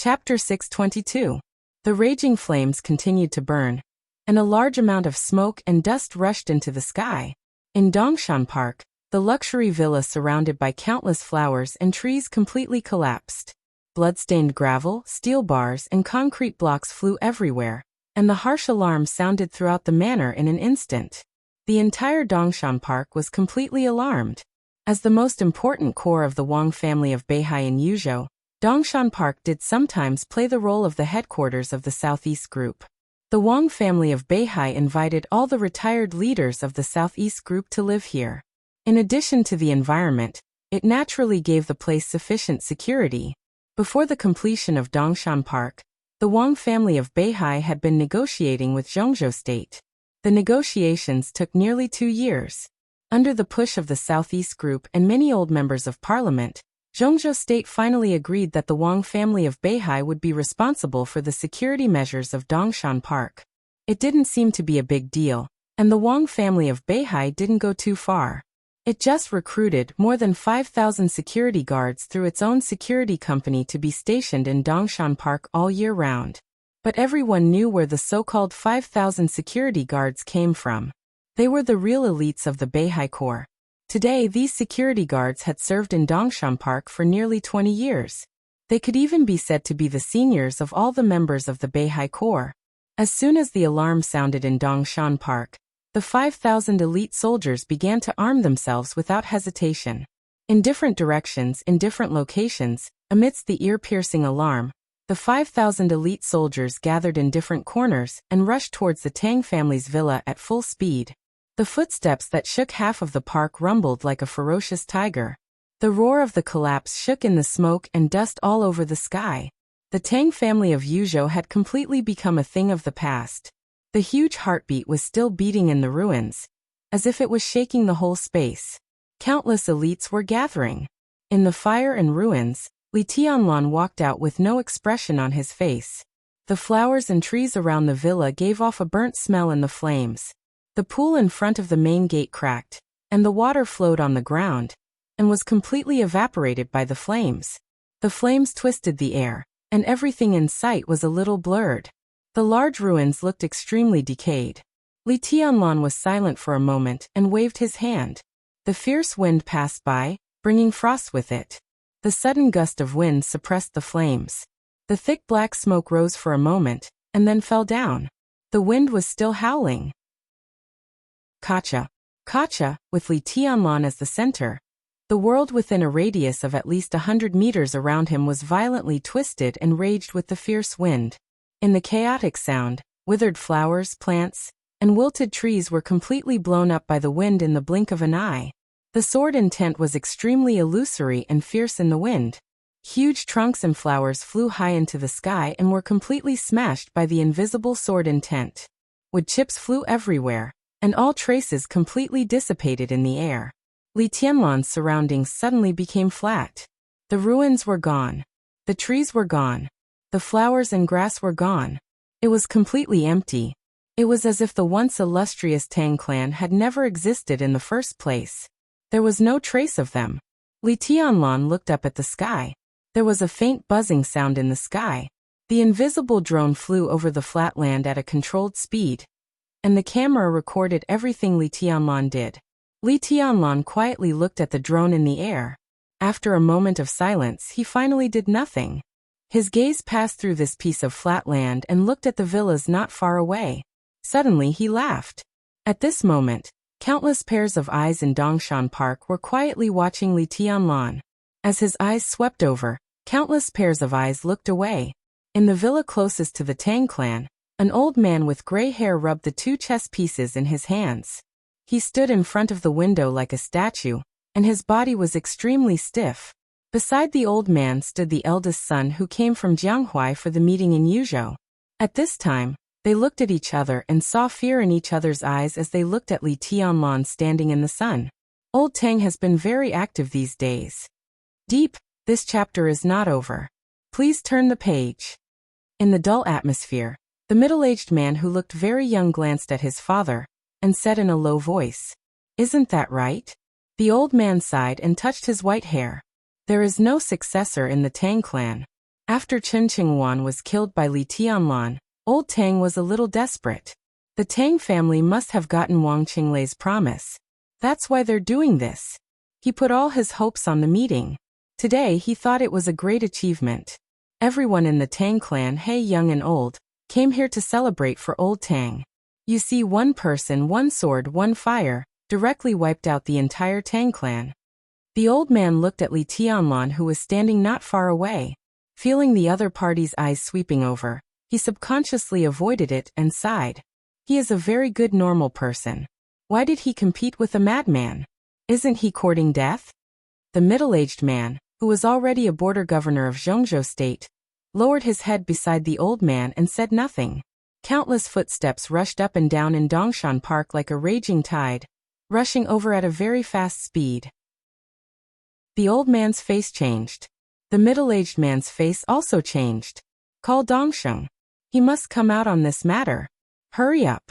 Chapter 622. The raging flames continued to burn, and a large amount of smoke and dust rushed into the sky. In Dongshan Park, the luxury villa surrounded by countless flowers and trees completely collapsed. Blood-stained gravel, steel bars, and concrete blocks flew everywhere, and the harsh alarm sounded throughout the manor in an instant. The entire Dongshan Park was completely alarmed. As the most important core of the Wang family of Beihai in Yuzhou, Dongshan Park did sometimes play the role of the headquarters of the Southeast Group. The Wang family of Beihai invited all the retired leaders of the Southeast Group to live here. In addition to the environment, it naturally gave the place sufficient security. Before the completion of Dongshan Park, the Wang family of Beihai had been negotiating with Zhongzhou State. The negotiations took nearly 2 years. Under the push of the Southeast Group and many old members of parliament, Zhongzhou State finally agreed that the Wang family of Beihai would be responsible for the security measures of Dongshan Park. It didn't seem to be a big deal, and the Wang family of Beihai didn't go too far. It just recruited more than 5,000 security guards through its own security company to be stationed in Dongshan Park all year round. But everyone knew where the so-called 5,000 security guards came from. They were the real elites of the Beihai Corps. Today, these security guards had served in Dongshan Park for nearly 20 years. They could even be said to be the seniors of all the members of the Beihai Corps. As soon as the alarm sounded in Dongshan Park, the 5,000 elite soldiers began to arm themselves without hesitation. In different directions, in different locations, amidst the ear-piercing alarm, the 5,000 elite soldiers gathered in different corners and rushed towards the Tang family's villa at full speed. The footsteps that shook half of the park rumbled like a ferocious tiger. The roar of the collapse shook in the smoke and dust all over the sky. The Tang family of Yuzhou had completely become a thing of the past. The huge heartbeat was still beating in the ruins, as if it was shaking the whole space. Countless elites were gathering. In the fire and ruins, Li Tianlan walked out with no expression on his face. The flowers and trees around the villa gave off a burnt smell in the flames. The pool in front of the main gate cracked, and the water flowed on the ground, and was completely evaporated by the flames. The flames twisted the air, and everything in sight was a little blurred. The large ruins looked extremely decayed. Li Tianlan was silent for a moment and waved his hand. The fierce wind passed by, bringing frost with it. The sudden gust of wind suppressed the flames. The thick black smoke rose for a moment, and then fell down. The wind was still howling. Kacha, with Li Tianlan as the center. The world within a radius of at least 100 meters around him was violently twisted and raged with the fierce wind. In the chaotic sound, withered flowers, plants, and wilted trees were completely blown up by the wind in the blink of an eye. The sword intent was extremely illusory and fierce in the wind. Huge trunks and flowers flew high into the sky and were completely smashed by the invisible sword intent. Wood chips flew everywhere, and all traces completely dissipated in the air. Li Tianlan's surroundings suddenly became flat. The ruins were gone. The trees were gone. The flowers and grass were gone. It was completely empty. It was as if the once illustrious Tang clan had never existed in the first place. There was no trace of them. Li Tianlan looked up at the sky. There was a faint buzzing sound in the sky. The invisible drone flew over the flat land at a controlled speed, and the camera recorded everything Li Tianlan did. Li Tianlan quietly looked at the drone in the air. After a moment of silence, he finally did nothing. His gaze passed through this piece of flat land and looked at the villas not far away. Suddenly he laughed. At this moment, countless pairs of eyes in Dongshan Park were quietly watching Li Tianlan. As his eyes swept over, countless pairs of eyes looked away. In the villa closest to the Tang clan, an old man with gray hair rubbed the 2 chess pieces in his hands. He stood in front of the window like a statue, and his body was extremely stiff. Beside the old man stood the eldest son who came from Jianghuai for the meeting in Yuzhou. At this time, they looked at each other and saw fear in each other's eyes as they looked at Li Tianlan standing in the sun. Old Tang has been very active these days. Deep, this chapter is not over. Please turn the page. In the dull atmosphere, the middle-aged man who looked very young glanced at his father, and said in a low voice, "Isn't that right?" The old man sighed and touched his white hair. "There is no successor in the Tang clan. After Chen Qingwan was killed by Li Tianlan, old Tang was a little desperate. The Tang family must have gotten Wang Qinglei's promise. That's why they're doing this. He put all his hopes on the meeting. Today he thought it was a great achievement. Everyone in the Tang clan, hey young and old, came here to celebrate for old Tang. You see, one person, one sword, one fire, directly wiped out the entire Tang clan. The old man looked at Li Tianlan, who was standing not far away. Feeling the other party's eyes sweeping over, he subconsciously avoided it and sighed. He is a very good normal person. Why did he compete with a madman? Isn't he courting death? The middle-aged man, who was already a border governor of Zhongzhou state, lowered his head beside the old man and said nothing. Countless footsteps rushed up and down in Dongshan Park like a raging tide, rushing over at a very fast speed. The old man's face changed. The middle-aged man's face also changed. Call Dongsheng. He must come out on this matter. Hurry up.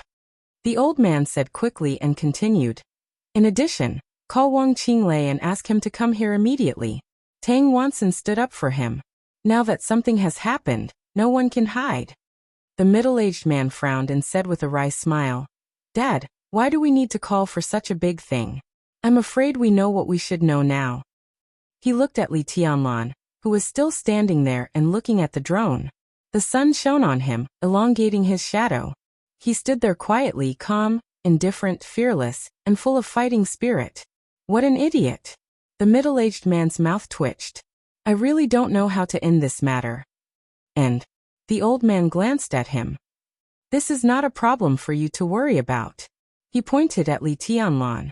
The old man said quickly and continued. In addition, call Wang Qinglei and ask him to come here immediately. Tang Wanson stood up for him. Now that something has happened, no one can hide. The middle-aged man frowned and said with a wry smile, Dad, why do we need to call for such a big thing? I'm afraid we know what we should know now. He looked at Li Tianlan, who was still standing there and looking at the drone. The sun shone on him, elongating his shadow. He stood there quietly, calm, indifferent, fearless, and full of fighting spirit. What an idiot! The middle-aged man's mouth twitched. I really don't know how to end this matter. And the old man glanced at him. This is not a problem for you to worry about. He pointed at Li Tianlan.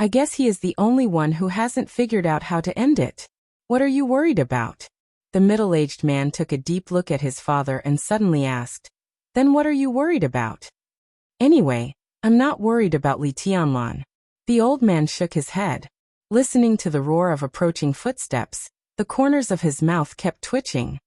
I guess he is the only one who hasn't figured out how to end it. What are you worried about? The middle-aged man took a deep look at his father and suddenly asked, Then what are you worried about? Anyway, I'm not worried about Li Tianlan. The old man shook his head. Listening to the roar of approaching footsteps, the corners of his mouth kept twitching.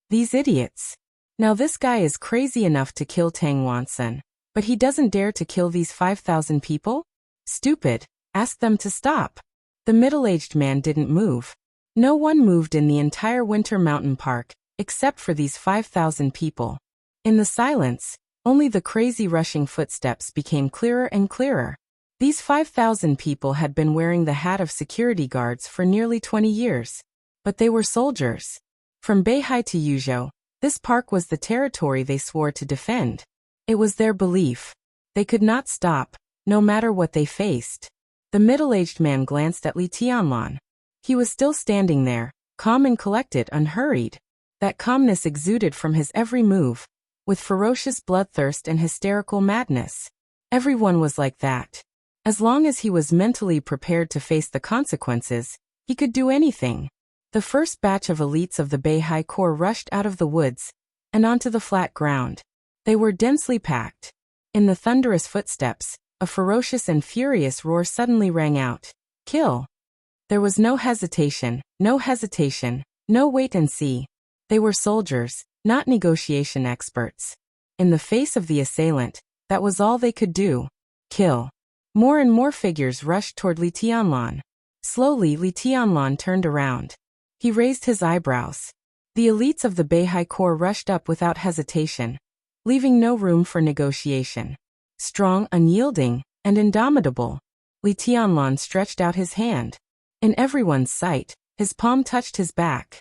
These idiots. Now this guy is crazy enough to kill Tang Wanson, but he doesn't dare to kill these 5,000 people? Stupid. Ask them to stop. The middle-aged man didn't move. No one moved in the entire Winter Mountain Park, except for these 5,000 people. In the silence, only the crazy rushing footsteps became clearer and clearer. These 5,000 people had been wearing the hat of security guards for nearly 20 years. But they were soldiers. From Beihai to Yuzhou, this park was the territory they swore to defend. It was their belief. They could not stop, no matter what they faced. The middle-aged man glanced at Li Tianlan. He was still standing there, calm and collected, unhurried. That calmness exuded from his every move, with ferocious bloodthirst and hysterical madness. Everyone was like that. As long as he was mentally prepared to face the consequences, he could do anything. The first batch of elites of the Beihai Corps rushed out of the woods and onto the flat ground. They were densely packed. In the thunderous footsteps, a ferocious and furious roar suddenly rang out. Kill! There was no hesitation, no wait and see. They were soldiers, not negotiation experts. In the face of the assailant, that was all they could do. Kill. More and more figures rushed toward Li Tianlan. Slowly Li Tianlan turned around. He raised his eyebrows. The elites of the Beihai Corps rushed up without hesitation, leaving no room for negotiation. Strong, unyielding, and indomitable, Li Tianlan stretched out his hand. In everyone's sight, his palm touched his back.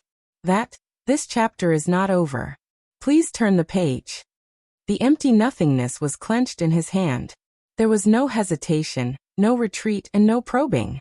This chapter is not over. Please turn the page. The empty nothingness was clenched in his hand. There was no hesitation, no retreat, and no probing.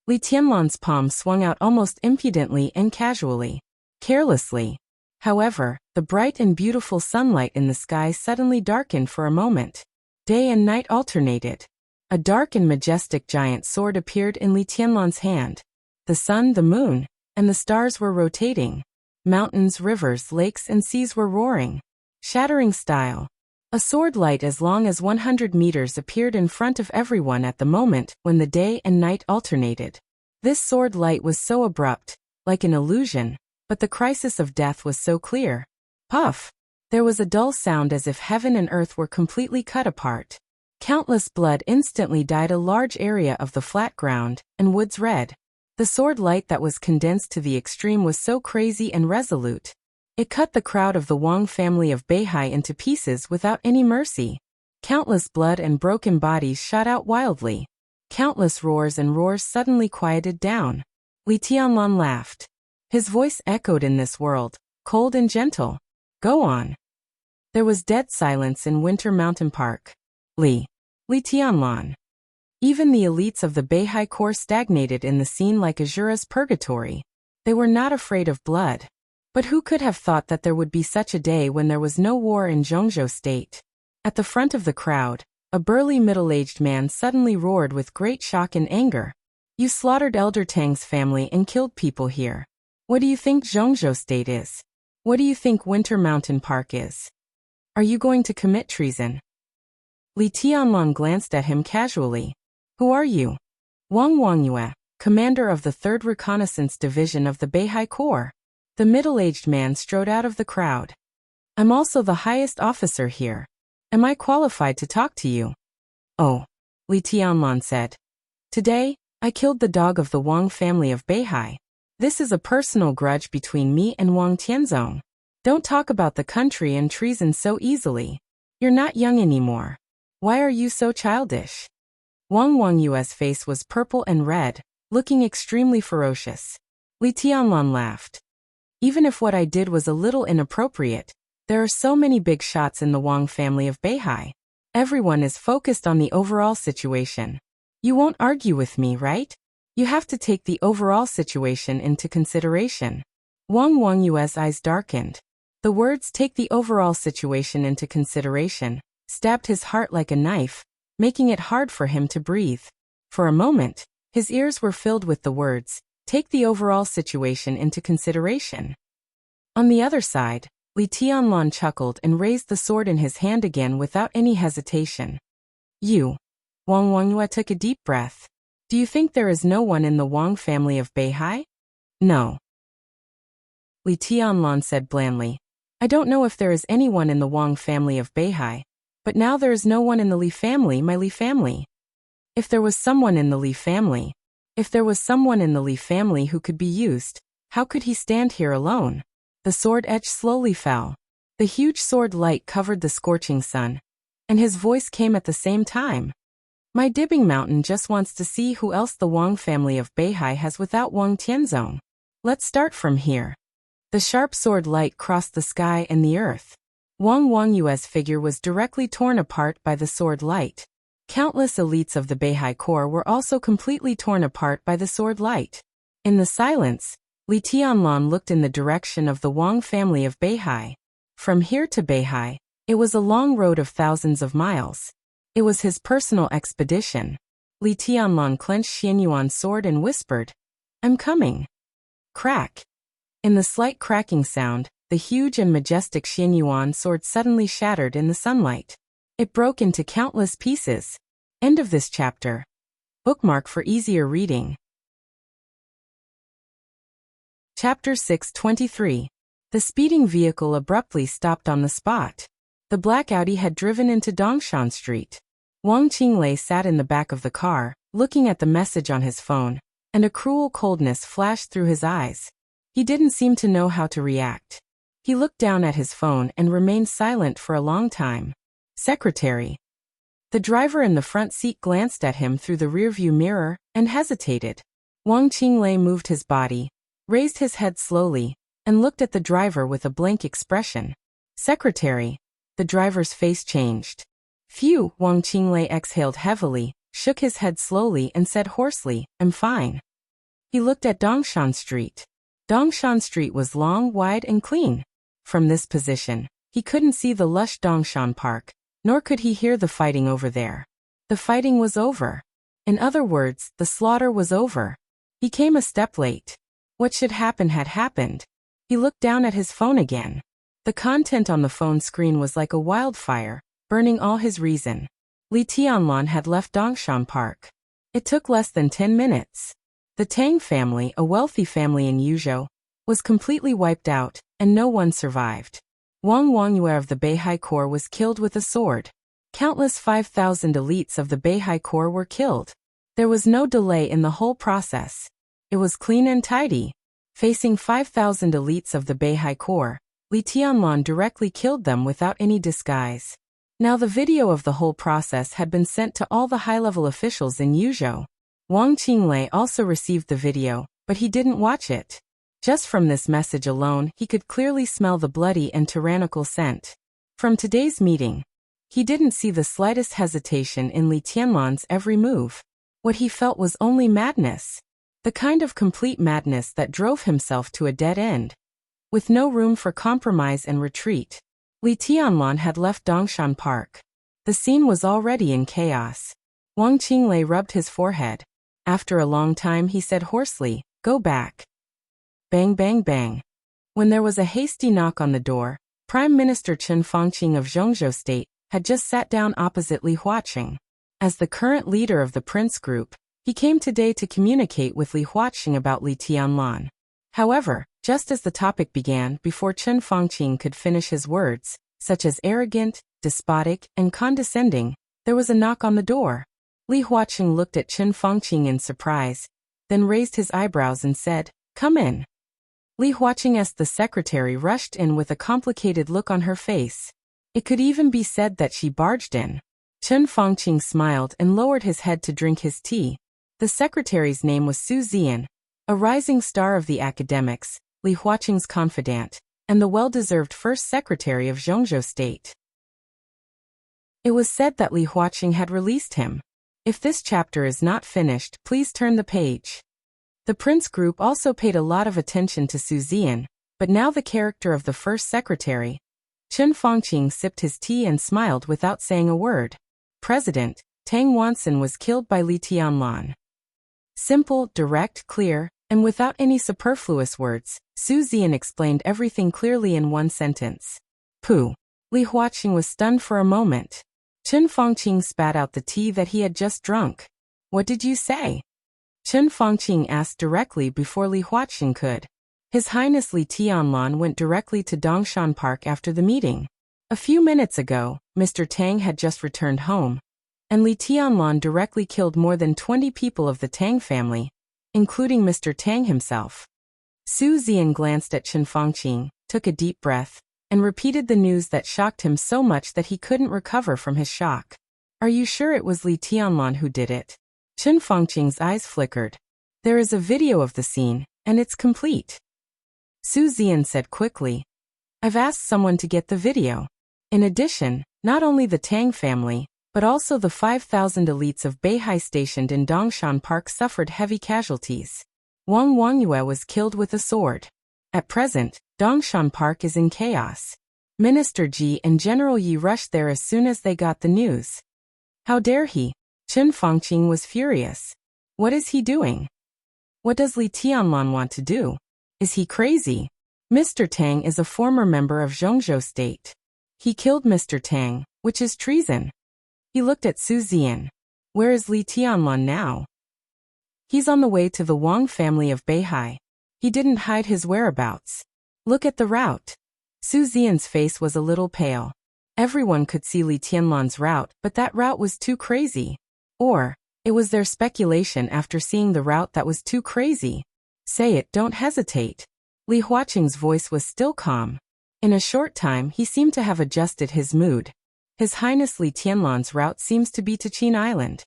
Li Tianlan's palm swung out almost impudently and casually, carelessly. However, the bright and beautiful sunlight in the sky suddenly darkened for a moment. Day and night alternated. A dark and majestic giant sword appeared in Li Tianlan's hand. The sun, the moon, and the stars were rotating. Mountains, rivers, lakes, and seas were roaring. Shattering style. A sword light as long as 100 meters appeared in front of everyone at the moment when the day and night alternated. This sword light was so abrupt, like an illusion, but the crisis of death was so clear. Puff! There was a dull sound as if heaven and earth were completely cut apart. Countless blood instantly dyed a large area of the flat ground, and woods red. The sword light that was condensed to the extreme was so crazy and resolute. It cut the crowd of the Wang family of Beihai into pieces without any mercy. Countless blood and broken bodies shot out wildly. Countless roars and roars suddenly quieted down. Li Tianlan laughed. His voice echoed in this world, cold and gentle. Go on. There was dead silence in Winter Mountain Park. Li Tianlan. Even the elites of the Beihai Corps stagnated in the scene like Azura's purgatory. They were not afraid of blood. But who could have thought that there would be such a day when there was no war in Zhongzhou State? At the front of the crowd, a burly middle-aged man suddenly roared with great shock and anger. You slaughtered Elder Tang's family and killed people here. What do you think Zhongzhou State is? What do you think Winter Mountain Park is? Are you going to commit treason? Li Tianlan glanced at him casually. Who are you? Wang Wangyue, commander of the 3rd Reconnaissance Division of the Beihai Corps. The middle-aged man strode out of the crowd. I'm also the highest officer here. Am I qualified to talk to you? Oh, Li Tianlan said. Today, I killed the dog of the Wang family of Beihai. This is a personal grudge between me and Wang Tianzong. Don't talk about the country and treason so easily. You're not young anymore. Why are you so childish? Wang Wangyue's face was purple and red, looking extremely ferocious. Li Tianlan laughed. Even if what I did was a little inappropriate, there are so many big shots in the Wang family of Beihai. Everyone is focused on the overall situation. You won't argue with me, right? You have to take the overall situation into consideration. Wang Wangyue's eyes darkened. The words "take the overall situation into consideration" stabbed his heart like a knife, making it hard for him to breathe. For a moment, his ears were filled with the words, "take the overall situation into consideration." On the other side, Li Tianlan chuckled and raised the sword in his hand again without any hesitation. You. Wang Wangyue took a deep breath. Do you think there is no one in the Wang family of Beihai? No. Li Tianlan said blandly. I don't know if there is anyone in the Wang family of Beihai, but now there is no one in the Li family, my Li family. If there was someone in the Li family, who could be used, how could he stand here alone? The sword edge slowly fell. The huge sword light covered the scorching sun, and his voice came at the same time. My Dibbing Mountain just wants to see who else the Wang family of Beihai has without Wang Tianzong. Let's start from here. The sharp sword light crossed the sky and the earth. Wang Wangyue's figure was directly torn apart by the sword light. Countless elites of the Beihai Corps were also completely torn apart by the sword light. In the silence, Li Tianlan looked in the direction of the Wang family of Beihai. From here to Beihai, it was a long road of thousands of miles. It was his personal expedition. Li Tianlan clenched Xianyuan's sword and whispered, I'm coming. Crack. In the slight cracking sound, the huge and majestic Xianyuan sword suddenly shattered in the sunlight. It broke into countless pieces. End of this chapter. Bookmark for easier reading. Chapter 623. The speeding vehicle abruptly stopped on the spot. The black Audi had driven into Dongshan Street. Wang Qinglei sat in the back of the car, looking at the message on his phone, and a cruel coldness flashed through his eyes. He didn't seem to know how to react. He looked down at his phone and remained silent for a long time. Secretary. The driver in the front seat glanced at him through the rearview mirror and hesitated. Wang Qinglei moved his body, raised his head slowly, and looked at the driver with a blank expression. Secretary. The driver's face changed. Phew, Wang Qinglei exhaled heavily, shook his head slowly and said hoarsely, I'm fine. He looked at Dongshan Street. Dongshan Street was long, wide, and clean. From this position, he couldn't see the lush Dongshan Park, nor could he hear the fighting over there. The fighting was over. In other words, the slaughter was over. He came a step late. What should happen had happened. He looked down at his phone again. The content on the phone screen was like a wildfire, burning all his reason. Li Tianlan had left Dongshan Park. It took less than 10 minutes. The Tang family, a wealthy family in Yuzhou, was completely wiped out, and no one survived. Wang Wangyue of the Beihai Corps was killed with a sword. Countless 5,000 elites of the Beihai Corps were killed. There was no delay in the whole process. It was clean and tidy. Facing 5,000 elites of the Beihai Corps, Li Tianlan directly killed them without any disguise. Now the video of the whole process had been sent to all the high-level officials in Yuzhou. Wang Qinglei also received the video, but he didn't watch it. Just from this message alone, he could clearly smell the bloody and tyrannical scent. From today's meeting, he didn't see the slightest hesitation in Li Tianlan's every move. What he felt was only madness. The kind of complete madness that drove himself to a dead end. With no room for compromise and retreat, Li Tianlan had left Dongshan Park. The scene was already in chaos. Wang Qinglei rubbed his forehead. After a long time he said hoarsely, "Go back." Bang bang bang. When there was a hasty knock on the door, Prime Minister Chen Fangqing of Zhongzhou State had just sat down opposite Li Huaqing. As the current leader of the Prince Group, he came today to communicate with Li Huaqing about Li Tianlan. However, just as the topic began, before Chen Fangqing could finish his words, such as arrogant, despotic, and condescending, there was a knock on the door. Li Huaqing looked at Chen Fangqing in surprise, then raised his eyebrows and said, "Come in." Li Huaqing, as the secretary, rushed in with a complicated look on her face. It could even be said that she barged in. Chen Fangqing smiled and lowered his head to drink his tea. The secretary's name was Su Zian, a rising star of the academics, Li Huaqing's confidant, and the well-deserved first secretary of Zhongzhou State. It was said that Li Huaqing had released him. If this chapter is not finished, please turn the page. The Prince Group also paid a lot of attention to Su Zian, but now the character of the first secretary. Chen Fangqing sipped his tea and smiled without saying a word. President, Tang Wanson was killed by Li Tianlan. Simple, direct, clear, and without any superfluous words, Su Zian explained everything clearly in one sentence. Pooh! Li Huaqing was stunned for a moment. Chen Fangqing spat out the tea that he had just drunk. "What did you say?" Chen Fangqing asked directly before Li Huaqing could. His Highness Li Tianlan went directly to Dongshan Park after the meeting. A few minutes ago, Mr. Tang had just returned home, and Li Tianlan directly killed more than 20 people of the Tang family, including Mr. Tang himself. Su Zian glanced at Chen Fangqing, took a deep breath, and repeated the news that shocked him so much that he couldn't recover from his shock. "Are you sure it was Li Tianlan who did it?" Chen Fangqing's eyes flickered. "There is a video of the scene, and it's complete." Su Zian said quickly, "I've asked someone to get the video." In addition, not only the Tang family, but also the 5,000 elites of Beihai stationed in Dongshan Park suffered heavy casualties. Wang Wangyue was killed with a sword. At present, Dongshan Park is in chaos. Minister Ji and General Yi rushed there as soon as they got the news. How dare he? Chen Fangqing was furious. What is he doing? What does Li Tianlan want to do? Is he crazy? Mr. Tang is a former member of Zhongzhou State. He killed Mr. Tang, which is treason. He looked at Su Zian. Where is Li Tianlan now? He's on the way to the Wang family of Beihai. He didn't hide his whereabouts. Look at the route. Su Zian's face was a little pale. Everyone could see Li Tianlan's route, but that route was too crazy. Or, it was their speculation after seeing the route that was too crazy. Say it, don't hesitate. Li Huaqing's voice was still calm. In a short time he seemed to have adjusted his mood. His Highness Li Tianlan's route seems to be to Qin Island.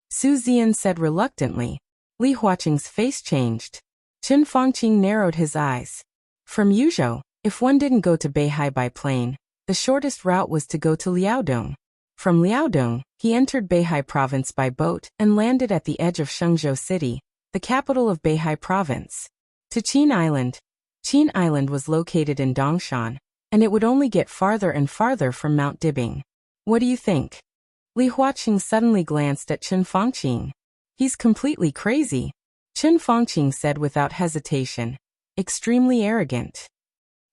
Su Zian said reluctantly. Li Huaqing's face changed. Chen Fangqing narrowed his eyes. From Yuzhou, if one didn't go to Beihai by plane, the shortest route was to go to Liaodong. From Liaodong, he entered Beihai province by boat and landed at the edge of Shenzhou City, the capital of Beihai province. To Qin Island. Qin Island was located in Dongshan, and it would only get farther and farther from Mount Dibing. What do you think? Li Huaqing suddenly glanced at Chen Fangqing. He's completely crazy. Chen Fangqing said without hesitation. Extremely arrogant.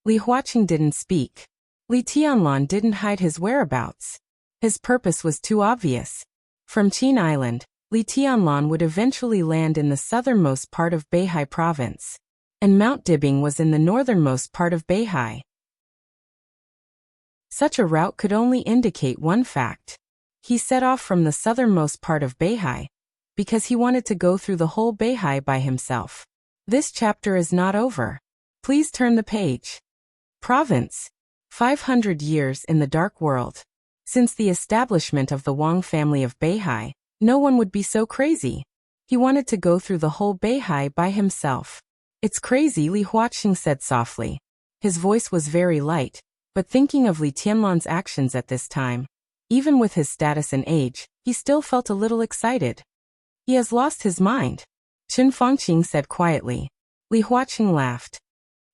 Li Huaqing didn't speak. Li Tianlan didn't hide his whereabouts. His purpose was too obvious. From Qin Island, Li Tianlan would eventually land in the southernmost part of Beihai province, and Mount Dibing was in the northernmost part of Beihai. Such a route could only indicate one fact. He set off from the southernmost part of Beihai, because he wanted to go through the whole Beihai by himself. This chapter is not over. Please turn the page. Province. 500 years in the Dark World. Since the establishment of the Wang family of Beihai, no one would be so crazy. He wanted to go through the whole Beihai by himself. It's crazy, Li Huaqing said softly. His voice was very light, but thinking of Li Tianlan's actions at this time, even with his status and age, he still felt a little excited. He has lost his mind, Chen Fangqing said quietly. Li Huaqing laughed.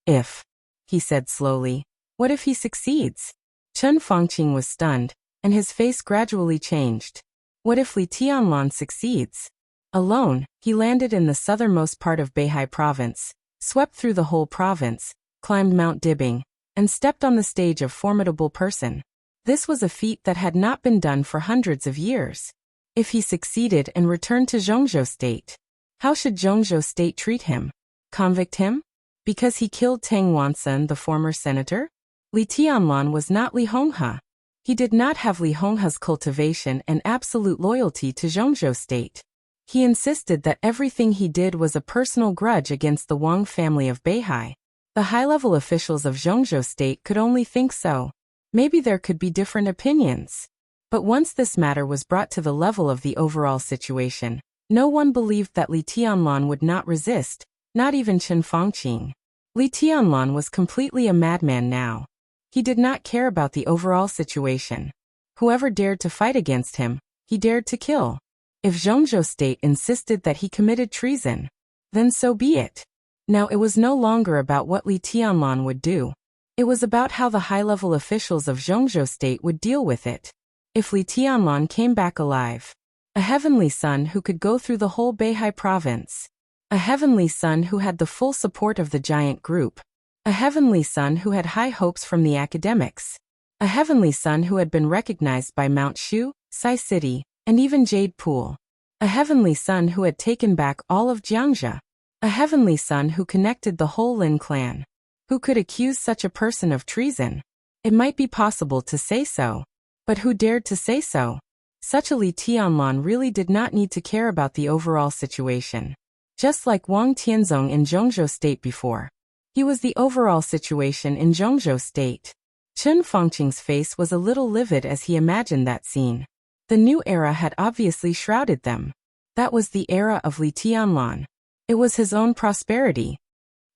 If, he said slowly, what if he succeeds? Chen Fangqing was stunned, and his face gradually changed. What if Li Tianlan succeeds? Alone, he landed in the southernmost part of Beihai province, swept through the whole province, climbed Mount Dibing, and stepped on the stage of formidable person. This was a feat that had not been done for hundreds of years. If he succeeded and returned to Zhongzhou State, how should Zhongzhou State treat him? Convict him? Because he killed Tang Wansun, the former senator? Li Tianlan was not Li Honghe. He did not have Li Honghe's cultivation and absolute loyalty to Zhongzhou State. He insisted that everything he did was a personal grudge against the Wang family of Beihai. The high-level officials of Zhongzhou State could only think so. Maybe there could be different opinions. But once this matter was brought to the level of the overall situation, no one believed that Li Tianlan would not resist, not even Chen Fangqing. Li Tianlan was completely a madman now. He did not care about the overall situation. Whoever dared to fight against him, he dared to kill. If Zhongzhou State insisted that he committed treason, then so be it. Now it was no longer about what Li Tianlan would do. It was about how the high-level officials of Zhongzhou State would deal with it. If Li Tianlan came back alive, a heavenly son who could go through the whole Beihai province, a heavenly son who had the full support of the giant group, a heavenly son who had high hopes from the academics, a heavenly son who had been recognized by Mount Shu, Sai City, and even Jade Pool, a heavenly son who had taken back all of Jiangxia, a heavenly son who connected the whole Lin clan. Who could accuse such a person of treason? It might be possible to say so. But who dared to say so? Such a Li Tianlan really did not need to care about the overall situation. Just like Wang Tianzong in Zhongzhou State before. He was the overall situation in Zhongzhou State. Chen Fangqing's face was a little livid as he imagined that scene. The new era had obviously shrouded them. That was the era of Li Tianlan. It was his own prosperity.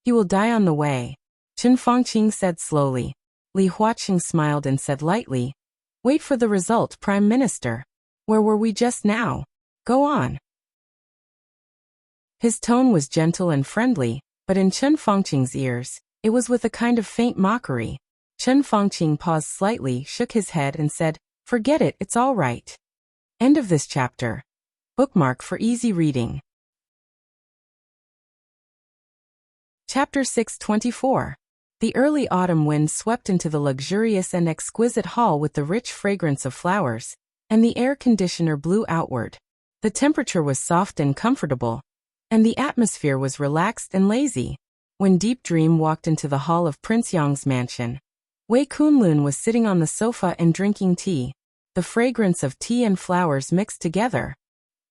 He will die on the way, Chen Fangqing said slowly. Li Huaqing smiled and said lightly, wait for the result, Prime Minister. Where were we just now? Go on. His tone was gentle and friendly, but in Chen Fangqing's ears, it was with a kind of faint mockery. Chen Fangqing paused slightly, shook his head and said, forget it, it's all right. End of this chapter. Bookmark for easy reading. Chapter 624. The early autumn wind swept into the luxurious and exquisite hall with the rich fragrance of flowers, and the air conditioner blew outward. The temperature was soft and comfortable, and the atmosphere was relaxed and lazy. When Deep Dream walked into the hall of Prince Yang's mansion, Wei Kunlun was sitting on the sofa and drinking tea. The fragrance of tea and flowers mixed together.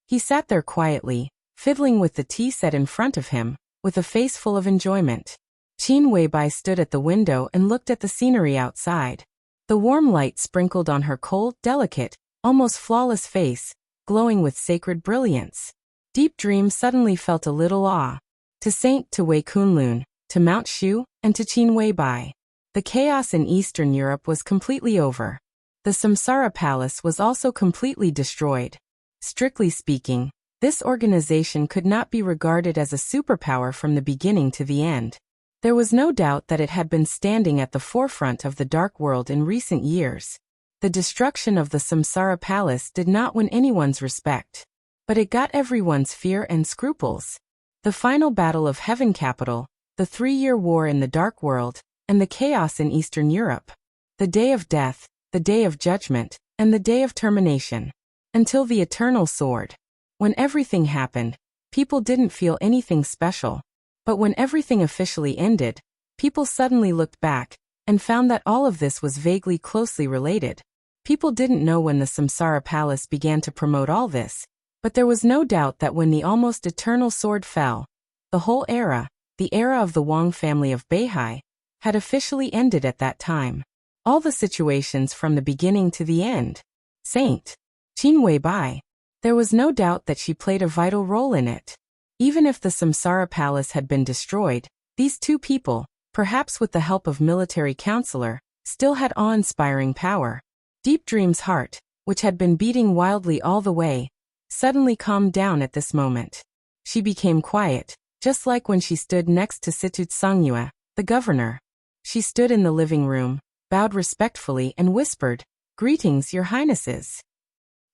He sat there quietly, fiddling with the tea set in front of him, with a face full of enjoyment. Qin Weibai stood at the window and looked at the scenery outside. The warm light sprinkled on her cold, delicate, almost flawless face, glowing with sacred brilliance. Deep Dream suddenly felt a little awe. To Wei Kunlun, to Mount Shu, and to Qin Weibai. The chaos in Eastern Europe was completely over. The Samsara Palace was also completely destroyed. Strictly speaking, this organization could not be regarded as a superpower from the beginning to the end. There was no doubt that it had been standing at the forefront of the dark world in recent years. The destruction of the Samsara Palace did not win anyone's respect, but it got everyone's fear and scruples. The final battle of Heaven Capital, the 3-year war in the dark world, and the chaos in Eastern Europe. The day of death, the day of judgment, and the day of termination. Until the eternal sword. When everything happened, people didn't feel anything special. But when everything officially ended, people suddenly looked back and found that all of this was vaguely closely related. People didn't know when the Samsara Palace began to promote all this, but there was no doubt that when the almost eternal sword fell, the whole era, the era of the Wang family of Beihai, had officially ended at that time. All the situations from the beginning to the end. Saint Qin Weibai. There was no doubt that she played a vital role in it. Even if the Samsara palace had been destroyed, these two people, perhaps with the help of military counselor, still had awe-inspiring power. Deep Dream's heart, which had been beating wildly all the way, suddenly calmed down at this moment. She became quiet, just like when she stood next to Situ Tsangyue, the governor. She stood in the living room, bowed respectfully and whispered, "Greetings, your highnesses."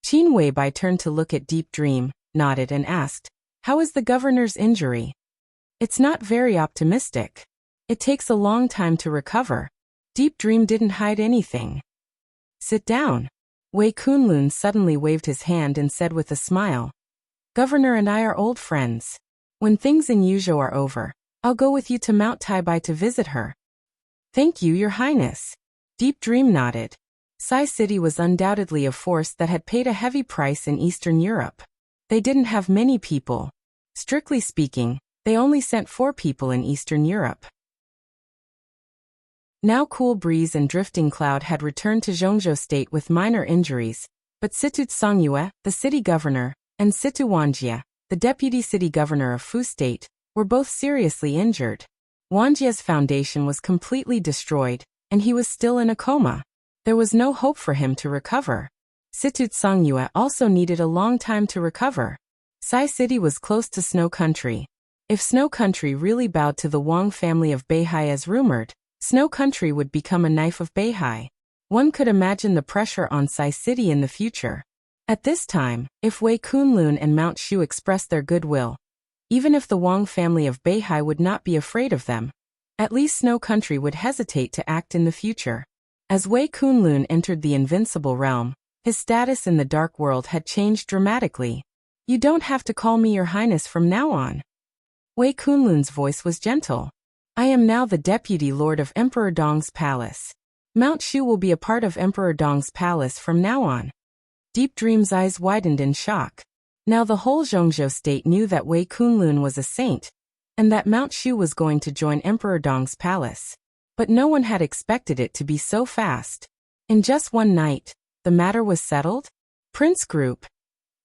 Qin Weibai turned to look at Deep Dream, nodded and asked, "How is the governor's injury?" "It's not very optimistic. It takes a long time to recover." Deep Dream didn't hide anything. "Sit down." Wei Kunlun suddenly waved his hand and said with a smile, "Governor and I are old friends. When things in Yuzhou are over, I'll go with you to Mount Taibai to visit her." "Thank you, your highness." Deep Dream nodded. Sai City was undoubtedly a force that had paid a heavy price in Eastern Europe. They didn't have many people. Strictly speaking, they only sent 4 people in Eastern Europe. Now Cool Breeze and Drifting Cloud had returned to Zhongzhou State with minor injuries, but Situ Tsangyue, the city governor, and Situ Wanjie, the deputy city governor of Fu State, were both seriously injured. Wanjie's foundation was completely destroyed, and he was still in a coma. There was no hope for him to recover. Situ Tsangyue also needed a long time to recover. Sai City was close to Snow Country. If Snow Country really bowed to the Wang family of Beihai as rumored, Snow Country would become a knife of Beihai. One could imagine the pressure on Sai City in the future. At this time, if Wei Kunlun and Mount Shu expressed their goodwill, even if the Wang family of Beihai would not be afraid of them, at least Snow Country would hesitate to act in the future. As Wei Kunlun entered the invincible realm, his status in the dark world had changed dramatically. "You don't have to call me your highness from now on." Wei Kunlun's voice was gentle. "I am now the deputy lord of Emperor Dong's palace. Mount Shu will be a part of Emperor Dong's palace from now on." Deep Dream's eyes widened in shock. Now the whole Zhongzhou state knew that Wei Kunlun was a saint, and that Mount Shu was going to join Emperor Dong's palace. But no one had expected it to be so fast. In just one night, the matter was settled? Prince Group.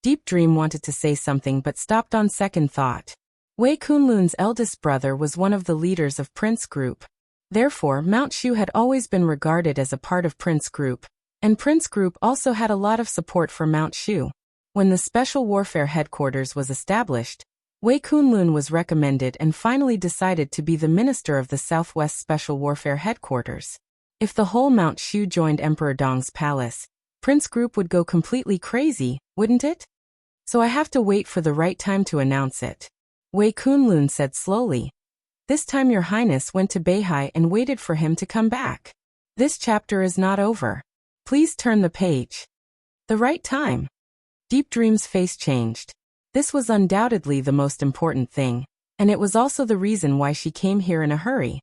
Deep Dream wanted to say something but stopped on second thought. Wei Kunlun's eldest brother was one of the leaders of Prince Group. Therefore, Mount Shu had always been regarded as a part of Prince Group, and Prince Group also had a lot of support for Mount Shu. When the Special Warfare Headquarters was established, Wei Kunlun was recommended and finally decided to be the minister of the Southwest Special Warfare Headquarters. If the whole Mount Shu joined Emperor Dong's palace, Prince Group would go completely crazy, wouldn't it? So I have to wait for the right time to announce it. Wei Kunlun said slowly. This time your highness went to Beihai and waited for him to come back. This chapter is not over. Please turn the page. The right time. Deep Dream's face changed. This was undoubtedly the most important thing, and it was also the reason why she came here in a hurry.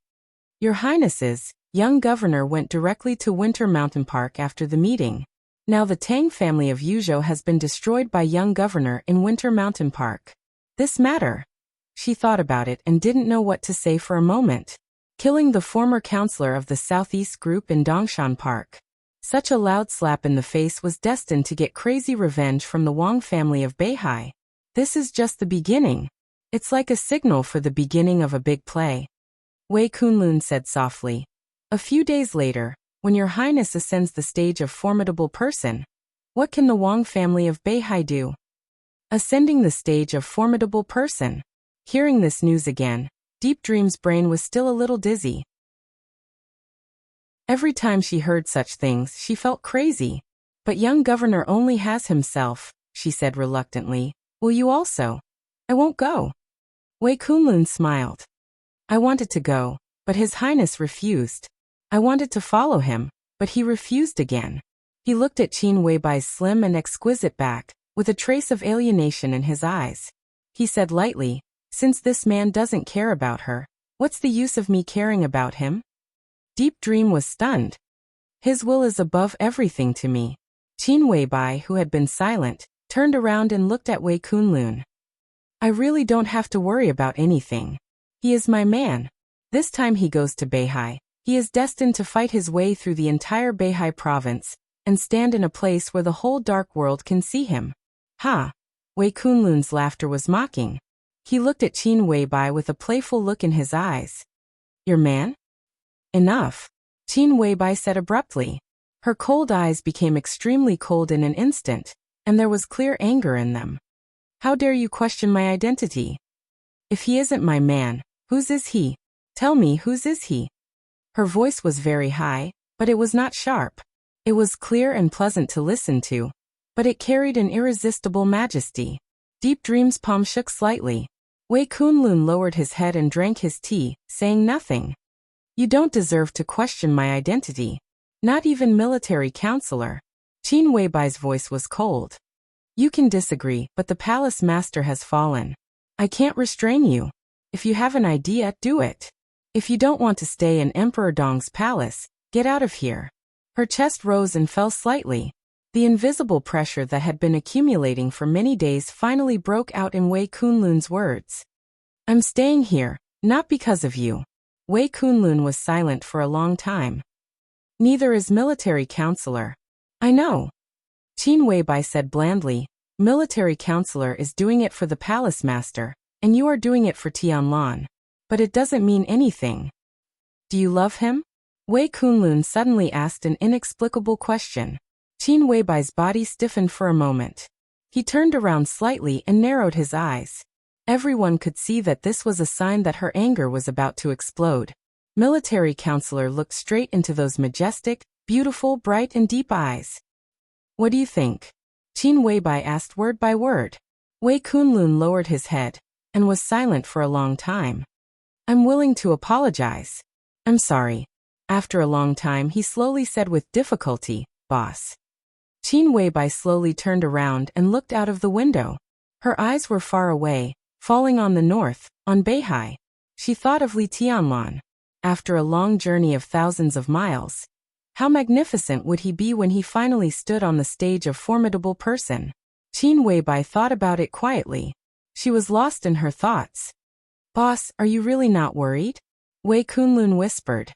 Your highnesses, young governor went directly to Winter Mountain Park after the meeting. Now the Tang family of Yuzhou has been destroyed by young governor in Winter Mountain Park. This matter. She thought about it and didn't know what to say for a moment. Killing the former counselor of the Southeast Group in Dongshan Park. Such a loud slap in the face was destined to get crazy revenge from the Wang family of Beihai. This is just the beginning. It's like a signal for the beginning of a big play. Wei Kunlun said softly. A few days later, when your highness ascends the stage of formidable person, what can the Wang family of Beihai do? Ascending the stage of formidable person. Hearing this news again, Deep Dream's brain was still a little dizzy. Every time she heard such things, she felt crazy. But young governor only has himself, she said reluctantly. Will you also? I won't go. Wei Kunlun smiled. I wanted to go, but his highness refused. I wanted to follow him, but he refused again. He looked at Qin Weibai's slim and exquisite back, with a trace of alienation in his eyes. He said lightly, since this man doesn't care about her, what's the use of me caring about him? Deep Dream was stunned. His will is above everything to me. Qin Weibai, who had been silent, turned around and looked at Wei Kunlun. I really don't have to worry about anything. He is my man. This time he goes to Beihai. He is destined to fight his way through the entire Beihai province and stand in a place where the whole dark world can see him. Ha! Wei Kunlun's laughter was mocking. He looked at Qin Weibai with a playful look in his eyes. Your man? Enough, Qin Weibai said abruptly. Her cold eyes became extremely cold in an instant, and there was clear anger in them. How dare you question my identity? If he isn't my man, whose is he? Tell me, whose is he? Her voice was very high, but it was not sharp. It was clear and pleasant to listen to, but it carried an irresistible majesty. Deep Dream's palm shook slightly. Wei Kunlun lowered his head and drank his tea, saying nothing. You don't deserve to question my identity. Not even military counselor. Qin Weibai's voice was cold. You can disagree, but the palace master has fallen. I can't restrain you. If you have an idea, do it. If you don't want to stay in Emperor Dong's palace, get out of here. Her chest rose and fell slightly. The invisible pressure that had been accumulating for many days finally broke out in Wei Kunlun's words. I'm staying here, not because of you. Wei Kunlun was silent for a long time. Neither is military counselor. I know. Qin Weibai said blandly, military counselor is doing it for the palace master, and you are doing it for Tianlan. But it doesn't mean anything. Do you love him? Wei Kunlun suddenly asked an inexplicable question. Qin Weibai's body stiffened for a moment. He turned around slightly and narrowed his eyes. Everyone could see that this was a sign that her anger was about to explode. Military counselor looked straight into those majestic, beautiful, bright and deep eyes. What do you think? Qin Weibai asked word by word. Wei Kunlun lowered his head and was silent for a long time. I'm willing to apologize. I'm sorry. After a long time he slowly said with difficulty, boss. Qin Weibai slowly turned around and looked out of the window. Her eyes were far away, falling on the north, on Beihai. She thought of Li Tianlan. After a long journey of thousands of miles, how magnificent would he be when he finally stood on the stage of formidable person? Qin Weibai thought about it quietly. She was lost in her thoughts. Boss, are you really not worried? Wei Kunlun whispered.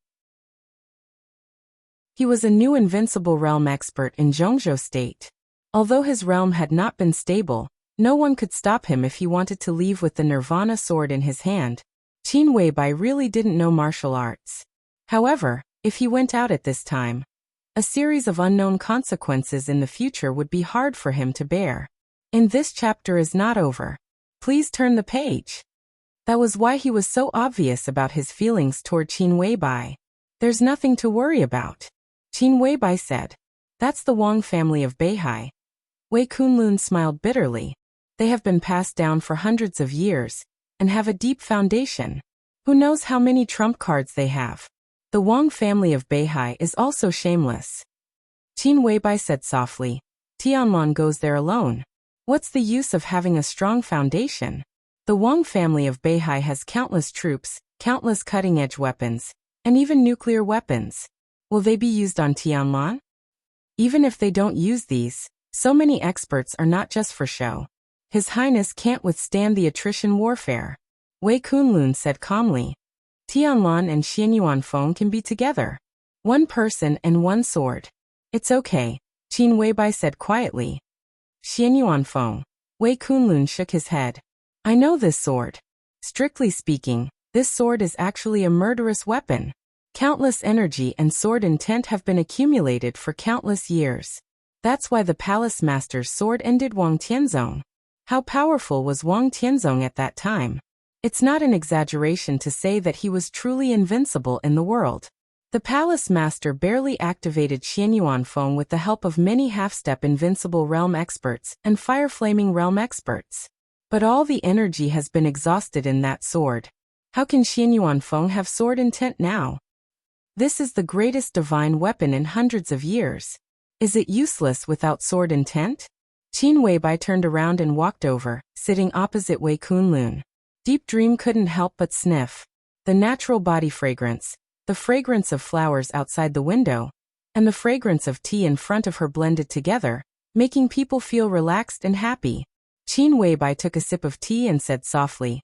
He was a new invincible realm expert in Zhongzhou state. Although his realm had not been stable, no one could stop him if he wanted to leave with the Nirvana sword in his hand. Qin Weibai really didn't know martial arts. However, if he went out at this time, a series of unknown consequences in the future would be hard for him to bear. And this chapter is not over. Please turn the page. That was why he was so obvious about his feelings toward Qin Weibai. There's nothing to worry about, Qin Weibai said. That's the Wang family of Beihai. Wei Kunlun smiled bitterly. They have been passed down for hundreds of years, and have a deep foundation. Who knows how many trump cards they have? The Wang family of Beihai is also shameless. Qin Weibai said softly. Tianlan goes there alone. What's the use of having a strong foundation? The Wang family of Beihai has countless troops, countless cutting-edge weapons, and even nuclear weapons. Will they be used on Tianlan? Even if they don't use these, so many experts are not just for show. His Highness can't withstand the attrition warfare. Wei Kunlun said calmly. Tianlan and Xianyuanfeng can be together. One person and one sword. It's okay, Qin Weibai said quietly. Xianyuanfeng. Wei Kunlun shook his head. I know this sword. Strictly speaking, this sword is actually a murderous weapon. Countless energy and sword intent have been accumulated for countless years. That's why the palace master's sword ended Wang Tianzong. How powerful was Wang Tianzong at that time? It's not an exaggeration to say that he was truly invincible in the world. The palace master barely activated Xianyuanfeng with the help of many half-step invincible realm experts and fire-flaming realm experts. But all the energy has been exhausted in that sword. How can Xianyuanfeng have sword intent now? This is the greatest divine weapon in hundreds of years. Is it useless without sword intent? Qin Weibai turned around and walked over, sitting opposite Wei Kunlun. Deep Dream couldn't help but sniff. The natural body fragrance, the fragrance of flowers outside the window, and the fragrance of tea in front of her blended together, making people feel relaxed and happy. Qin Weibai took a sip of tea and said softly,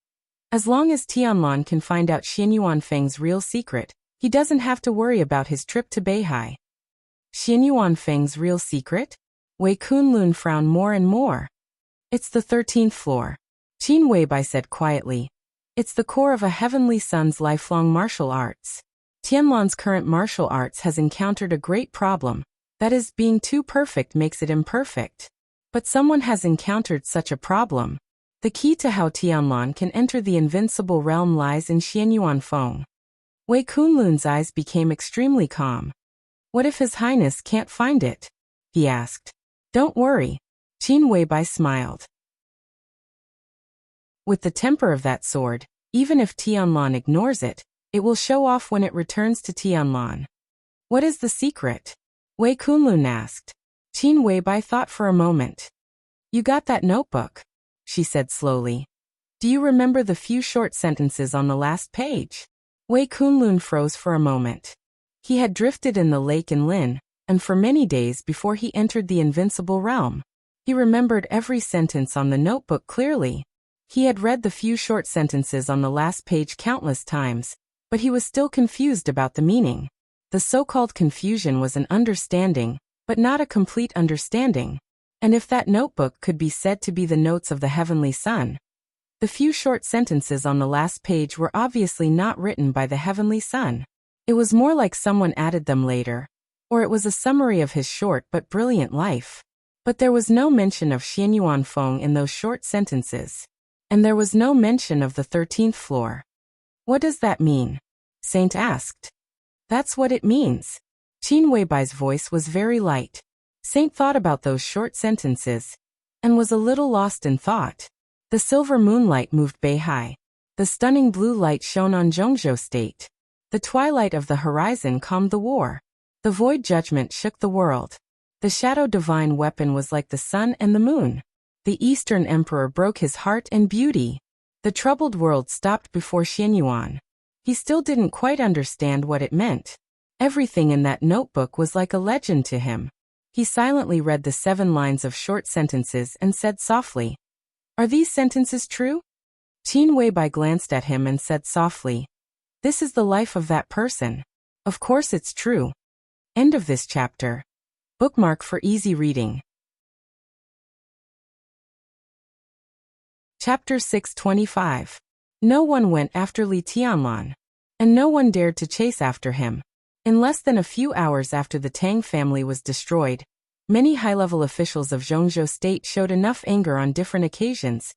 As long as Tianlan can find out Xian Yuanfeng's real secret, he doesn't have to worry about his trip to Beihai. Xian Yuanfeng's real secret? Wei Kunlun frowned more and more. It's the 13th floor. Qin Weibai said quietly. It's the core of a heavenly son's lifelong martial arts. Tianlan's current martial arts has encountered a great problem. That is, being too perfect makes it imperfect. But someone has encountered such a problem. The key to how Tianlan can enter the invincible realm lies in Xian Yuanfeng. Wei Kunlun's eyes became extremely calm. What if His Highness can't find it? He asked. Don't worry. Qin Weibai smiled. With the temper of that sword, even if Tianlan ignores it, it will show off when it returns to Tianlan. What is the secret? Wei Kunlun asked. Qin Weibai thought for a moment. You got that notebook, she said slowly. Do you remember the few short sentences on the last page? Wei Kunlun froze for a moment. He had drifted in the lake in Lin, and for many days before he entered the invincible realm. He remembered every sentence on the notebook clearly. He had read the few short sentences on the last page countless times, but he was still confused about the meaning. The so-called confusion was an understanding, but not a complete understanding. And if that notebook could be said to be the notes of the heavenly son, the few short sentences on the last page were obviously not written by the heavenly son. It was more like someone added them later, or it was a summary of his short but brilliant life. But there was no mention of Xian Yuanfeng in those short sentences. And there was no mention of the 13th floor. What does that mean? Saint asked. That's what it means. Qin Weibai's voice was very light. Saint thought about those short sentences, and was a little lost in thought. The silver moonlight moved Beihai. The stunning blue light shone on Zhongzhou State. The twilight of the horizon calmed the war. The void judgment shook the world. The shadow divine weapon was like the sun and the moon. The Eastern Emperor broke his heart and beauty. The troubled world stopped before Xian Yuan. He still didn't quite understand what it meant. Everything in that notebook was like a legend to him. He silently read the 7 lines of short sentences and said softly, Are these sentences true? Qin Weibai glanced at him and said softly, This is the life of that person. Of course it's true. End of this chapter. Bookmark for easy reading. Chapter 625. No one went after Li Tianlan, and no one dared to chase after him. In less than a few hours after the Tang family was destroyed, many high-level officials of Zhongzhou State showed enough anger on different occasions,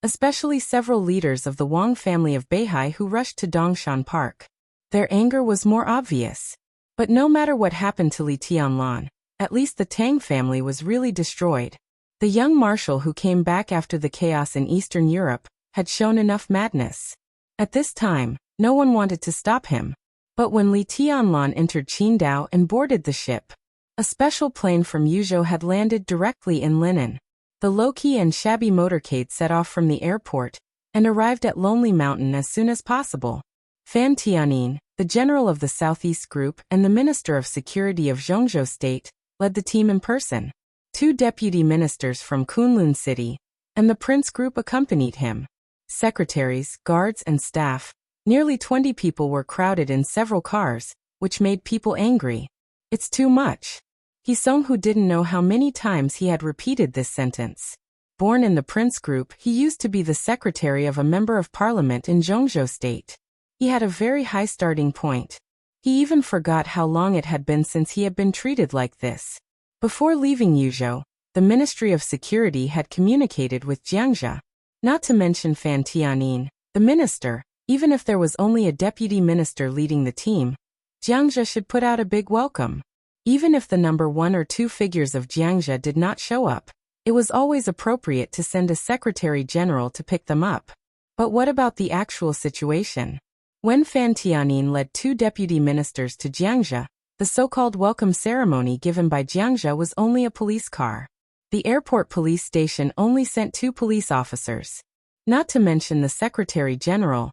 especially several leaders of the Wang family of Beihai who rushed to Dongshan Park. Their anger was more obvious. But no matter what happened to Li Tianlan, at least the Tang family was really destroyed. The young marshal who came back after the chaos in Eastern Europe had shown enough madness. At this time, no one wanted to stop him. But when Li Tianlan entered Qingdao and boarded the ship, a special plane from Yuzhou had landed directly in Linen. The low-key and shabby motorcade set off from the airport and arrived at Lonely Mountain as soon as possible. Fan Tianyin, the general of the Southeast Group and the Minister of Security of Zhongzhou State, led the team in person. 2 deputy ministers from Kunlun City and the Prince Group accompanied him. Secretaries, guards, and staff, nearly 20 people were crowded in several cars, which made people angry. It's too much. Hisong, who didn't know how many times he had repeated this sentence. Born in the Prince Group, he used to be the secretary of a member of parliament in Zhongzhou State. He had a very high starting point. He even forgot how long it had been since he had been treated like this. Before leaving Yuzhou, the Ministry of Security had communicated with Jiangxia. Not to mention Fan Tianyin, the minister. Even if there was only a deputy minister leading the team, Jiangxia should put out a big welcome. Even if the number 1 or 2 figures of Jiangxia did not show up, it was always appropriate to send a secretary general to pick them up. But what about the actual situation? When Fan Tianyin led 2 deputy ministers to Jiangxia, the so-called welcome ceremony given by Jiangxia was only a police car. The airport police station only sent 2 police officers. Not to mention the secretary general.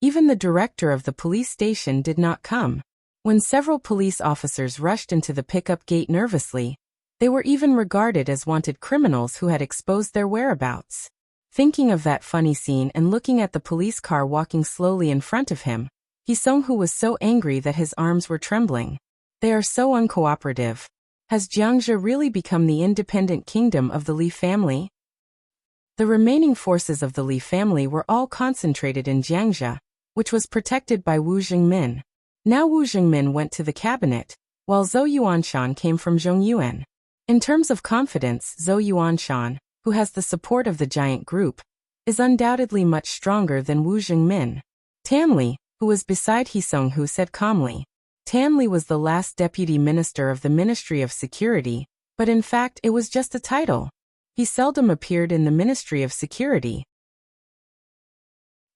Even the director of the police station did not come. When several police officers rushed into the pickup gate nervously, they were even regarded as wanted criminals who had exposed their whereabouts. Thinking of that funny scene and looking at the police car walking slowly in front of him, Hee-sung-hoo was so angry that his arms were trembling. They are so uncooperative. Has Jiangxia really become the independent kingdom of the Li family? The remaining forces of the Li family were all concentrated in Jiangxia, which was protected by Wu Jingmin. Now Wu Jingmin went to the cabinet, while Zhou Yuanshan came from Zhongyuan. In terms of confidence, Zhou Yuanshan, who has the support of the giant group, is undoubtedly much stronger than Wu Jingmin. Tanli, who was beside Hee-sung-hoo, said calmly. Tanli was the last deputy minister of the Ministry of Security, but in fact it was just a title. He seldom appeared in the Ministry of Security.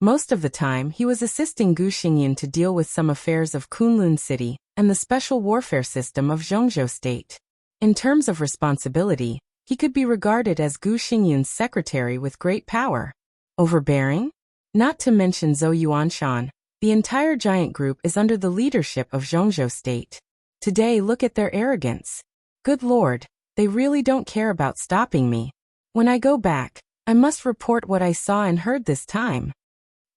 Most of the time he was assisting Gu Xingyun to deal with some affairs of Kunlun City and the special warfare system of Zhongzhou State. In terms of responsibility, he could be regarded as Gu Xingyun's secretary with great power. Overbearing? Not to mention Zhou Yuanshan, the entire giant group is under the leadership of Zhongzhou State. Today look at their arrogance. Good Lord, they really don't care about stopping me. When I go back, I must report what I saw and heard this time.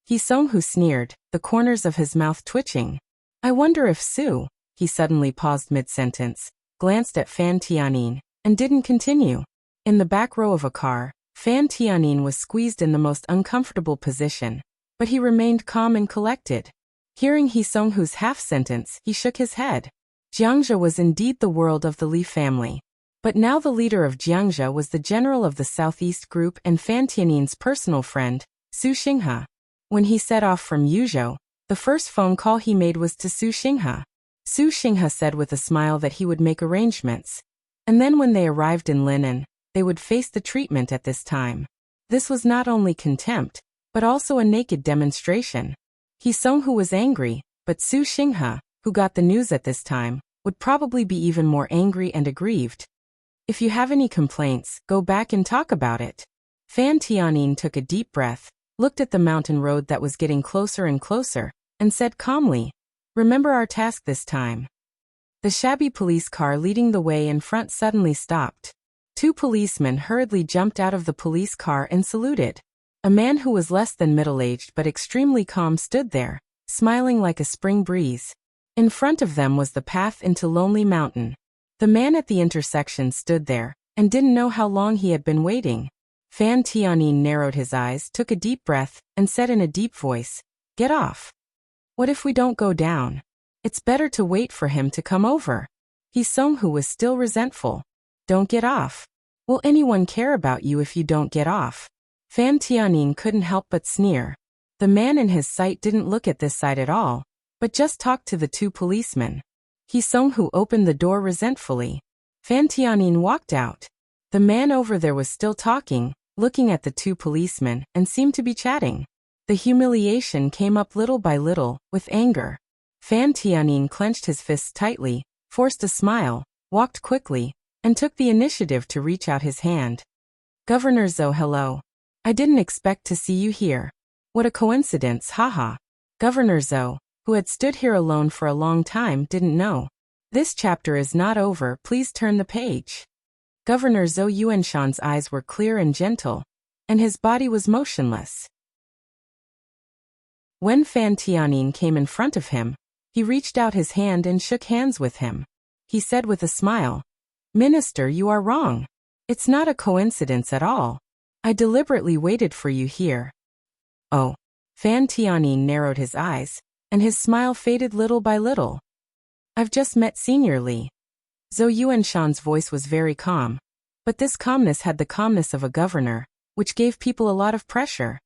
Hee-sung-hoo sneered, the corners of his mouth twitching. I wonder if Su, he suddenly paused mid-sentence, glanced at Fan Tianyin, and didn't continue. In the back row of a car, Fan Tianyin was squeezed in the most uncomfortable position, but he remained calm and collected. Hearing Hee-sung-hoo's half-sentence, he shook his head. Jiangxia was indeed the world of the Li family. But now the leader of Jiangxia was the general of the Southeast Group and Fan Tianyin's personal friend, Su Xinghe. When he set off from Yuzhou, the first phone call he made was to Su Xinghe. Su Xinghe said with a smile that he would make arrangements. And then when they arrived in Linen, they would face the treatment at this time. This was not only contempt, but also a naked demonstration. Hee-sung-hoo was angry, but Su Xinghe, who got the news at this time, would probably be even more angry and aggrieved. If you have any complaints, go back and talk about it. Fan Tianyin took a deep breath, looked at the mountain road that was getting closer and closer, and said calmly, remember our task this time. The shabby police car leading the way in front suddenly stopped. Two policemen hurriedly jumped out of the police car and saluted. A man who was less than middle-aged but extremely calm stood there, smiling like a spring breeze. In front of them was the path into Lonely Mountain. The man at the intersection stood there, and didn't know how long he had been waiting. Fan Tianyin narrowed his eyes, took a deep breath, and said in a deep voice, get off. What if we don't go down? It's better to wait for him to come over. Hee-sung-hoo was still resentful. Don't get off. Will anyone care about you if you don't get off? Fan Tianyin couldn't help but sneer. The man in his sight didn't look at this side at all, but just talked to the two policemen. Hee-sung-hoo opened the door resentfully. Fan Tianyin walked out. The man over there was still talking, looking at the two policemen, and seemed to be chatting. The humiliation came up little by little, with anger. Fan Tianyin clenched his fists tightly, forced a smile, walked quickly, and took the initiative to reach out his hand. Governor Zhou, hello. I didn't expect to see you here. What a coincidence, haha. Governor Zhou, who had stood here alone for a long time, didn't know. This chapter is not over, please turn the page. Governor Zhou Yuanshan's eyes were clear and gentle, and his body was motionless. When Fan Tianyin came in front of him, he reached out his hand and shook hands with him. He said with a smile, Minister, you are wrong. It's not a coincidence at all. I deliberately waited for you here. Oh. Fan Tianyin narrowed his eyes, and his smile faded little by little. I've just met Senior Li. Zhou Yuanshan's voice was very calm, but this calmness had the calmness of a governor, which gave people a lot of pressure.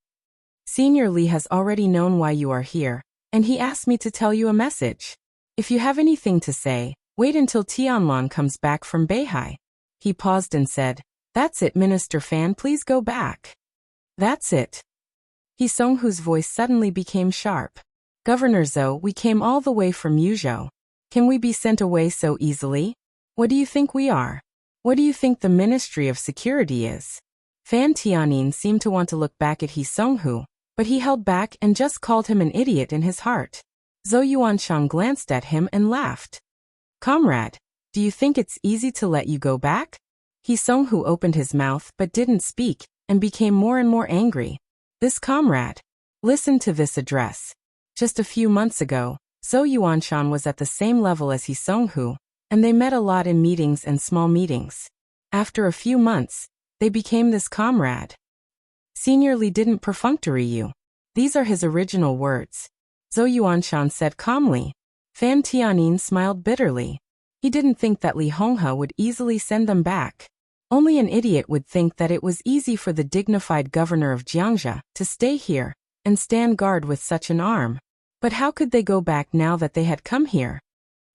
Senior Li has already known why you are here, and he asked me to tell you a message. If you have anything to say, wait until Tianlan comes back from Beihai. He paused and said, That's it, Minister Fan, please go back. That's it. Hee-sung-hoo's voice suddenly became sharp. Governor Zhou, we came all the way from Yuzhou. Can we be sent away so easily? What do you think we are? What do you think the Ministry of Security is? Fan Tianyin seemed to want to look back at Hee-sung-hoo, but he held back and just called him an idiot in his heart. Zhou Yuanshan glanced at him and laughed. Comrade, do you think it's easy to let you go back? Hee-sung-hoo opened his mouth but didn't speak, and became more and more angry. This comrade. Listen to this address. Just a few months ago, Zhou Yuanshan was at the same level as He Songhu, and they met a lot in meetings and small meetings. After a few months, they became this comrade. Senior Li didn't perfunctory you. These are his original words. Zhou Yuanshan said calmly. Fan Tianyin smiled bitterly. He didn't think that Li Honghe would easily send them back. Only an idiot would think that it was easy for the dignified governor of Jiangxia to stay here and stand guard with such an arm. But how could they go back now that they had come here?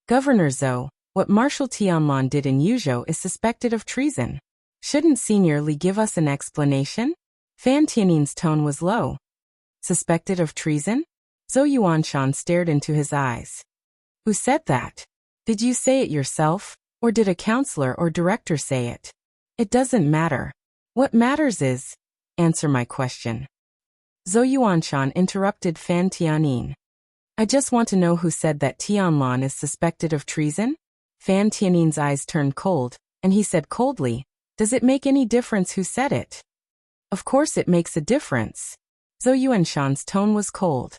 Governor Zhou, what Marshal Tianlan did in Yuzhou is suspected of treason. Shouldn't Senior Li give us an explanation? Fan Tianyin's tone was low. Suspected of treason? Zhou Yuanshan stared into his eyes. Who said that? Did you say it yourself, or did a counselor or director say it? It doesn't matter. What matters is, answer my question. Zhou Yuanshan interrupted Fan Tianyin. I just want to know who said that Tianlan is suspected of treason? Fan Tianyin's eyes turned cold, and he said coldly, does it make any difference who said it? Of course it makes a difference. Zhou Yuanshan's tone was cold.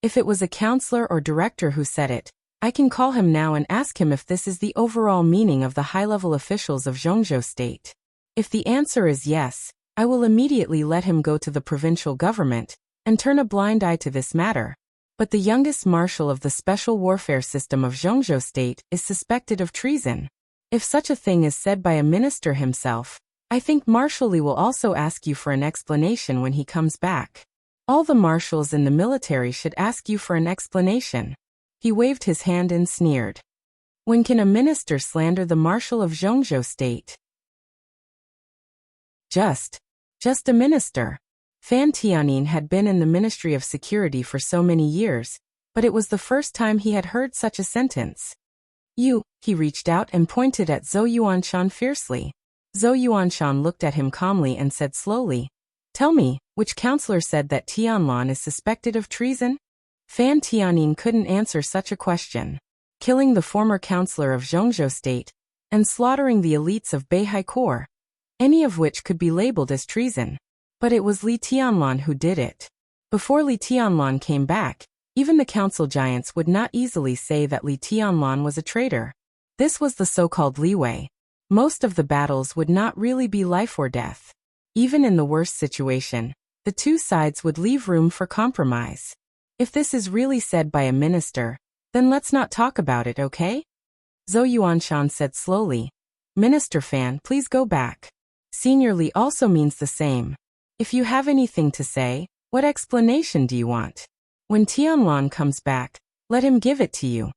If it was a counselor or director who said it, I can call him now and ask him if this is the overall meaning of the high-level officials of Zhongzhou State. If the answer is yes, I will immediately let him go to the provincial government and turn a blind eye to this matter. But the youngest marshal of the special warfare system of Zhongzhou State is suspected of treason. If such a thing is said by a minister himself, I think Marshal Li will also ask you for an explanation when he comes back. All the marshals in the military should ask you for an explanation. He waved his hand and sneered. When can a minister slander the marshal of Zhongzhou State? Just a minister. Fan Tianyin had been in the Ministry of Security for so many years, but it was the first time he had heard such a sentence. You, he reached out and pointed at Zhou Yuanshan fiercely. Zhou Yuanshan looked at him calmly and said slowly, tell me, which counselor said that Tianlan is suspected of treason? Fan Tianyin couldn't answer such a question. Killing the former counselor of Zhongzhou State and slaughtering the elites of Beihai Corps, any of which could be labeled as treason. But it was Li Tianlan who did it. Before Li Tianlan came back, even the council giants would not easily say that Li Tianlan was a traitor. This was the so-called leeway. Most of the battles would not really be life or death. Even in the worst situation, the two sides would leave room for compromise. If this is really said by a minister, then let's not talk about it, okay? Zhou Yuanshan said slowly. Minister Fan, please go back. Senior Li also means the same. If you have anything to say, what explanation do you want? When Tianlan comes back, let him give it to you.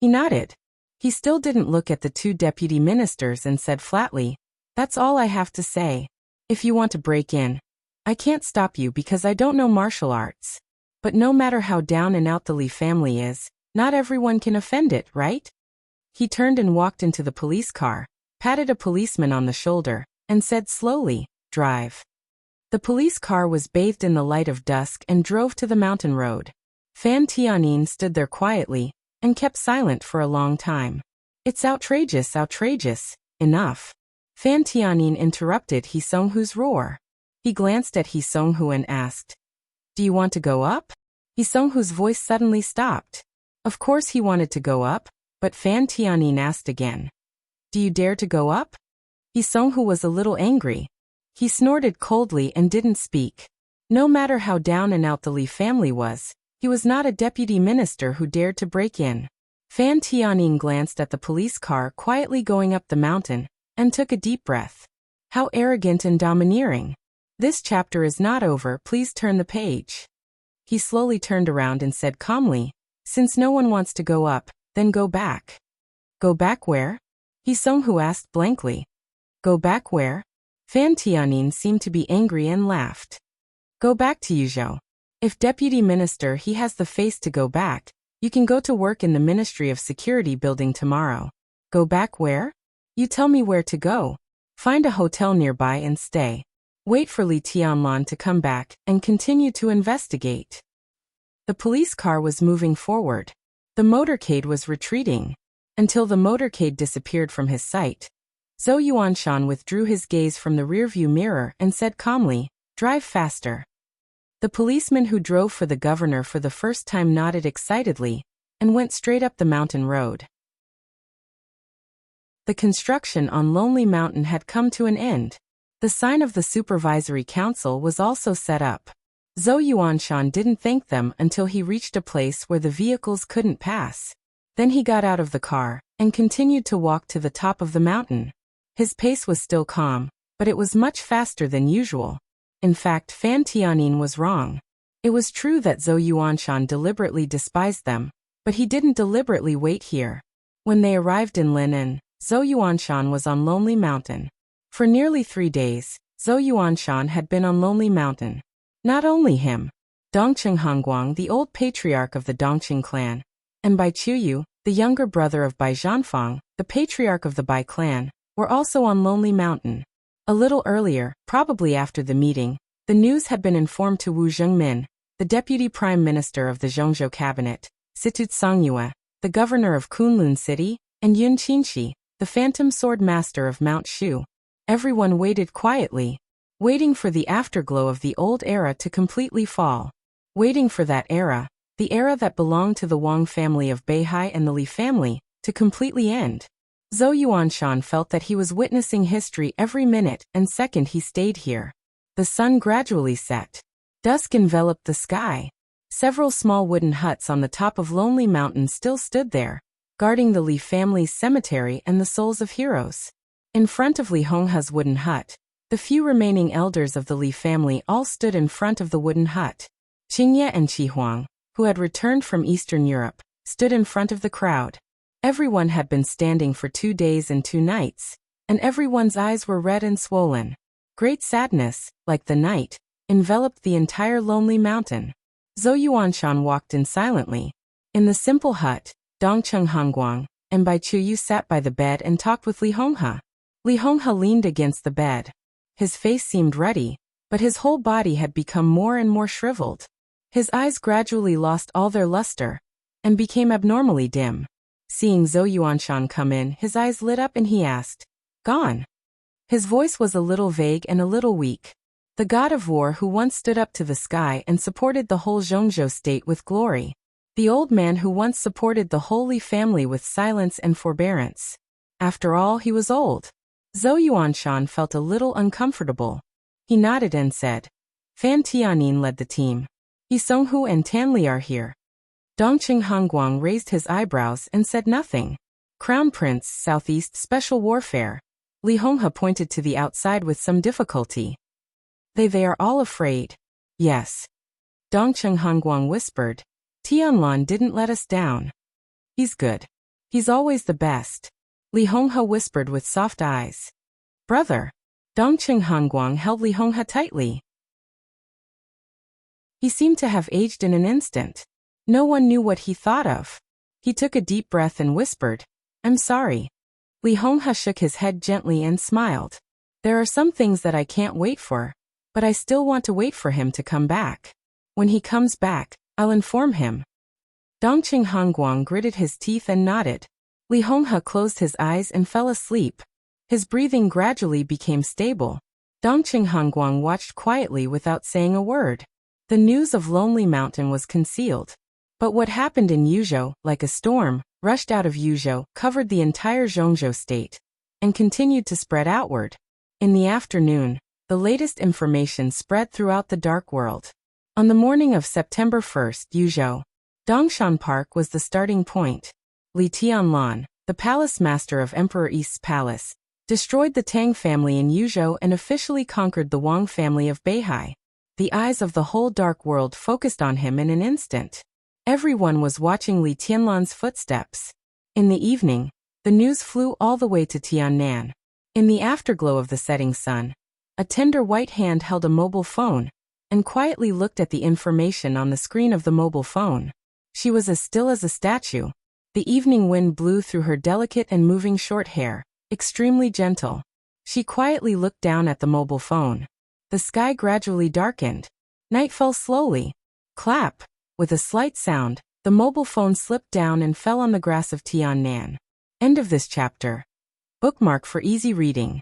He nodded. He still didn't look at the two deputy ministers and said flatly, that's all I have to say. If you want to break in, I can't stop you because I don't know martial arts. But no matter how down and out the Li family is, not everyone can offend it, right? He turned and walked into the police car, patted a policeman on the shoulder, and said slowly, drive. The police car was bathed in the light of dusk and drove to the mountain road. Fan Tianyin stood there quietly and kept silent for a long time. It's outrageous, enough. Fan Tianyin interrupted He Songhu's roar. He glanced at He Songhu and asked, do you want to go up? He Songhu's voice suddenly stopped. Of course he wanted to go up, but Fan Tianyin asked again. Do you dare to go up? He Songhu was a little angry. He snorted coldly and didn't speak. No matter how down and out the Li family was, he was not a deputy minister who dared to break in. Fan Tianyin glanced at the police car quietly going up the mountain and took a deep breath. How arrogant and domineering. This chapter is not over, please turn the page. He slowly turned around and said calmly, since no one wants to go up, then go back. Go back where? He Songhu asked blankly. Go back where? Fan Tianyin seemed to be angry and laughed. Go back to Yuzhou. If deputy minister he has the face to go back, you can go to work in the Ministry of Security building tomorrow. Go back where? You tell me where to go. Find a hotel nearby and stay. Wait for Li Tianlan to come back and continue to investigate. The police car was moving forward. The motorcade was retreating. Until the motorcade disappeared from his sight. Zhou Yuanshan withdrew his gaze from the rearview mirror and said calmly, "Drive faster." The policeman who drove for the governor for the first time nodded excitedly and went straight up the mountain road. The construction on Lonely Mountain had come to an end. The sign of the supervisory council was also set up. Zhou Yuanshan didn't thank them until he reached a place where the vehicles couldn't pass. Then he got out of the car and continued to walk to the top of the mountain. His pace was still calm, but it was much faster than usual. In fact, Fan Tianyin was wrong. It was true that Zhou Yuanshan deliberately despised them, but he didn't deliberately wait here. When they arrived in Linan, Zhou Yuanshan was on Lonely Mountain. For nearly 3 days, Zhou Yuanshan had been on Lonely Mountain. Not only him, Dongqing Hongguang, the old patriarch of the Dongqing clan, and Bai Chuyu, the younger brother of Bai Zhanfang, the patriarch of the Bai clan, were also on Lonely Mountain. A little earlier, probably after the meeting, the news had been informed to Wu Zhengmin, the deputy prime minister of the Zhongzhou cabinet, Situt Songyue, the governor of Kunlun City, and Yun Qinshi, the phantom sword master of Mount Shu. Everyone waited quietly, waiting for the afterglow of the old era to completely fall. Waiting for that era, the era that belonged to the Wang family of Beihai and the Li family, to completely end. Zhou Yuanshan felt that he was witnessing history every minute and second he stayed here. The sun gradually set. Dusk enveloped the sky. Several small wooden huts on the top of Lonely Mountain still stood there, guarding the Li family's cemetery and the souls of heroes. In front of Li Honghe's wooden hut, the few remaining elders of the Li family all stood in front of the wooden hut. Qingye and Qihuang, who had returned from Eastern Europe, stood in front of the crowd. Everyone had been standing for 2 days and 2 nights, and everyone's eyes were red and swollen. Great sadness, like the night, enveloped the entire Lonely Mountain. Zhou Yuanshan walked in silently. In the simple hut, Dongqing Hongguang and Bai Chuyu sat by the bed and talked with Li Honghe. Li Honghe leaned against the bed. His face seemed ruddy, but his whole body had become more and more shriveled. His eyes gradually lost all their luster and became abnormally dim. Seeing Zhou Yuanshan come in, his eyes lit up and he asked, "Gone?" His voice was a little vague and a little weak. The god of war who once stood up to the sky and supported the whole Zhongzhou state with glory. The old man who once supported the Holy Family with silence and forbearance. After all, he was old. Zhou Yuanshan felt a little uncomfortable. He nodded and said, "Fan Tianyin led the team. Yisonghu and Tanli are here." Dongqing Hongguang raised his eyebrows and said nothing. "Crown Prince, Southeast Special Warfare." Li Honghe pointed to the outside with some difficulty. They are all afraid." "Yes." Dongqing Hongguang whispered. "Tianlan didn't let us down. He's good. He's always the best." Li Honghe whispered with soft eyes. "Brother." Dongqing Hongguang held Li Honghe tightly. He seemed to have aged in an instant. No one knew what he thought of. He took a deep breath and whispered, "I'm sorry." Li Honghe shook his head gently and smiled. "There are some things that I can't wait for, but I still want to wait for him to come back. When he comes back, I'll inform him." Dongqing Hongguang gritted his teeth and nodded. Li Honghe closed his eyes and fell asleep. His breathing gradually became stable. Dongqing Hongguang watched quietly without saying a word. The news of Lonely Mountain was concealed. But what happened in Yuzhou, like a storm, rushed out of Yuzhou, covered the entire Zhongzhou state, and continued to spread outward. In the afternoon, the latest information spread throughout the dark world. On the morning of September 1st, Yuzhou, Dongshan Park was the starting point. Li Tianlan, the palace master of Emperor East's palace, destroyed the Tang family in Yuzhou and officially conquered the Wang family of Beihai. The eyes of the whole dark world focused on him in an instant. Everyone was watching Li Tianlan's footsteps. In the evening, the news flew all the way to Tiannan. In the afterglow of the setting sun, a tender white hand held a mobile phone and quietly looked at the information on the screen of the mobile phone. She was as still as a statue. The evening wind blew through her delicate and moving short hair, extremely gentle. She quietly looked down at the mobile phone. The sky gradually darkened. Night fell slowly. Clap! With a slight sound, the mobile phone slipped down and fell on the grass of Tiannan. End of this chapter. Bookmark for easy reading.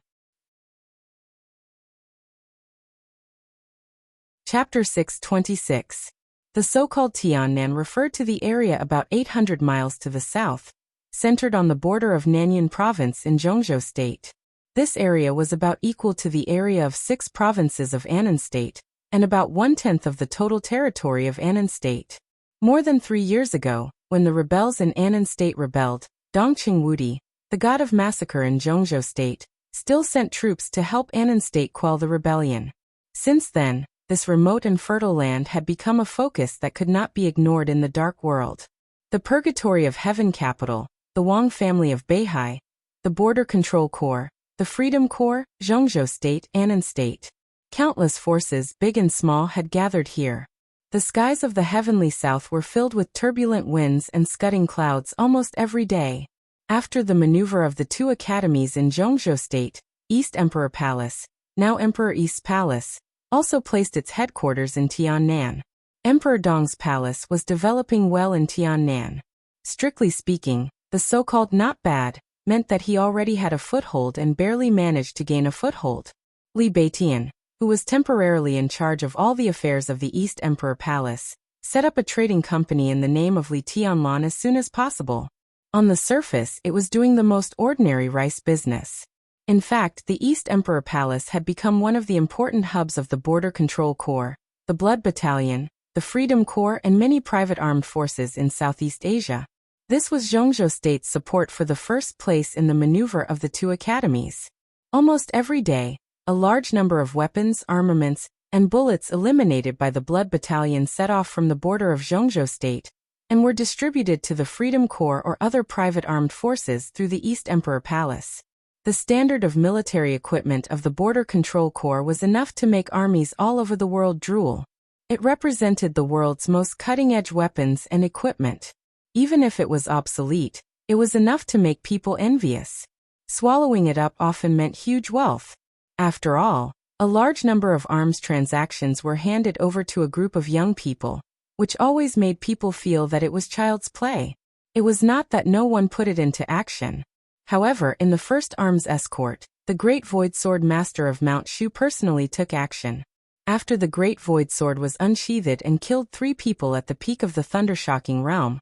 Chapter 626. The so-called Tiannan referred to the area about 800 miles to the south, centered on the border of Nanyuan Province in Zhengzhou State. This area was about equal to the area of 6 provinces of Annan State, and about 1/10 of the total territory of Annan State. More than 3 years ago, when the rebels in Annan State rebelled, Dongqing Wudi, the god of massacre in Zhengzhou State, still sent troops to help Annan State quell the rebellion. Since then, this remote and fertile land had become a focus that could not be ignored in the dark world. The Purgatory of Heaven capital, the Wang family of Beihai, the Border Control Corps, the Freedom Corps, Zhengzhou State, Annan State. Countless forces, big and small, had gathered here. The skies of the heavenly south were filled with turbulent winds and scudding clouds almost every day. After the maneuver of the 2 academies in Zhengzhou State, East Emperor Palace, now Emperor East Palace, also placed its headquarters in Tiannan. Emperor Dong's palace was developing well in Tiannan. Strictly speaking, the so-called not bad meant that he already had a foothold and barely managed to gain a foothold. Li Beitian, who was temporarily in charge of all the affairs of the East Emperor Palace, set up a trading company in the name of Li Tianlan as soon as possible. On the surface, it was doing the most ordinary rice business. In fact, the East Emperor Palace had become one of the important hubs of the Border Control Corps, the Blood Battalion, the Freedom Corps, and many private armed forces in Southeast Asia. This was Zhengzhou State's support for the first place in the maneuver of the 2 academies. Almost every day, a large number of weapons, armaments, and bullets eliminated by the Blood Battalion set off from the border of Zhengzhou State, and were distributed to the Freedom Corps or other private armed forces through the East Emperor Palace. The standard of military equipment of the Border Control Corps was enough to make armies all over the world drool. It represented the world's most cutting-edge weapons and equipment. Even if it was obsolete, it was enough to make people envious. Swallowing it up often meant huge wealth. After all, a large number of arms transactions were handed over to a group of young people, which always made people feel that it was child's play. It was not that no one put it into action. However, in the first arms escort, the Great Void Sword Master of Mount Shu personally took action. After the Great Void Sword was unsheathed and killed 3 people at the peak of the Thundershocking realm,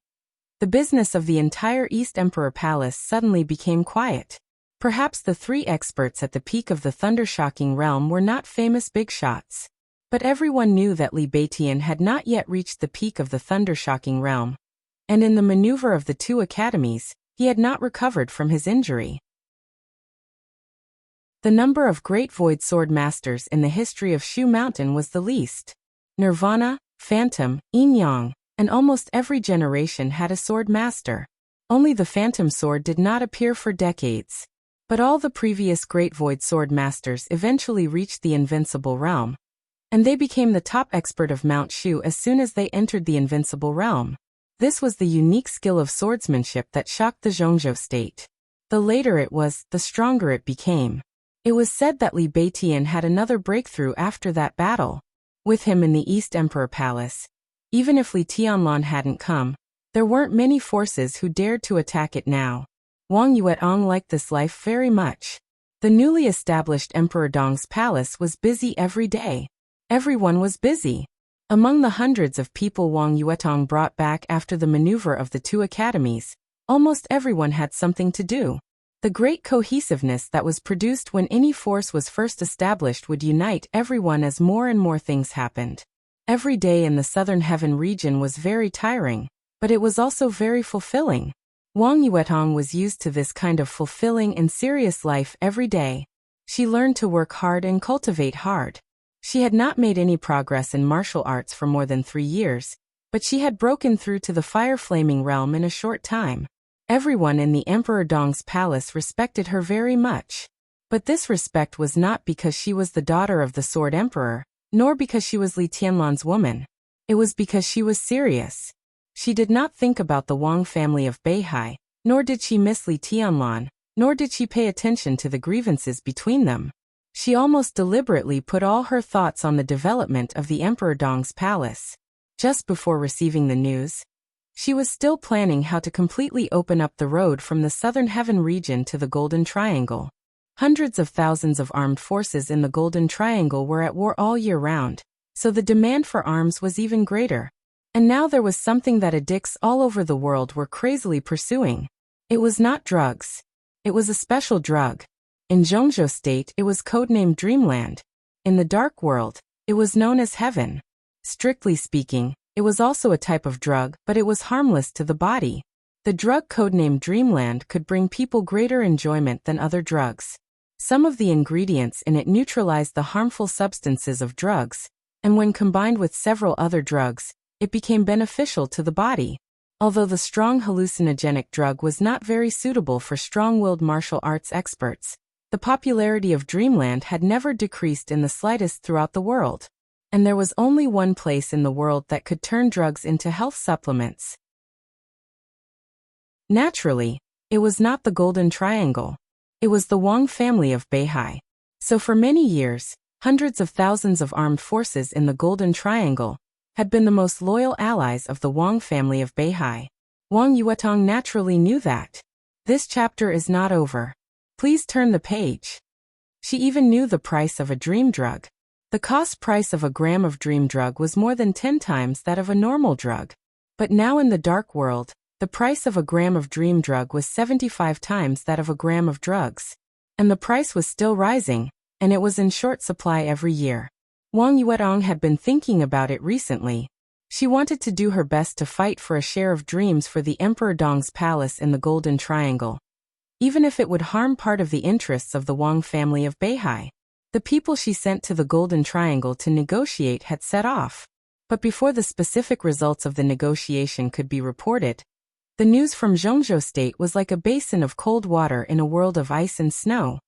the business of the entire East Emperor Palace suddenly became quiet. Perhaps the 3 experts at the peak of the Thundershocking realm were not famous big shots. But everyone knew that Li Beitian had not yet reached the peak of the Thundershocking realm. And in the maneuver of the 2 academies, he had not recovered from his injury. The number of Great Void Sword Masters in the history of Shu Mountain was the least. Nirvana, Phantom, Yin Yang, and almost every generation had a sword master. Only the Phantom Sword did not appear for decades. But all the previous Great Void Sword Masters eventually reached the Invincible Realm. And they became the top expert of Mount Shu as soon as they entered the Invincible Realm. This was the unique skill of swordsmanship that shocked the Zhengzhou State. The later it was, the stronger it became. It was said that Li Beitian had another breakthrough after that battle. With him in the East Emperor Palace, even if Li Tianlan hadn't come, there weren't many forces who dared to attack it now. Wang Yuetong liked this life very much. The newly established Emperor Dong's palace was busy every day. Everyone was busy. Among the hundreds of people Wang Yuetong brought back after the maneuver of the 2 academies, almost everyone had something to do. The great cohesiveness that was produced when any force was first established would unite everyone as more and more things happened. Every day in the Southern Heaven region was very tiring, but it was also very fulfilling. Wang Yuetong was used to this kind of fulfilling and serious life every day. She learned to work hard and cultivate hard. She had not made any progress in martial arts for more than 3 years, but she had broken through to the fire-flaming realm in a short time. Everyone in the Emperor Dong's palace respected her very much. But this respect was not because she was the daughter of the Sword Emperor, nor because she was Li Tianlan's woman. It was because she was serious. She did not think about the Wang family of Beihai, nor did she miss Li Tianlan, nor did she pay attention to the grievances between them. She almost deliberately put all her thoughts on the development of the Emperor Dong's palace. Just before receiving the news, She was still planning how to completely open up the road from the Southern Heaven region to the Golden Triangle. Hundreds of thousands of armed forces in the Golden Triangle were at war all year round, so the demand for arms was even greater. And now there was something that addicts all over the world were crazily pursuing. It was not drugs. It was a special drug. In Zhongzhou State, it was codenamed Dreamland. In the Dark World, it was known as Heaven. Strictly speaking, it was also a type of drug, but it was harmless to the body. The drug codenamed Dreamland could bring people greater enjoyment than other drugs. Some of the ingredients in it neutralized the harmful substances of drugs, and when combined with several other drugs, it became beneficial to the body. Although the strong hallucinogenic drug was not very suitable for strong-willed martial arts experts, the popularity of Dreamland had never decreased in the slightest throughout the world. And there was only one place in the world that could turn drugs into health supplements. Naturally, it was not the Golden Triangle. It was the Wang family of Beihai. So for many years, hundreds of thousands of armed forces in the Golden Triangle had been the most loyal allies of the Wang family of Beihai. Wang Yuetong naturally knew that. This chapter is not over. Please turn the page. She even knew the price of a dream drug. The cost price of a gram of dream drug was more than 10 times that of a normal drug. But now in the dark world, the price of a gram of dream drug was 75 times that of a gram of drugs. And the price was still rising, and it was in short supply every year. Wang Yuetong had been thinking about it recently. She wanted to do her best to fight for a share of dreams for the Emperor Dong's palace in the Golden Triangle, even if it would harm part of the interests of the Wang family of Beihai. The people she sent to the Golden Triangle to negotiate had set off. But before the specific results of the negotiation could be reported, the news from Zhongzhou State was like a basin of cold water in a world of ice and snow,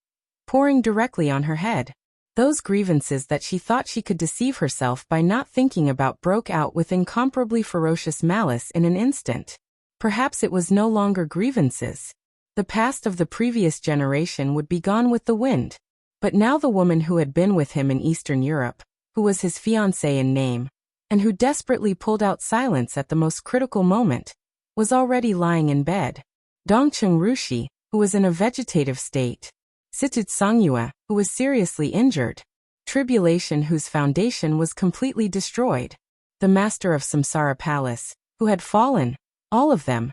pouring directly on her head. Those grievances that she thought she could deceive herself by not thinking about broke out with incomparably ferocious malice in an instant. Perhaps it was no longer grievances. The past of the previous generation would be gone with the wind. But now the woman who had been with him in Eastern Europe, who was his fiancée in name, and who desperately pulled out silence at the most critical moment, was already lying in bed. Dongcheng Rushi, who was in a vegetative state. Situt Songyue, who was seriously injured. Tribulation, whose foundation was completely destroyed. The master of Samsara Palace, who had fallen. All of them.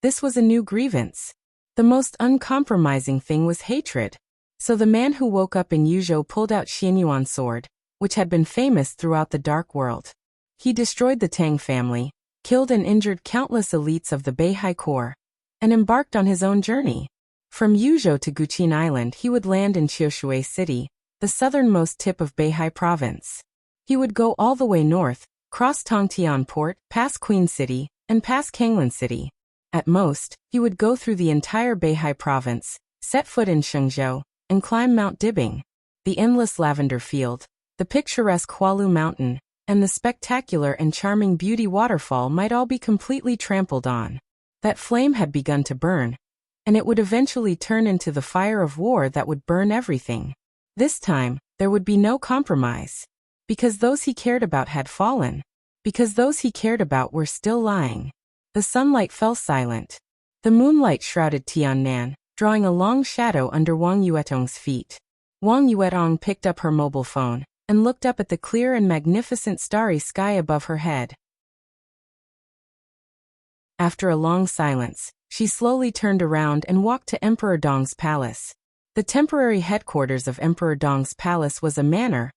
This was a new grievance. The most uncompromising thing was hatred. So the man who woke up in Yuzhou pulled out Xianyuan's sword, which had been famous throughout the Dark World. He destroyed the Tang family, killed and injured countless elites of the Beihai Corps, and embarked on his own journey. From Yuzhou to Guqin Island he would land in Qiushui City, the southernmost tip of Beihai Province. He would go all the way north, cross Tongtian Port, pass Queen City, and pass Kanglan City. At most, he would go through the entire Beihai Province, set foot in Shenzhou, and climb Mount Dibing, the endless lavender field, the picturesque Hualu Mountain, and the spectacular and charming Beauty Waterfall might all be completely trampled on. That flame had begun to burn, and it would eventually turn into the fire of war that would burn everything. This time, there would be no compromise. Because those he cared about had fallen. Because those he cared about were still lying. The sunlight fell silent. The moonlight shrouded Tiannan, drawing a long shadow under Wang Yuetong's feet. Wang Yuetong picked up her mobile phone and looked up at the clear and magnificent starry sky above her head. After a long silence, she slowly turned around and walked to Emperor Dong's palace. The temporary headquarters of Emperor Dong's palace was a manor,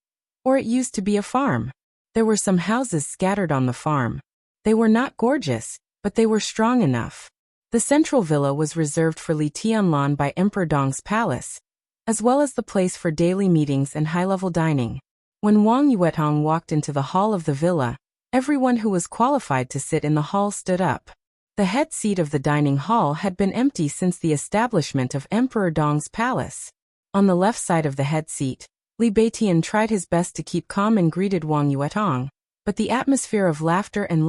or it used to be a farm. There were some houses scattered on the farm. They were not gorgeous, but they were strong enough. The central villa was reserved for Li Tianlan by Emperor Dong's palace, as well as the place for daily meetings and high-level dining. When Wang Yuetong walked into the hall of the villa, everyone who was qualified to sit in the hall stood up. The head seat of the dining hall had been empty since the establishment of Emperor Dong's palace. On the left side of the head seat, Li Beitian tried his best to keep calm and greeted Wang Yuetong, but the atmosphere of laughter in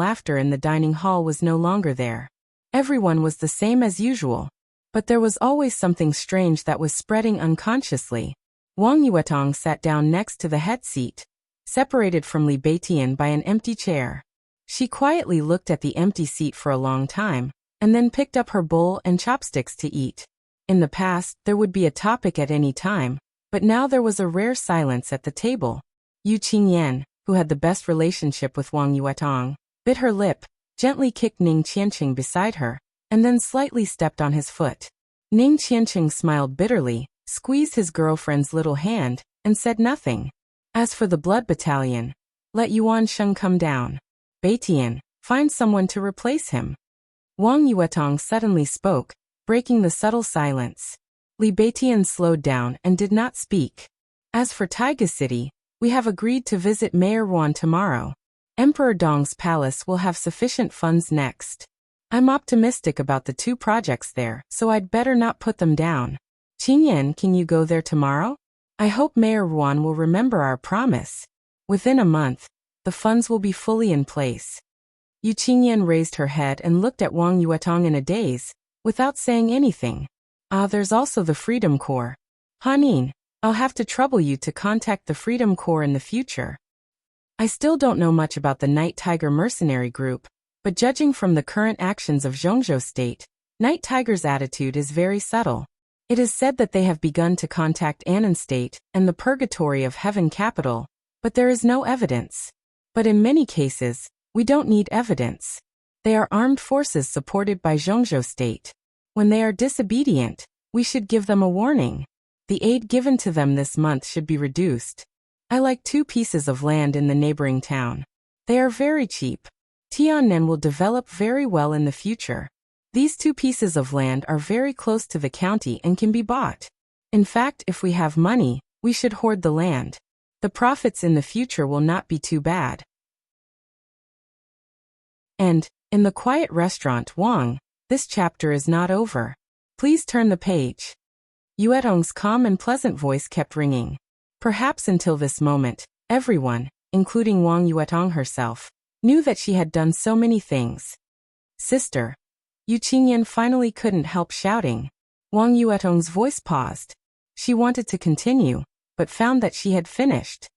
the dining hall was no longer there. Everyone was the same as usual, but there was always something strange that was spreading unconsciously. Wang Yuetong sat down next to the head seat, separated from Li Beitian by an empty chair. She quietly looked at the empty seat for a long time, and then picked up her bowl and chopsticks to eat. In the past, there would be a topic at any time, but now there was a rare silence at the table. Yu Qingyan, who had the best relationship with Wang Yuetong, bit her lip, gently kicked Ning Qianqing beside her, and then slightly stepped on his foot. Ning Qianqing smiled bitterly, squeezed his girlfriend's little hand, and said nothing. As for the blood battalion, let Yuan Sheng come down. Beitian, find someone to replace him. Wang Yuetong suddenly spoke, breaking the subtle silence. Li Beitian slowed down and did not speak. As for Taiga City, we have agreed to visit Mayor Wan tomorrow. Emperor Dong's palace will have sufficient funds next. I'm optimistic about the 2 projects there, so I'd better not put them down. Qingyan, can you go there tomorrow? I hope Mayor Wan will remember our promise. Within a month, the funds will be fully in place. Yu Qingyan raised her head and looked at Wang Yuetong in a daze, without saying anything. There's also the Freedom Corps. Hanin, I'll have to trouble you to contact the Freedom Corps in the future. I still don't know much about the Night Tiger mercenary group, but judging from the current actions of Zhongzhou State, Night Tiger's attitude is very subtle. It is said that they have begun to contact Annan State and the Purgatory of Heaven capital, but there is no evidence. But in many cases, we don't need evidence. They are armed forces supported by Zhongzhou State. When they are disobedient, we should give them a warning. The aid given to them this month should be reduced. I like 2 pieces of land in the neighboring town. They are very cheap. Tiannan will develop very well in the future. These 2 pieces of land are very close to the county and can be bought. In fact, if we have money, we should hoard the land. The profits in the future will not be too bad. And, in the quiet restaurant Wang, this chapter is not over. Please turn the page. Yuetong's calm and pleasant voice kept ringing. Perhaps until this moment, everyone, including Wang Yuetong herself, knew that she had done so many things. Sister. Yu Qingyan finally couldn't help shouting. Wang Yuetong's voice paused. She wanted to continue, but found that she had finished.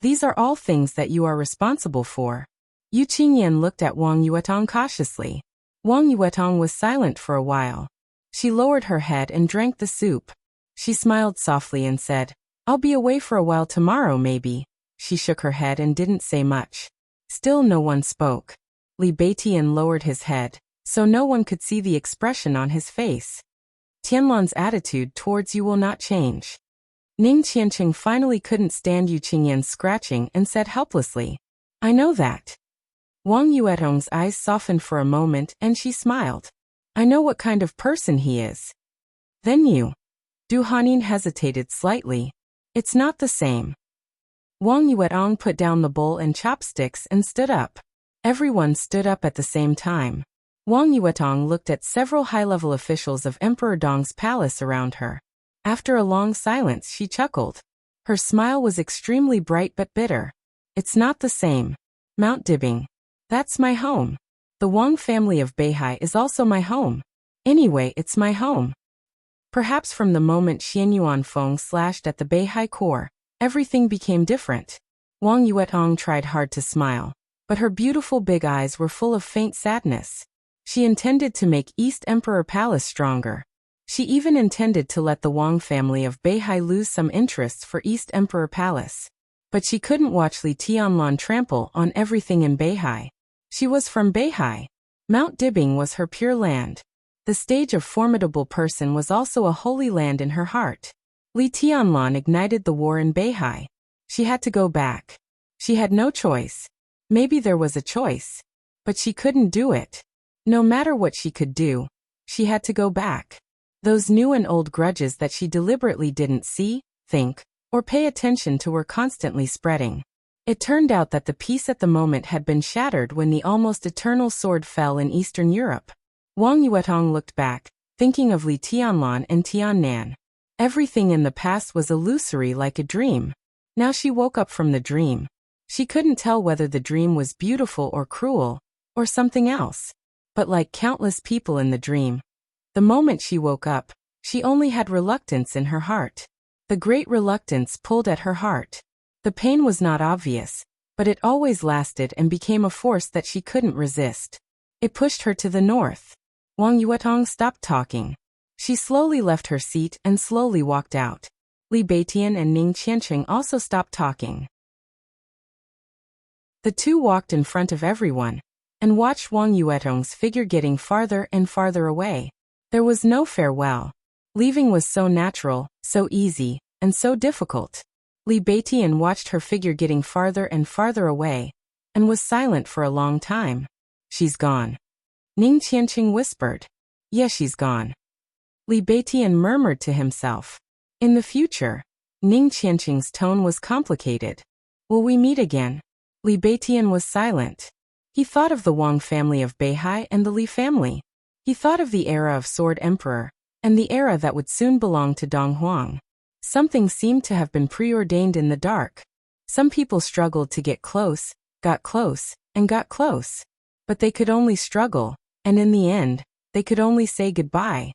These are all things that you are responsible for. Yu Qingyan looked at Wang Yuetong cautiously. Wang Yuetong was silent for a while. She lowered her head and drank the soup. She smiled softly and said, I'll be away for a while tomorrow maybe. She shook her head and didn't say much. Still no one spoke. Li Beitian lowered his head, so no one could see the expression on his face. Tianlan's attitude towards you will not change. Ning Qianqing finally couldn't stand Yu Qingyan's scratching and said helplessly, I know that. Wang Yuetong's eyes softened for a moment and she smiled. I know what kind of person he is. Then you. Du Hanin hesitated slightly. It's not the same. Wang Yuetong put down the bowl and chopsticks and stood up. Everyone stood up at the same time. Wang Yuetong looked at several high-level officials of Emperor Dong's palace around her. After a long silence, she chuckled. Her smile was extremely bright but bitter. It's not the same. Mount Dibing. That's my home. The Wang family of Beihai is also my home. Anyway, it's my home. Perhaps from the moment Xian Yuanfeng slashed at the Beihai core, everything became different. Wang Yuetong tried hard to smile, but her beautiful big eyes were full of faint sadness. She intended to make East Emperor Palace stronger. She even intended to let the Wang family of Beihai lose some interests for East Emperor Palace. But she couldn't watch Li Tianlan trample on everything in Beihai. She was from Beihai. Mount Dibing was her pure land. The stage of formidable person was also a holy land in her heart. Li Tianlan ignited the war in Beihai. She had to go back. She had no choice. Maybe there was a choice. But she couldn't do it. No matter what she could do, she had to go back. Those new and old grudges that she deliberately didn't see, think, or pay attention to were constantly spreading. It turned out that the peace at the moment had been shattered when the almost eternal sword fell in Eastern Europe. Wang Yuetong looked back, thinking of Li Tianlan and Tiannan. Everything in the past was illusory like a dream. Now she woke up from the dream. She couldn't tell whether the dream was beautiful or cruel, or something else. But like countless people in the dream, the moment she woke up, she only had reluctance in her heart. The great reluctance pulled at her heart. The pain was not obvious, but it always lasted and became a force that she couldn't resist. It pushed her to the north. Wang Yuetong stopped talking. She slowly left her seat and slowly walked out. Li Beitian and Ning Qianqing also stopped talking. The two walked in front of everyone and watched Wang Yuetong's figure getting farther and farther away. There was no farewell. Leaving was so natural, so easy, and so difficult. Li Beitian watched her figure getting farther and farther away and was silent for a long time. She's gone. Ning Qianqing whispered. Yes, she's gone. Li Beitian murmured to himself. In the future. Ning Qianqing's tone was complicated. Will we meet again? Li Beitian was silent. He thought of the Wang family of Beihai and the Li family. He thought of the era of Sword Emperor, and the era that would soon belong to Dong Huang. Something seemed to have been preordained in the dark. Some people struggled to get close, got close, and got close. But they could only struggle, and in the end, they could only say goodbye.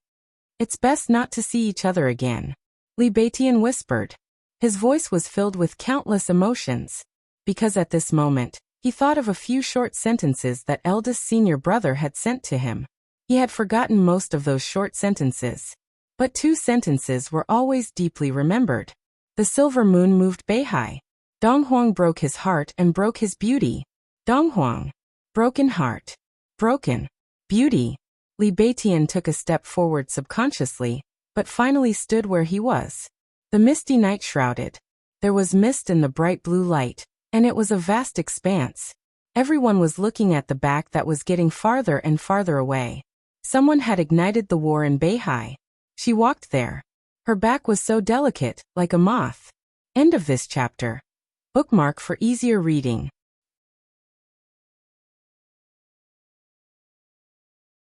It's best not to see each other again. Li Beitian whispered. His voice was filled with countless emotions. Because at this moment, he thought of a few short sentences that eldest senior brother had sent to him. He had forgotten most of those short sentences. But two sentences were always deeply remembered. The silver moon moved Beihai. Dong Huang broke his heart and broke his beauty. Dong Huang. Broken heart. Broken. Beauty. Li Beitian took a step forward subconsciously, but finally stood where he was. The misty night shrouded. There was mist in the bright blue light, and it was a vast expanse. Everyone was looking at the back that was getting farther and farther away. Someone had ignited the war in Beihai. She walked there. Her back was so delicate, like a moth. End of this chapter. Bookmark for easier reading.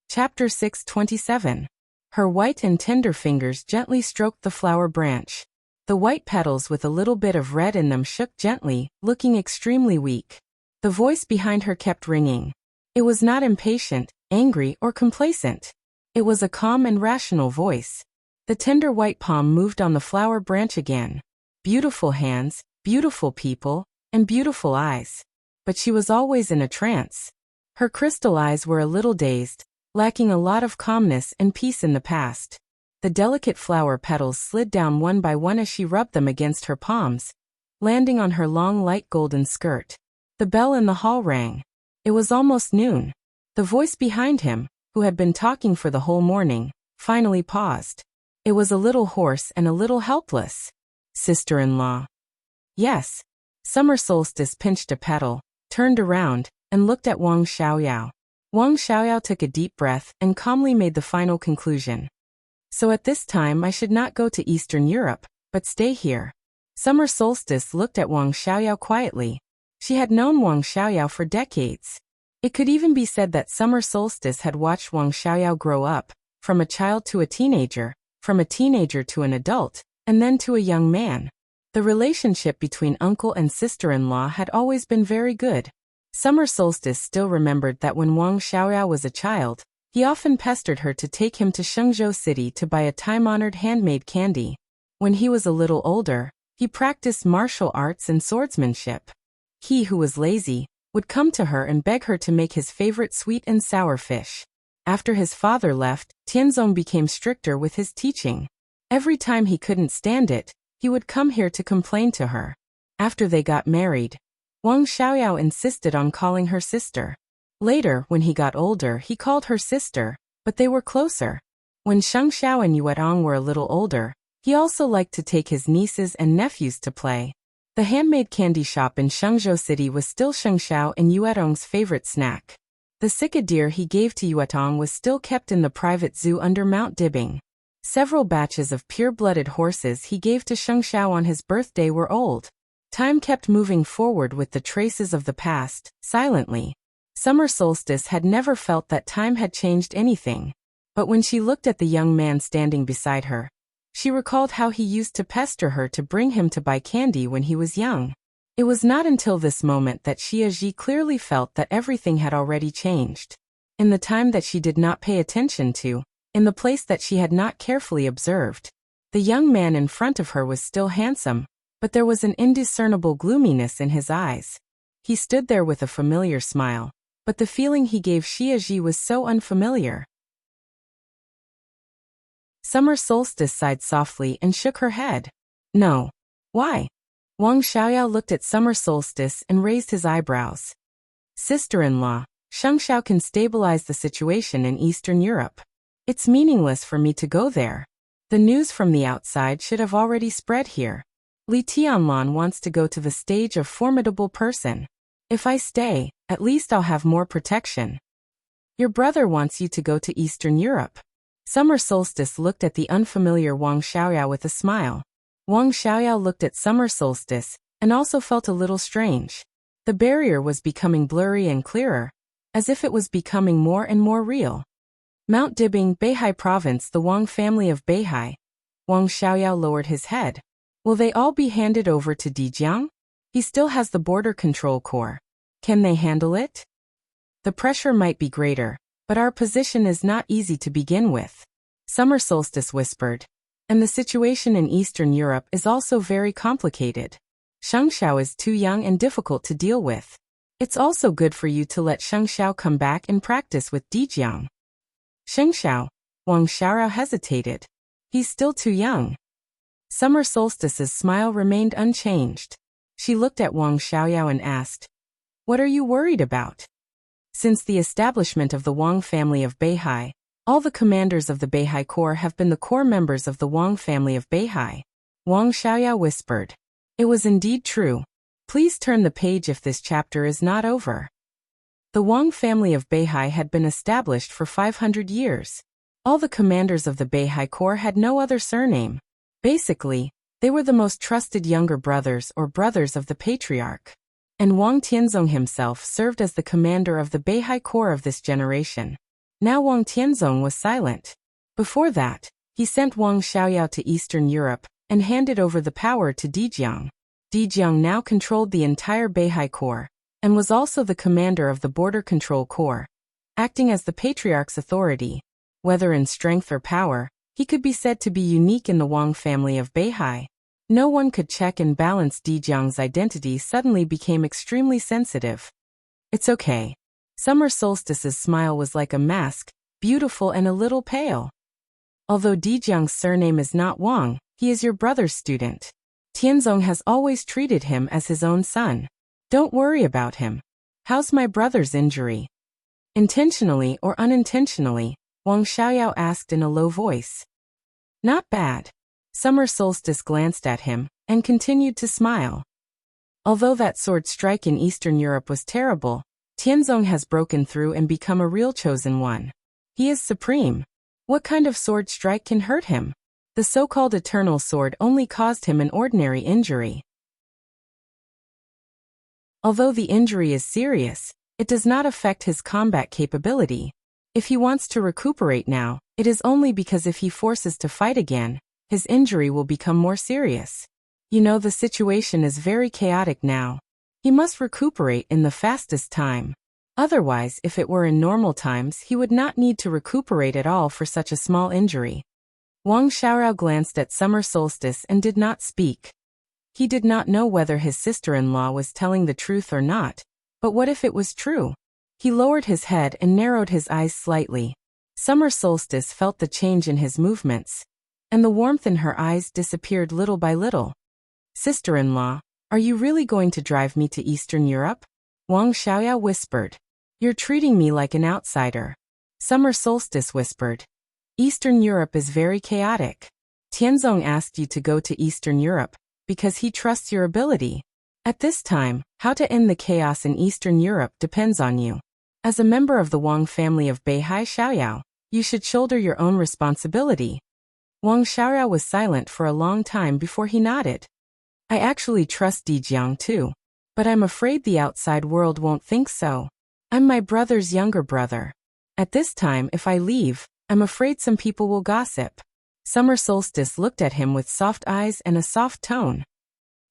Chapter 627. Her white and tender fingers gently stroked the flower branch. The white petals with a little bit of red in them shook gently, looking extremely weak. The voice behind her kept ringing. It was not impatient, angry, or complacent. It was a calm and rational voice. The tender white palm moved on the flower branch again. Beautiful hands, beautiful people, and beautiful eyes. But she was always in a trance. Her crystal eyes were a little dazed, lacking a lot of calmness and peace in the past. The delicate flower petals slid down one by one as she rubbed them against her palms, landing on her long light golden skirt. The bell in the hall rang. It was almost noon. The voice behind him, who had been talking for the whole morning, finally paused. It was a little hoarse and a little helpless. Sister-in-law. Yes. Summer Solstice pinched a petal, turned around, and looked at Wang Xiaoyao. Wang Xiaoyao took a deep breath and calmly made the final conclusion. So at this time I should not go to Eastern Europe, but stay here. Summer Solstice looked at Wang Xiaoyao quietly. She had known Wang Xiaoyao for decades. It could even be said that Summer Solstice had watched Wang Xiaoyao grow up, from a child to a teenager, from a teenager to an adult, and then to a young man. The relationship between uncle and sister-in-law had always been very good. Summer Solstice still remembered that when Wang Xiaoyao was a child, he often pestered her to take him to Shenzhou City to buy a time-honored handmade candy. When he was a little older, he practiced martial arts and swordsmanship. He who was lazy would come to her and beg her to make his favorite sweet and sour fish. After his father left, Tianzong became stricter with his teaching. Every time he couldn't stand it, he would come here to complain to her. After they got married, Wang Xiaoyao insisted on calling her sister. Later, when he got older, he called her sister, but they were closer. When Sheng Xiao and Yuetong were a little older, he also liked to take his nieces and nephews to play. The handmade candy shop in Shenzhou City was still Sheng Xiao and Yuetong's favorite snack. The sika deer he gave to Yuetong was still kept in the private zoo under Mount Dibbing. Several batches of pure-blooded horses he gave to Sheng Xiao on his birthday were old. Time kept moving forward with the traces of the past, silently. Summer Solstice had never felt that time had changed anything. But when she looked at the young man standing beside her, she recalled how he used to pester her to bring him to buy candy when he was young. It was not until this moment that Xia Ji clearly felt that everything had already changed. In the time that she did not pay attention to, in the place that she had not carefully observed, the young man in front of her was still handsome, but there was an indiscernible gloominess in his eyes. He stood there with a familiar smile, but the feeling he gave Xiaji was so unfamiliar. Summer Solstice sighed softly and shook her head. No. Why? Wang Xiaoyao looked at Summer Solstice and raised his eyebrows. Sister-in-law, Shengshao can stabilize the situation in Eastern Europe. It's meaningless for me to go there. The news from the outside should have already spread here. Li Tianlan wants to go to the stage of formidable person. If I stay, at least I'll have more protection. Your brother wants you to go to Eastern Europe. Summer Solstice looked at the unfamiliar Wang Xiaoyao with a smile. Wang Xiaoyao looked at Summer Solstice and also felt a little strange. The barrier was becoming blurry and clearer, as if it was becoming more and more real. Mount Dibing, Beihai Province, the Wang family of Beihai. Wang Xiaoyao lowered his head. Will they all be handed over to Dijiang? He still has the border control corps. Can they handle it? The pressure might be greater, but our position is not easy to begin with. Summer Solstice whispered. And the situation in Eastern Europe is also very complicated. Shengshao is too young and difficult to deal with. It's also good for you to let Shengshao come back and practice with Dijiang. Shengshao? Wang Xiaoyao hesitated. He's still too young. Summer Solstice's smile remained unchanged. She looked at Wang Xiaoyao and asked, What are you worried about? Since the establishment of the Wang family of Beihai, all the commanders of the Beihai Corps have been the core members of the Wang family of Beihai. Wang Xiaoyao whispered. It was indeed true. Please turn the page if this chapter is not over. The Wang family of Beihai had been established for 500 years. All the commanders of the Beihai Corps had no other surname. Basically, they were the most trusted younger brothers or brothers of the patriarch. And Wang Tianzong himself served as the commander of the Beihai Corps of this generation. Now Wang Tianzong was silent. Before that, he sent Wang Xiaoyao to Eastern Europe and handed over the power to Dijiang. Dijiang now controlled the entire Beihai Corps, and was also the commander of the Border Control Corps, acting as the patriarch's authority. Whether in strength or power, he could be said to be unique in the Wang family of Beihai. No one could check and balance. Dijiang's identity suddenly became extremely sensitive. It's okay. Summer Solstice's smile was like a mask, beautiful and a little pale. Although Dijiang's surname is not Wang, he is your brother's student. Tianzong has always treated him as his own son. Don't worry about him. How's my brother's injury? Intentionally or unintentionally, Wang Xiaoyao asked in a low voice. Not bad. Summer Solstice glanced at him and continued to smile. Although that sword strike in Eastern Europe was terrible, Tianzong has broken through and become a real chosen one. He is supreme. What kind of sword strike can hurt him? The so-called eternal sword only caused him an ordinary injury. Although the injury is serious, it does not affect his combat capability. If he wants to recuperate now, it is only because if he forces to fight again, his injury will become more serious. You know, the situation is very chaotic now. He must recuperate in the fastest time. Otherwise, if it were in normal times, he would not need to recuperate at all for such a small injury. Wang Xiaoyao glanced at Summer Solstice and did not speak. He did not know whether his sister-in-law was telling the truth or not, but what if it was true? He lowered his head and narrowed his eyes slightly. Summer Solstice felt the change in his movements, and the warmth in her eyes disappeared little by little. Sister-in-law, are you really going to drive me to Eastern Europe? Wang Xiaoyao whispered. You're treating me like an outsider. Summer Solstice whispered. Eastern Europe is very chaotic. Tianzong asked you to go to Eastern Europe because he trusts your ability. At this time, how to end the chaos in Eastern Europe depends on you. As a member of the Wang family of Beihai Xiaoyao, you should shoulder your own responsibility. Wang Xiaoyao was silent for a long time before he nodded. I actually trust Dijiang too, but I'm afraid the outside world won't think so. I'm my brother's younger brother. At this time, if I leave, I'm afraid some people will gossip. Summer Solstice looked at him with soft eyes and a soft tone.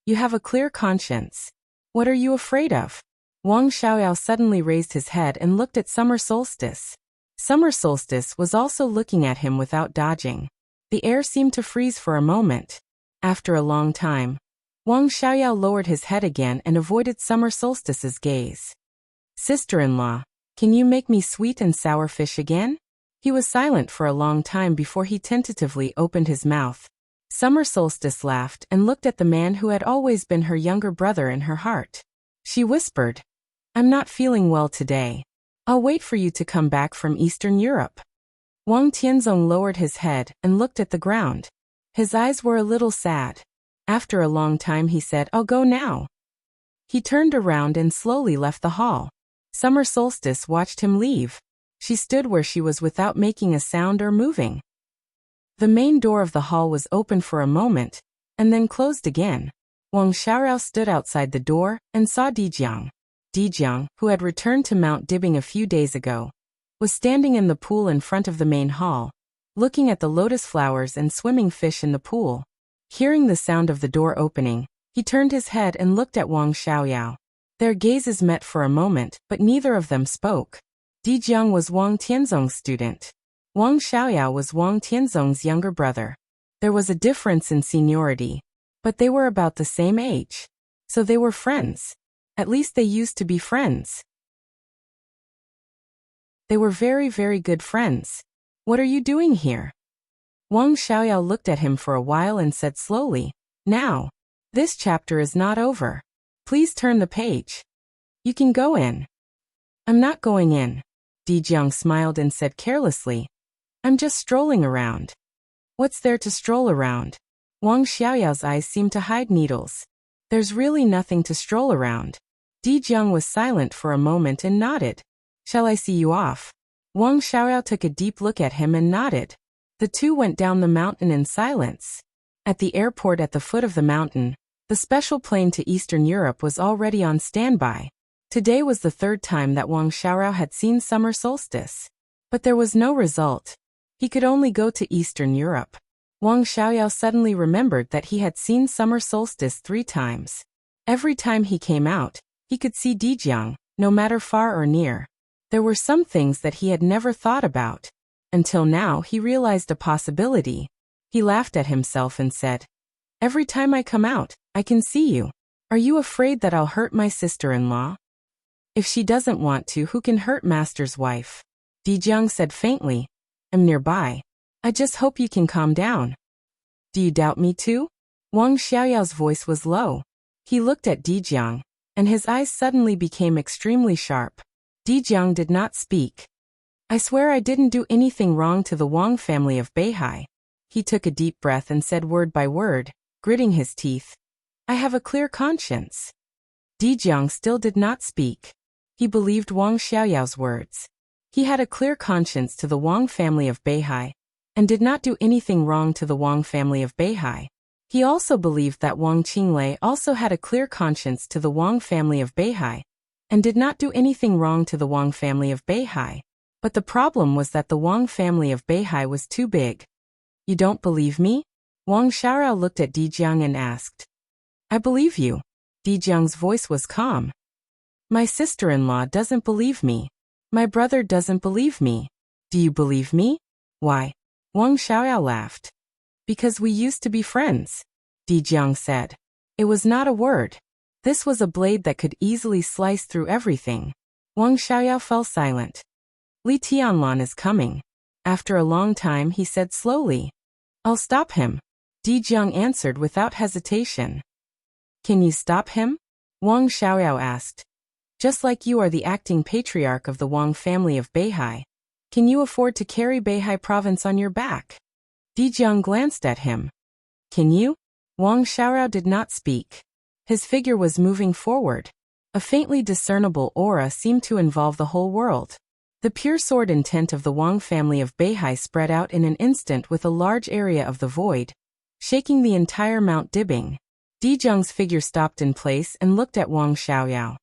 You have a clear conscience. What are you afraid of? Wang Xiaoyao suddenly raised his head and looked at Summer Solstice. Summer Solstice was also looking at him without dodging. The air seemed to freeze for a moment. After a long time, Wang Xiaoyao lowered his head again and avoided summer solstice's gaze. Sister-in-law, can you make me sweet and sour fish again? He was silent for a long time before he tentatively opened his mouth. Summer solstice laughed and looked at the man who had always been her younger brother in her heart. She whispered, I'm not feeling well today. I'll wait for you to come back from Eastern Europe. Wang Tianzong lowered his head and looked at the ground. His eyes were a little sad. After a long time he said, I'll go now. He turned around and slowly left the hall. Summer solstice watched him leave. She stood where she was without making a sound or moving. The main door of the hall was open for a moment, and then closed again. Wang Xiaorao stood outside the door and saw Dijiang. Dijiang, who had returned to Mount Dibbing a few days ago, was standing in the pool in front of the main hall, looking at the lotus flowers and swimming fish in the pool. Hearing the sound of the door opening, he turned his head and looked at Wang Xiaoyao. Their gazes met for a moment, but neither of them spoke. Dijiang was Wang Tianzong's student. Wang Xiaoyao was Wang Tianzong's younger brother. There was a difference in seniority, but they were about the same age. So they were friends. At least they used to be friends. They were very, very good friends. What are you doing here? Wang Xiaoyao looked at him for a while and said slowly, Now, this chapter is not over. Please turn the page. You can go in. I'm not going in. Dijiang smiled and said carelessly, I'm just strolling around. What's there to stroll around? Wang Xiaoyao's eyes seemed to hide needles. There's really nothing to stroll around. Dijiang was silent for a moment and nodded. Shall I see you off? Wang Xiaoyao took a deep look at him and nodded. The two went down the mountain in silence. At the airport at the foot of the mountain, the special plane to Eastern Europe was already on standby. Today was the third time that Wang Xiaorao had seen summer solstice. But there was no result. He could only go to Eastern Europe. Wang Xiaoyao suddenly remembered that he had seen summer solstice 3 times. Every time he came out, he could see Dijiang, no matter far or near. There were some things that he had never thought about. Until now he realized a possibility. He laughed at himself and said, Every time I come out, I can see you. Are you afraid that I'll hurt my sister-in-law? If she doesn't want to, who can hurt master's wife? Dijiang said faintly, I'm nearby. I just hope you can calm down. Do you doubt me too? Wang Xiaoyao's voice was low. He looked at Dijiang, and his eyes suddenly became extremely sharp. Dijiang did not speak. I swear I didn't do anything wrong to the Wang family of Beihai. He took a deep breath and said word by word, gritting his teeth. I have a clear conscience. Dijiang still did not speak. He believed Wang Xiaoyao's words. He had a clear conscience to the Wang family of Beihai, and did not do anything wrong to the Wang family of Beihai. He also believed that Wang Qinglei also had a clear conscience to the Wang family of Beihai, and did not do anything wrong to the Wang family of Beihai. But the problem was that the Wang family of Beihai was too big. You don't believe me? Wang Xiaorao looked at Dijiang and asked. I believe you. Dijiang's voice was calm. My sister-in-law doesn't believe me. My brother doesn't believe me. Do you believe me? Why? Wang Xiaoyao laughed. Because we used to be friends. Dijiang said. It was not a word. This was a blade that could easily slice through everything. Wang Xiaoyao fell silent. Li Tianlan is coming. After a long time he said slowly. I'll stop him. Dijiang answered without hesitation. Can you stop him? Wang Xiaoyao asked. Just like you are the acting patriarch of the Wang family of Beihai, can you afford to carry Beihai province on your back? Dijiang glanced at him. Can you? Wang Xiaorao did not speak. His figure was moving forward. A faintly discernible aura seemed to involve the whole world. The pure sword intent of the Wang family of Beihai spread out in an instant with a large area of the void, shaking the entire Mount Dibbing. Dijiang's figure stopped in place and looked at Wang Xiaoyao.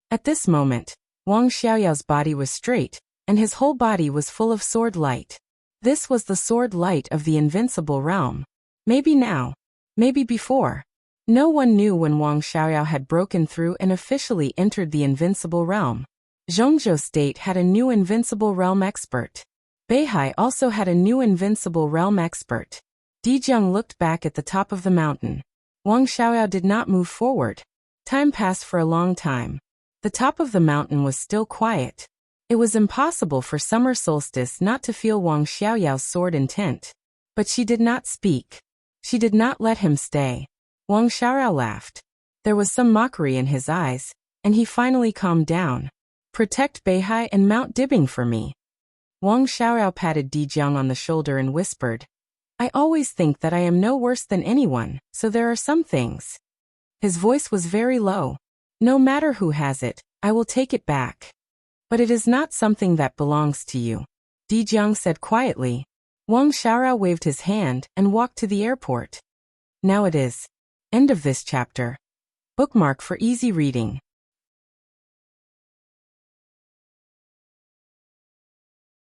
At this moment, Wang Xiaoyao's body was straight, and his whole body was full of sword light. This was the sword light of the invincible realm. Maybe now, maybe before. No one knew when Wang Xiaoyao had broken through and officially entered the invincible realm. Zhongzhou State had a new invincible realm expert. Beihai also had a new invincible realm expert. Dijong looked back at the top of the mountain. Wang Xiaoyao did not move forward. Time passed for a long time. The top of the mountain was still quiet. It was impossible for Summer Solstice not to feel Wang Xiaoyao's sword intent. But she did not speak. She did not let him stay. Wang Xiaoyao laughed. There was some mockery in his eyes, and he finally calmed down. Protect Beihai and Mount Dibbing for me. Wang Xiaoyao patted Dijong on the shoulder and whispered, I always think that I am no worse than anyone, so there are some things. His voice was very low. No matter who has it, I will take it back. But it is not something that belongs to you. Dijong said quietly. Wang Xiaoyao waved his hand and walked to the airport. Now it is. End of this chapter. Bookmark for easy reading.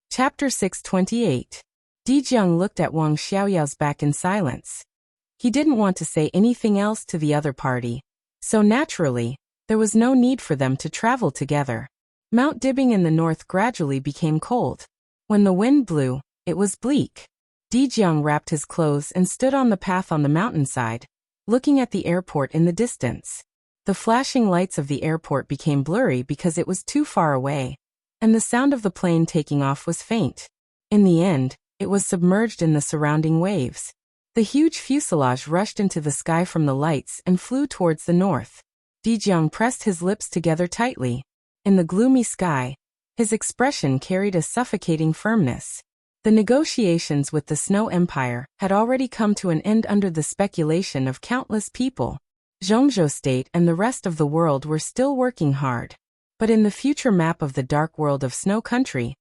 Chapter 628. Dijong looked at Wang Xiaoyao's back in silence. He didn't want to say anything else to the other party, so naturally, there was no need for them to travel together. Mount Dibbing in the north gradually became cold. When the wind blew, it was bleak. Dijong wrapped his clothes and stood on the path on the mountainside, looking at the airport in the distance. The flashing lights of the airport became blurry because it was too far away, and the sound of the plane taking off was faint. In the end, it was submerged in the surrounding waves. The huge fuselage rushed into the sky from the lights and flew towards the north. Dijong pressed his lips together tightly. In the gloomy sky, his expression carried a suffocating firmness. The negotiations with the Snow Empire had already come to an end under the speculation of countless people. Zhongzhou State and the rest of the world were still working hard. But in the future map of the dark world of Snow Country,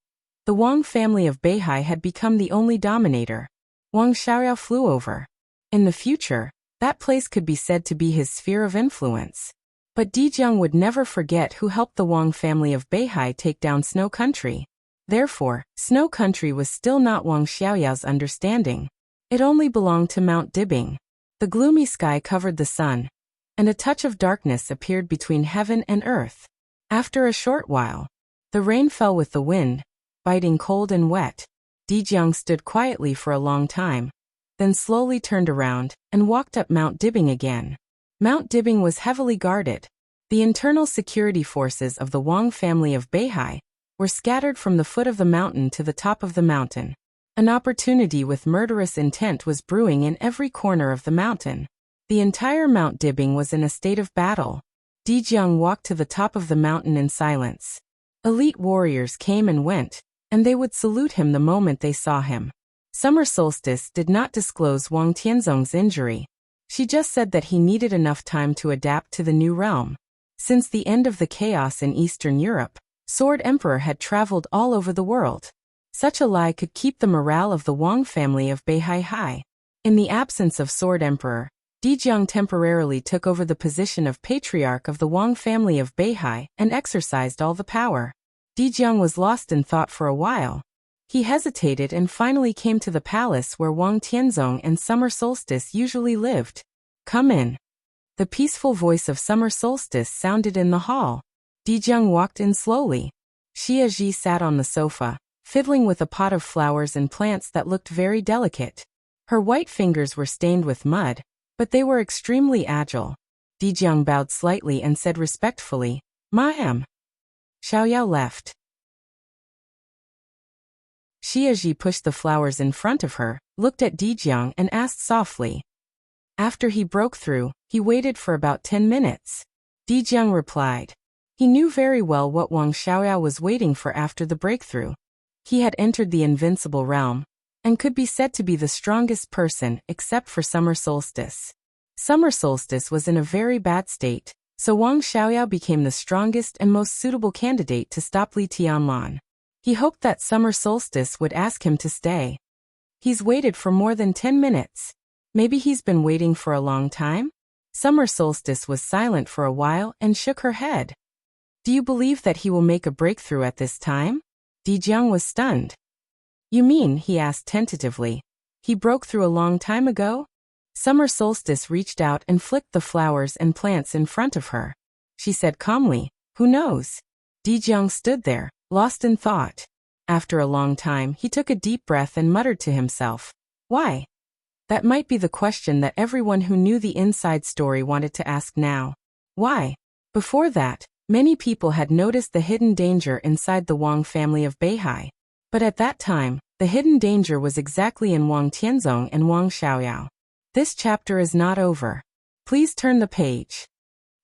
the Wang family of Beihai had become the only dominator. Wang Xiaoyao flew over. In the future, that place could be said to be his sphere of influence. But Dijong would never forget who helped the Wang family of Beihai take down Snow Country. Therefore, Snow Country was still not Wang Xiaoyao's understanding. It only belonged to Mount Dibbing. The gloomy sky covered the sun, and a touch of darkness appeared between heaven and earth. After a short while, the rain fell with the wind, biting cold and wet. Dijong stood quietly for a long time, then slowly turned around and walked up Mount Dibbing again. Mount Dibbing was heavily guarded. The internal security forces of the Wang family of Beihai were scattered from the foot of the mountain to the top of the mountain. An opportunity with murderous intent was brewing in every corner of the mountain. The entire Mount Dibbing was in a state of battle. Dijong walked to the top of the mountain in silence. Elite warriors came and went, and they would salute him the moment they saw him. Summer Solstice did not disclose Wang Tianzong's injury. She just said that he needed enough time to adapt to the new realm. Since the end of the chaos in Eastern Europe, Sword Emperor had traveled all over the world. Such a lie could keep the morale of the Wang family of Beihai high. In the absence of Sword Emperor, Dijong temporarily took over the position of Patriarch of the Wang family of Beihai and exercised all the power. Dijong was lost in thought for a while. He hesitated and finally came to the palace where Wang Tianzong and Summer Solstice usually lived. Come in. The peaceful voice of Summer Solstice sounded in the hall. Dijong walked in slowly. Xia Ji sat on the sofa, fiddling with a pot of flowers and plants that looked very delicate. Her white fingers were stained with mud, but they were extremely agile. Dijong bowed slightly and said respectfully, Ma'am. Xiaoyao left. Xia Ji pushed the flowers in front of her, looked at Dijong and asked softly. After he broke through, he waited for about 10 minutes. Dijong replied. He knew very well what Wang Xiaoyao was waiting for after the breakthrough. He had entered the invincible realm, and could be said to be the strongest person except for Summer Solstice. Summer Solstice was in a very bad state, so Wang Xiaoyao became the strongest and most suitable candidate to stop Li Tianlan. He hoped that Summer Solstice would ask him to stay. He's waited for more than 10 minutes. Maybe he's been waiting for a long time? Summer Solstice was silent for a while and shook her head. Do you believe that he will make a breakthrough at this time? Dijong was stunned. You mean, he asked tentatively, he broke through a long time ago? Summer Solstice reached out and flicked the flowers and plants in front of her. She said calmly, who knows? Dijong stood there, lost in thought. After a long time, he took a deep breath and muttered to himself, why? That might be the question that everyone who knew the inside story wanted to ask now. Why? Before that, many people had noticed the hidden danger inside the Wang family of Beihai. But at that time, the hidden danger was exactly in Wang Tianzong and Wang Xiaoyao. This chapter is not over. Please turn the page.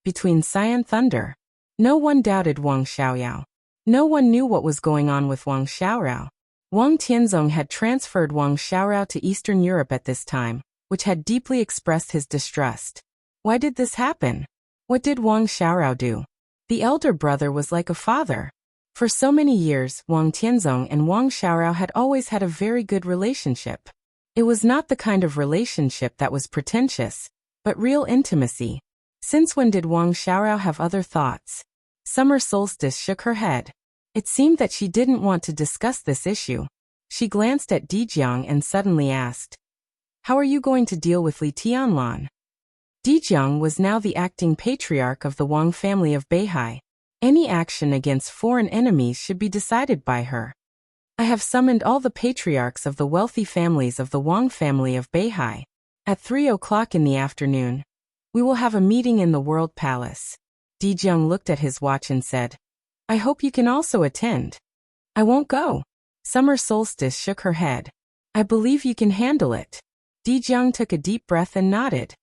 Between Sigh and Thunder. No one doubted Wang Xiaoyao. No one knew what was going on with Wang Xiaoyao. Wang Tianzong had transferred Wang Xiaoyao to Eastern Europe at this time, which had deeply expressed his distrust. Why did this happen? What did Wang Xiaoyao do? The elder brother was like a father. For so many years, Wang Tianzong and Wang Xiaoyao had always had a very good relationship. It was not the kind of relationship that was pretentious, but real intimacy. Since when did Wang Xiaoyao have other thoughts? Summer Solstice shook her head. It seemed that she didn't want to discuss this issue. She glanced at Dijiang and suddenly asked, "How are you going to deal with Li Tianlan?" Dijiang was now the acting patriarch of the Wang family of Beihai. Any action against foreign enemies should be decided by her. I have summoned all the patriarchs of the wealthy families of the Wang family of Beihai. At 3 o'clock in the afternoon, we will have a meeting in the World Palace. Dijiang looked at his watch and said, "I hope you can also attend." "I won't go." Summer Solstice shook her head. "I believe you can handle it." Dijiang took a deep breath and nodded.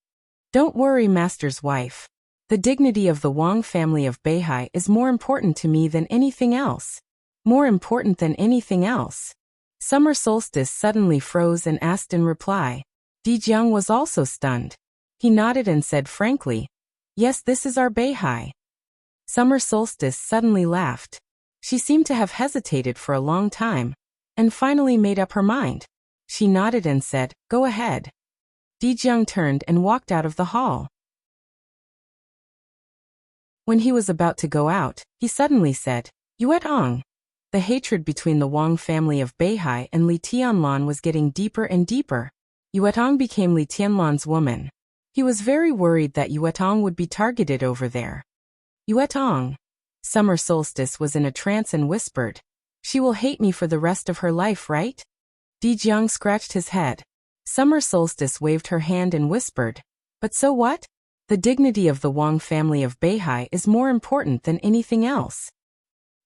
"Don't worry, Master's wife. The dignity of the Wang family of Beihai is more important to me than anything else. More important than anything else." Summer Solstice suddenly froze and asked in reply. Dijiang was also stunned. He nodded and said frankly, "Yes, this is our Beihai." Summer Solstice suddenly laughed. She seemed to have hesitated for a long time, and finally made up her mind. She nodded and said, "Go ahead." Dijiang turned and walked out of the hall. When he was about to go out, he suddenly said, "Yuetong." The hatred between the Wang family of Beihai and Li Tianlan was getting deeper and deeper. Yuetong became Li Tianlan's woman. He was very worried that Yuetong would be targeted over there. "Yuetong." Summer Solstice was in a trance and whispered, "She will hate me for the rest of her life, right?" Dijiang scratched his head. Summer Solstice waved her hand and whispered, "But so what? The dignity of the Wang family of Beihai is more important than anything else."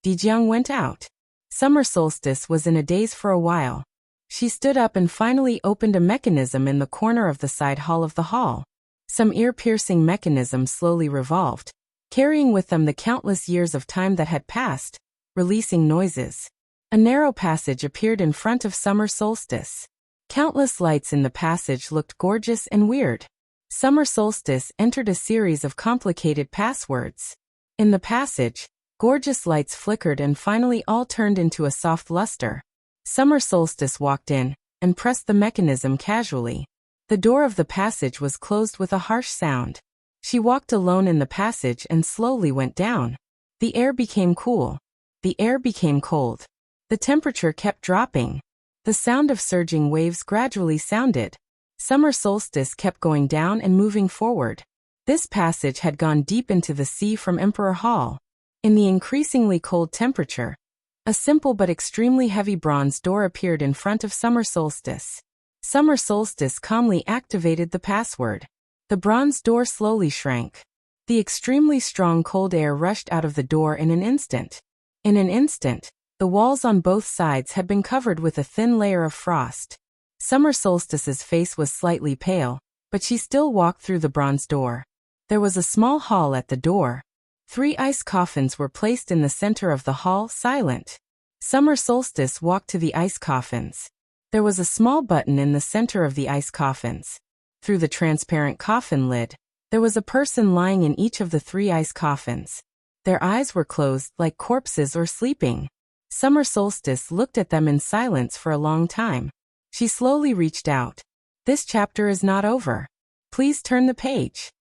Dijiang went out. Summer Solstice was in a daze for a while. She stood up and finally opened a mechanism in the corner of the side hall of the hall. Some ear-piercing mechanisms slowly revolved, carrying with them the countless years of time that had passed, releasing noises. A narrow passage appeared in front of Summer Solstice. Countless lights in the passage looked gorgeous and weird. Summer Solstice entered a series of complicated passwords. In the passage, gorgeous lights flickered and finally all turned into a soft luster. Summer Solstice walked in and pressed the mechanism casually. The door of the passage was closed with a harsh sound. She walked alone in the passage and slowly went down. The air became cool. The air became cold. The temperature kept dropping. The sound of surging waves gradually sounded. Summer Solstice kept going down and moving forward. This passage had gone deep into the sea from Emperor Hall. In the increasingly cold temperature, a simple but extremely heavy bronze door appeared in front of Summer Solstice. Summer Solstice calmly activated the password. The bronze door slowly shrank. The extremely strong cold air rushed out of the door in an instant. In an instant, the walls on both sides had been covered with a thin layer of frost. Summer Solstice's face was slightly pale, but she still walked through the bronze door. There was a small hall at the door. 3 ice coffins were placed in the center of the hall, silent. Summer Solstice walked to the ice coffins. There was a small button in the center of the ice coffins. Through the transparent coffin lid, there was a person lying in each of the 3 ice coffins. Their eyes were closed like corpses or sleeping. Summer Solstice looked at them in silence for a long time. She slowly reached out. "This chapter is not over. Please turn the page."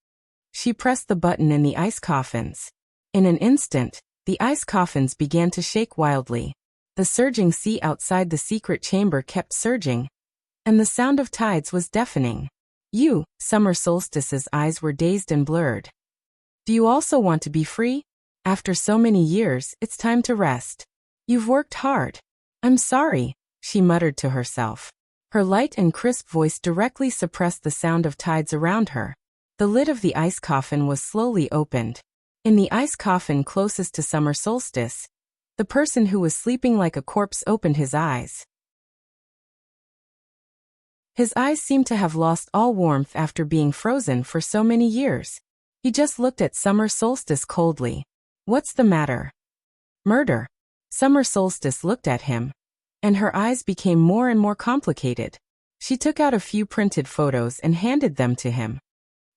She pressed the button in the ice coffins. In an instant, the ice coffins began to shake wildly. The surging sea outside the secret chamber kept surging, and the sound of tides was deafening. Summer Solstice's eyes were dazed and blurred. "Do you also want to be free? After so many years, it's time to rest. You've worked hard." "I'm sorry," she muttered to herself. Her light and crisp voice directly suppressed the sound of tides around her. The lid of the ice coffin was slowly opened. In the ice coffin closest to summer solstice, the person who was sleeping like a corpse opened his eyes. His eyes seemed to have lost all warmth after being frozen for so many years. He just looked at summer solstice coldly. "What's the matter?" "Murder." Summer solstice looked at him, and her eyes became more and more complicated. She took out a few printed photos and handed them to him.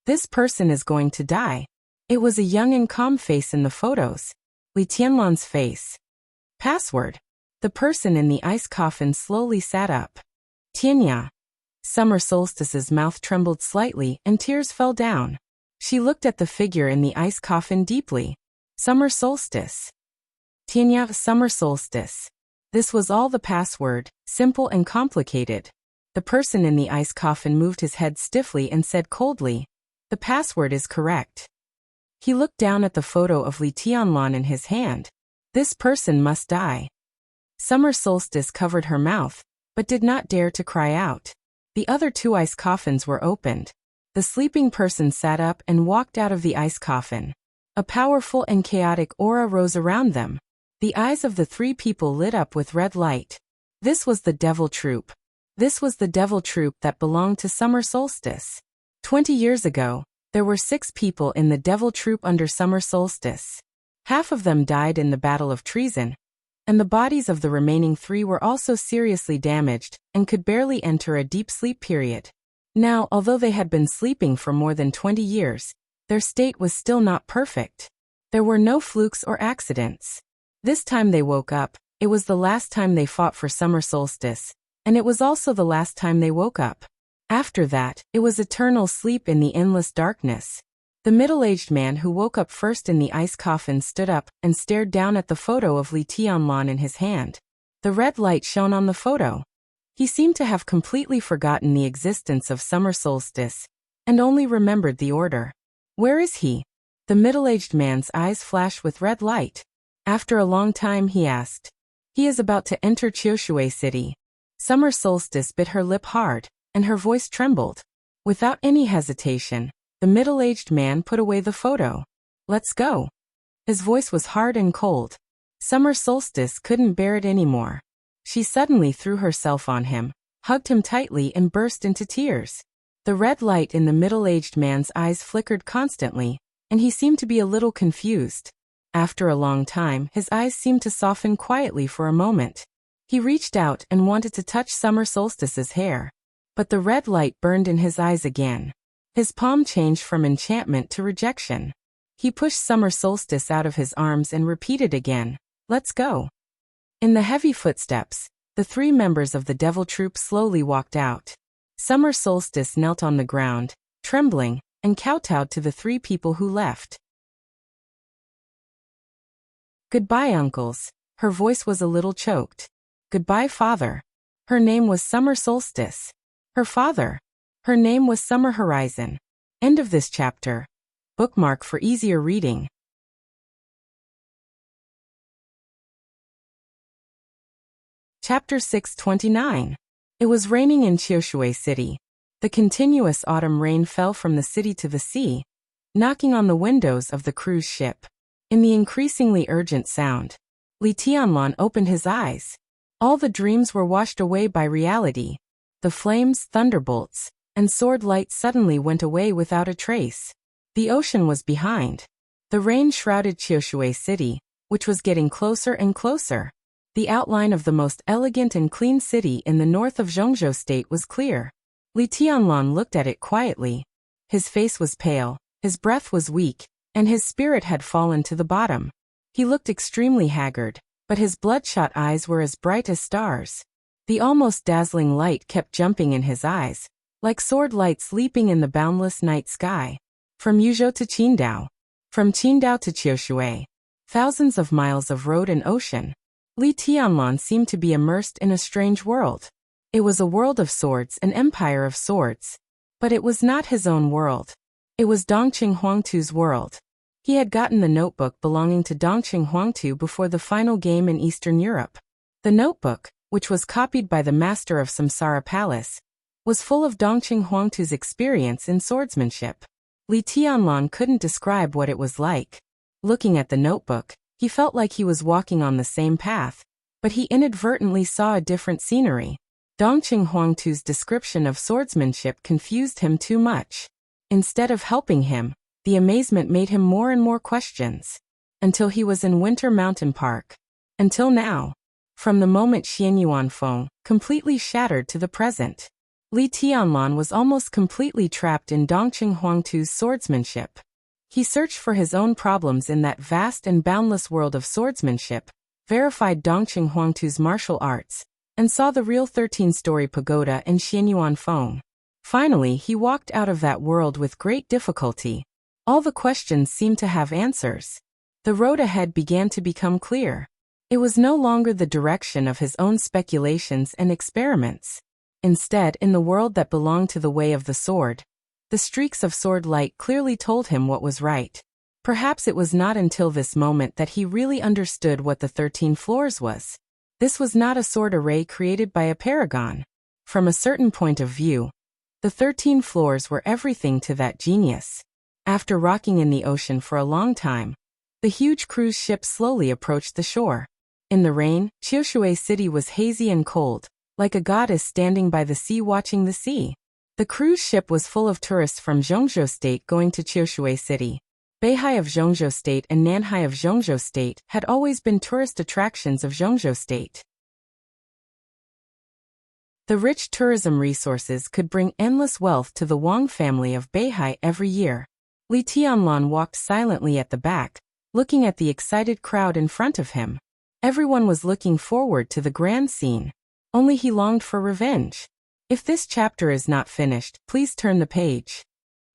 "This person is going to die." It was a young and calm face in the photos. Li Tianlan's face. Password. The person in the ice coffin slowly sat up. "Tianya." Summer solstice's mouth trembled slightly and tears fell down. She looked at the figure in the ice coffin deeply. Summer solstice. Tianya, summer solstice. This was all the password, simple and complicated. The person in the ice coffin moved his head stiffly and said coldly, "The password is correct." He looked down at the photo of Li Tianlan in his hand. "This person must die." Summer solstice covered her mouth, but did not dare to cry out. The other two ice coffins were opened. The sleeping person sat up and walked out of the ice coffin. A powerful and chaotic aura rose around them. The eyes of the three people lit up with red light. This was the devil troop. This was the devil troop that belonged to summer solstice. 20 years ago, there were 6 people in the devil troop under summer solstice. Half of them died in the Battle of Treason, and the bodies of the remaining 3 were also seriously damaged and could barely enter a deep sleep period. Now, although they had been sleeping for more than 20 years, their state was still not perfect. There were no flukes or accidents. This time they woke up, it was the last time they fought for summer solstice, and it was also the last time they woke up. After that, it was eternal sleep in the endless darkness. The middle-aged man who woke up first in the ice coffin stood up and stared down at the photo of Li Tianlan in his hand. The red light shone on the photo. He seemed to have completely forgotten the existence of summer solstice, and only remembered the order. "Where is he?" The middle-aged man's eyes flashed with red light. After a long time he asked. "He is about to enter Qiushui City." Summer solstice bit her lip hard, and her voice trembled. Without any hesitation, the middle-aged man put away the photo. "Let's go." His voice was hard and cold. Summer solstice couldn't bear it anymore. She suddenly threw herself on him, hugged him tightly and burst into tears. The red light in the middle-aged man's eyes flickered constantly, and he seemed to be a little confused. After a long time, his eyes seemed to soften quietly for a moment. He reached out and wanted to touch summer solstice's hair, but the red light burned in his eyes again. His palm changed from enchantment to rejection. He pushed summer solstice out of his arms and repeated again, "Let's go." In the heavy footsteps, the 3 members of the devil troop slowly walked out. Summer solstice knelt on the ground, trembling, and kowtowed to the 3 people who left. "Goodbye, uncles." Her voice was a little choked. "Goodbye, father." Her name was Summer Solstice. Her father. Her name was Summer Horizon. End of this chapter. Bookmark for easier reading. Chapter 629. It was raining in Qiushui City. The continuous autumn rain fell from the city to the sea, knocking on the windows of the cruise ship. In the increasingly urgent sound, Li Tianlan opened his eyes. All the dreams were washed away by reality. The flames, thunderbolts, and sword light suddenly went away without a trace. The ocean was behind. The rain shrouded Qiushui City, which was getting closer and closer. The outline of the most elegant and clean city in the north of Zhongzhou State was clear. Li Tianlan looked at it quietly. His face was pale, his breath was weak, and his spirit had fallen to the bottom. He looked extremely haggard, but his bloodshot eyes were as bright as stars. The almost dazzling light kept jumping in his eyes, like sword lights leaping in the boundless night sky. From Yuzhou to Qingdao. From Qingdao to Qiushui. Thousands of miles of road and ocean. Li Tianlan seemed to be immersed in a strange world. It was a world of swords, an empire of swords. But it was not his own world. It was Dongqing Huangtu's world. He had gotten the notebook belonging to Dongqing Huangtu before the final game in Eastern Europe. The notebook, which was copied by the master of Samsara Palace, was full of Dongqing Huangtu's experience in swordsmanship. Li Tianlan couldn't describe what it was like. Looking at the notebook, he felt like he was walking on the same path, but he inadvertently saw a different scenery. Dongqing Huangtu's description of swordsmanship confused him too much. Instead of helping him, the amazement made him more and more questions. Until he was in Winter Mountain Park. Until now. From the moment Xianyuan Feng completely shattered to the present. Li Tianlan was almost completely trapped in Dongqing Huangtu's swordsmanship. He searched for his own problems in that vast and boundless world of swordsmanship, verified Dongqing Huangtu's martial arts, and saw the real 13-story pagoda in Xianyuan Feng. Finally, he walked out of that world with great difficulty. All the questions seemed to have answers. The road ahead began to become clear. It was no longer the direction of his own speculations and experiments. Instead, in the world that belonged to the way of the sword, the streaks of sword light clearly told him what was right. Perhaps it was not until this moment that he really understood what the 13 floors was. This was not a sword array created by a paragon. From a certain point of view, the 13 floors were everything to that genius. After rocking in the ocean for a long time, the huge cruise ship slowly approached the shore. In the rain, Qiushui City was hazy and cold, like a goddess standing by the sea watching the sea. The cruise ship was full of tourists from Zhongzhou State going to Qiushui City. Beihai of Zhongzhou State and Nanhai of Zhongzhou State had always been tourist attractions of Zhongzhou State. The rich tourism resources could bring endless wealth to the Wang family of Beihai every year. Li Tianlan walked silently at the back, looking at the excited crowd in front of him. Everyone was looking forward to the grand scene. Only he longed for revenge. If this chapter is not finished, please turn the page.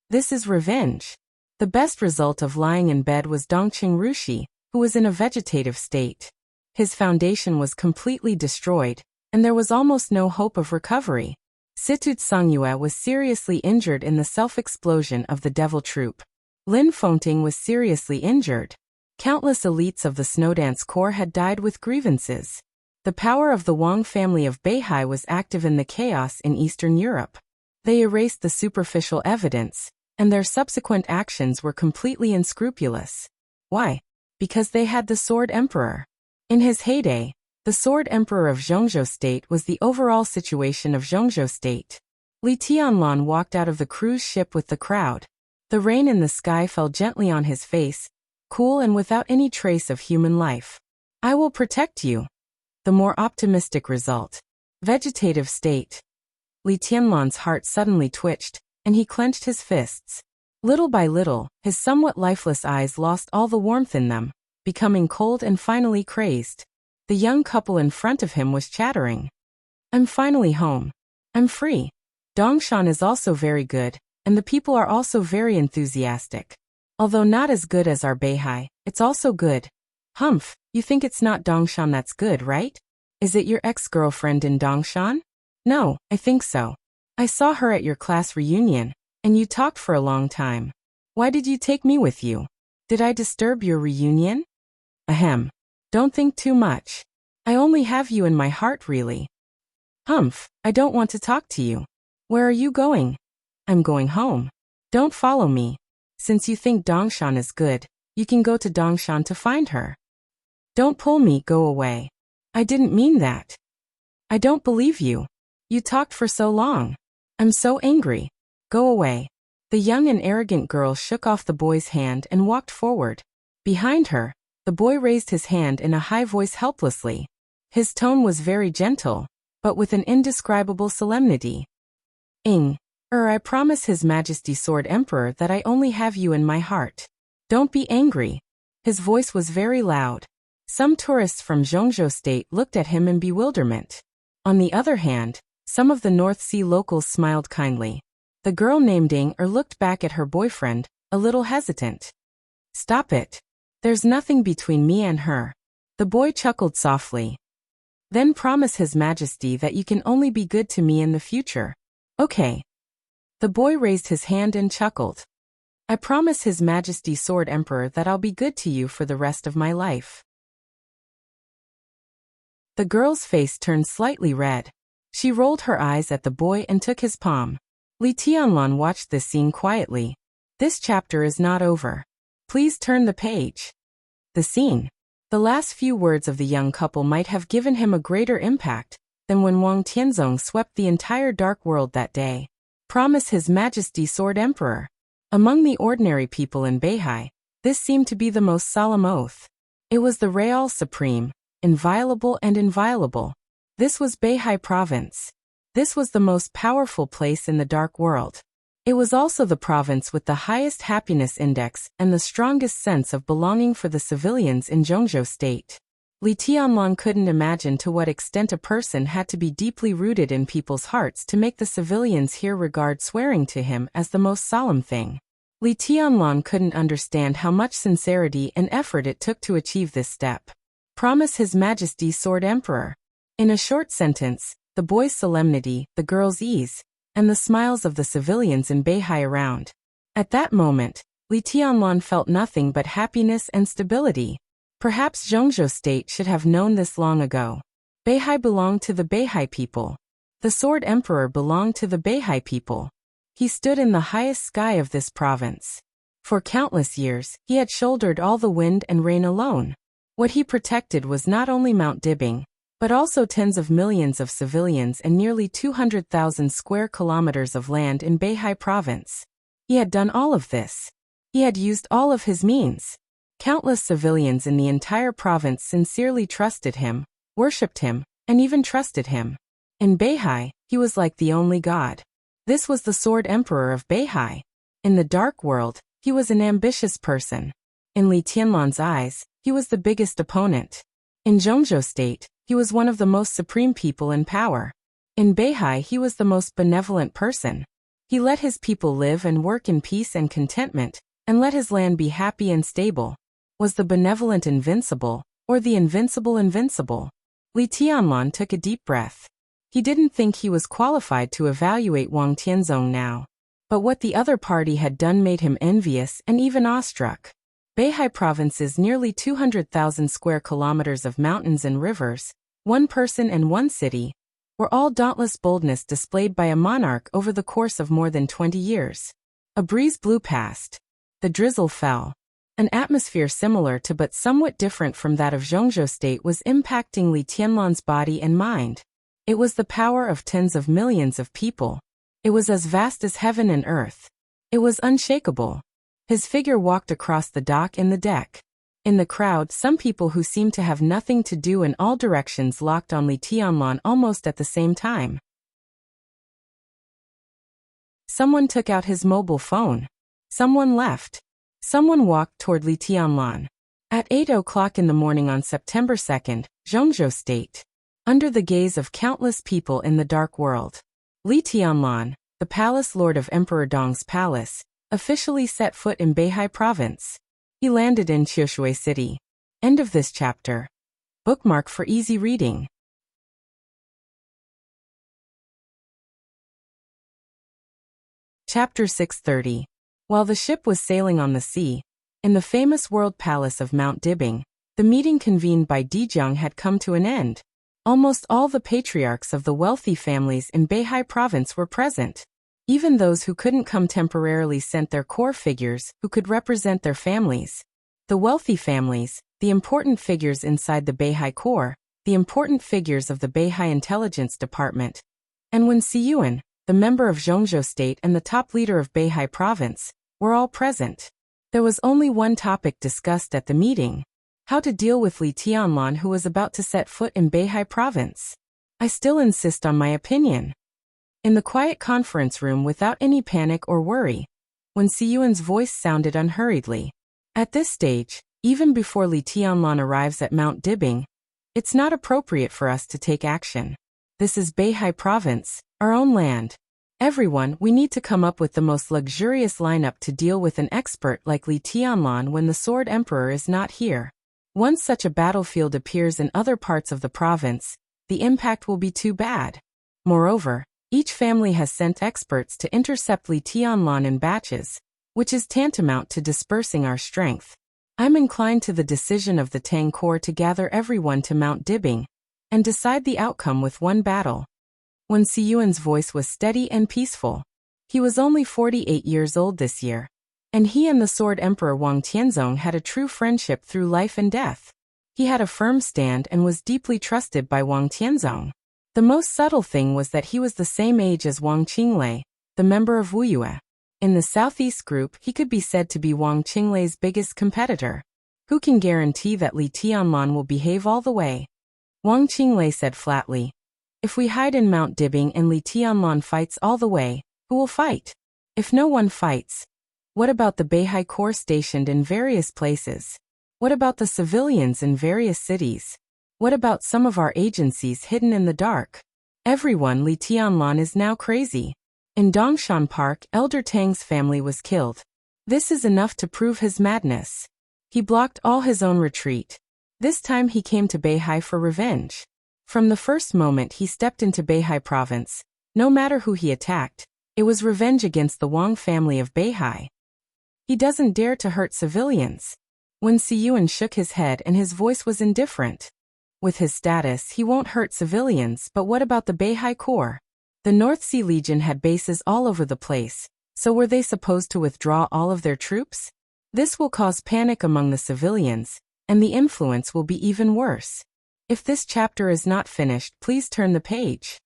This is revenge. The best result of lying in bed was Dongqing Rushi, who was in a vegetative state. His foundation was completely destroyed, and there was almost no hope of recovery. Situt Songyue was seriously injured in the self-explosion of the Devil Troop. Lin Fengting was seriously injured. Countless elites of the Snowdance Corps had died with grievances. The power of the Wang family of Beihai was active in the chaos in Eastern Europe. They erased the superficial evidence, and their subsequent actions were completely unscrupulous. Why? Because they had the Sword Emperor. In his heyday, the Sword Emperor of Zhongzhou State was the overall situation of Zhongzhou State. Li Tianlan walked out of the cruise ship with the crowd. The rain in the sky fell gently on his face, cool and without any trace of human life. I will protect you. The more optimistic result. Vegetative state. Li Tianlan's heart suddenly twitched, and he clenched his fists. Little by little, his somewhat lifeless eyes lost all the warmth in them, becoming cold and finally crazed. The young couple in front of him was chattering. I'm finally home. I'm free. Dongshan is also very good, and the people are also very enthusiastic. Although not as good as our Beihai, it's also good. Humph, you think it's not Dongshan that's good, right? Is it your ex-girlfriend in Dongshan? No, I think so. I saw her at your class reunion, and you talked for a long time. Why did you take me with you? Did I disturb your reunion? Ahem. Don't think too much. I only have you in my heart, really. Humph, I don't want to talk to you. Where are you going? I'm going home. Don't follow me. Since you think Dongshan is good, you can go to Dongshan to find her. Don't pull me, go away. I didn't mean that. I don't believe you. You talked for so long. I'm so angry. Go away. The young and arrogant girl shook off the boy's hand and walked forward. Behind her, the boy raised his hand in a high voice helplessly. His tone was very gentle, but with an indescribable solemnity. I promise His Majesty Sword Emperor that I only have you in my heart. Don't be angry. His voice was very loud. Some tourists from Zhongzhou State looked at him in bewilderment. On the other hand, some of the North Sea locals smiled kindly. The girl named looked back at her boyfriend, a little hesitant. Stop it. There's nothing between me and her. The boy chuckled softly. Then promise His Majesty that you can only be good to me in the future. Okay. The boy raised his hand and chuckled. I promise His Majesty Sword Emperor that I'll be good to you for the rest of my life. The girl's face turned slightly red. She rolled her eyes at the boy and took his palm. Li Tianlan watched this scene quietly. This chapter is not over. Please turn the page. The scene. The last few words of the young couple might have given him a greater impact than when Wang Tianzong swept the entire dark world that day. Promise His Majesty Sword Emperor. Among the ordinary people in Beihai, this seemed to be the most solemn oath. It was the Real Supreme, inviolable and inviolable. This was Beihai Province. This was the most powerful place in the dark world. It was also the province with the highest happiness index and the strongest sense of belonging for the civilians in Zhongzhou State. Li Tianlan couldn't imagine to what extent a person had to be deeply rooted in people's hearts to make the civilians here regard swearing to him as the most solemn thing. Li Tianlan couldn't understand how much sincerity and effort it took to achieve this step. Promise His Majesty Sword Emperor. In a short sentence, the boy's solemnity, the girl's ease, and the smiles of the civilians in Beihai around. At that moment, Li Tianlan felt nothing but happiness and stability. Perhaps Zhongzhou State should have known this long ago. Beihai belonged to the Beihai people. The Sword Emperor belonged to the Beihai people. He stood in the highest sky of this province. For countless years, he had shouldered all the wind and rain alone. What he protected was not only Mount Dibbing, but also tens of millions of civilians and nearly 200,000 square kilometers of land in Beihai Province. He had done all of this. He had used all of his means. Countless civilians in the entire province sincerely trusted him, worshipped him, and even trusted him. In Beihai, he was like the only god. This was the Sword Emperor of Beihai. In the dark world, he was an ambitious person. In Li Tianlan's eyes, he was the biggest opponent. In Zhongzhou State, he was one of the most supreme people in power. In Beihai, he was the most benevolent person. He let his people live and work in peace and contentment, and let his land be happy and stable. Was the benevolent invincible, or the invincible invincible? Li Tianlan took a deep breath. He didn't think he was qualified to evaluate Wang Tianzong now. But what the other party had done made him envious and even awestruck. Beihai Province's nearly 200,000 square kilometers of mountains and rivers, one person and one city, were all dauntless boldness displayed by a monarch over the course of more than 20 years. A breeze blew past. The drizzle fell. An atmosphere similar to but somewhat different from that of Zhongzhou State was impacting Li Tianlan's body and mind. It was the power of tens of millions of people. It was as vast as heaven and earth. It was unshakable. His figure walked across the dock in the deck. In the crowd, some people who seemed to have nothing to do in all directions locked on Li Tianlan almost at the same time. Someone took out his mobile phone. Someone left. Someone walked toward Li Tianlan. At 8 o'clock in the morning on September 2nd, Zhongzhou State. Under the gaze of countless people in the dark world, Li Tianlan, the palace lord of Emperor Dong's palace, officially set foot in Beihai Province. He landed in Qiushui City. End of this chapter. Bookmark for easy reading. Chapter 630. While the ship was sailing on the sea, in the famous world palace of Mount Dibbing, the meeting convened by Dijiang had come to an end. Almost all the patriarchs of the wealthy families in Beihai Province were present. Even those who couldn't come temporarily sent their core figures who could represent their families. The wealthy families, the important figures inside the Beihai core, the important figures of the Beihai Intelligence Department. And when Siyuan, the member of Zhongzhou State and the top leader of Beihai Province, were all present. There was only one topic discussed at the meeting: how to deal with Li Tianlan, who was about to set foot in Beihai Province. I still insist on my opinion. In the quiet conference room, without any panic or worry, when Siyuan's voice sounded unhurriedly. At this stage, even before Li Tianlan arrives at Mount Dibbing, it's not appropriate for us to take action. This is Beihai Province, our own land. Everyone, we need to come up with the most luxurious lineup to deal with an expert like Li Tianlan when the Sword Emperor is not here. Once such a battlefield appears in other parts of the province, the impact will be too bad. Moreover, each family has sent experts to intercept Li Tianlan in batches, which is tantamount to dispersing our strength. I'm inclined to the decision of the Tang Corps to gather everyone to Mount Dibbing, and decide the outcome with one battle. Wen Siyuan's voice was steady and peaceful. He was only 48 years old this year, and he and the Sword Emperor Wang Tianzong had a true friendship through life and death. He had a firm stand and was deeply trusted by Wang Tianzong. The most subtle thing was that he was the same age as Wang Qinglei, the member of Wuyue. In the Southeast Group, he could be said to be Wang Qinglei's biggest competitor. Who can guarantee that Li Tianlan will behave all the way? Wang Qinglei said flatly. If we hide in Mount Dibing and Li Tianlan fights all the way, who will fight? If no one fights, what about the Beihai Corps stationed in various places? What about the civilians in various cities? What about some of our agencies hidden in the dark? Everyone, Li Tianlan is now crazy. In Dongshan Park, Elder Tang's family was killed. This is enough to prove his madness. He blocked all his own retreat. This time he came to Beihai for revenge. From the first moment he stepped into Beihai province, no matter who he attacked, it was revenge against the Wang family of Beihai. He doesn't dare to hurt civilians. Wen Siyuan shook his head and his voice was indifferent. With his status, he won't hurt civilians, but what about the Beihai Corps? The North Sea Legion had bases all over the place, so were they supposed to withdraw all of their troops? This will cause panic among the civilians, and the influence will be even worse. If this chapter is not finished, please turn the page.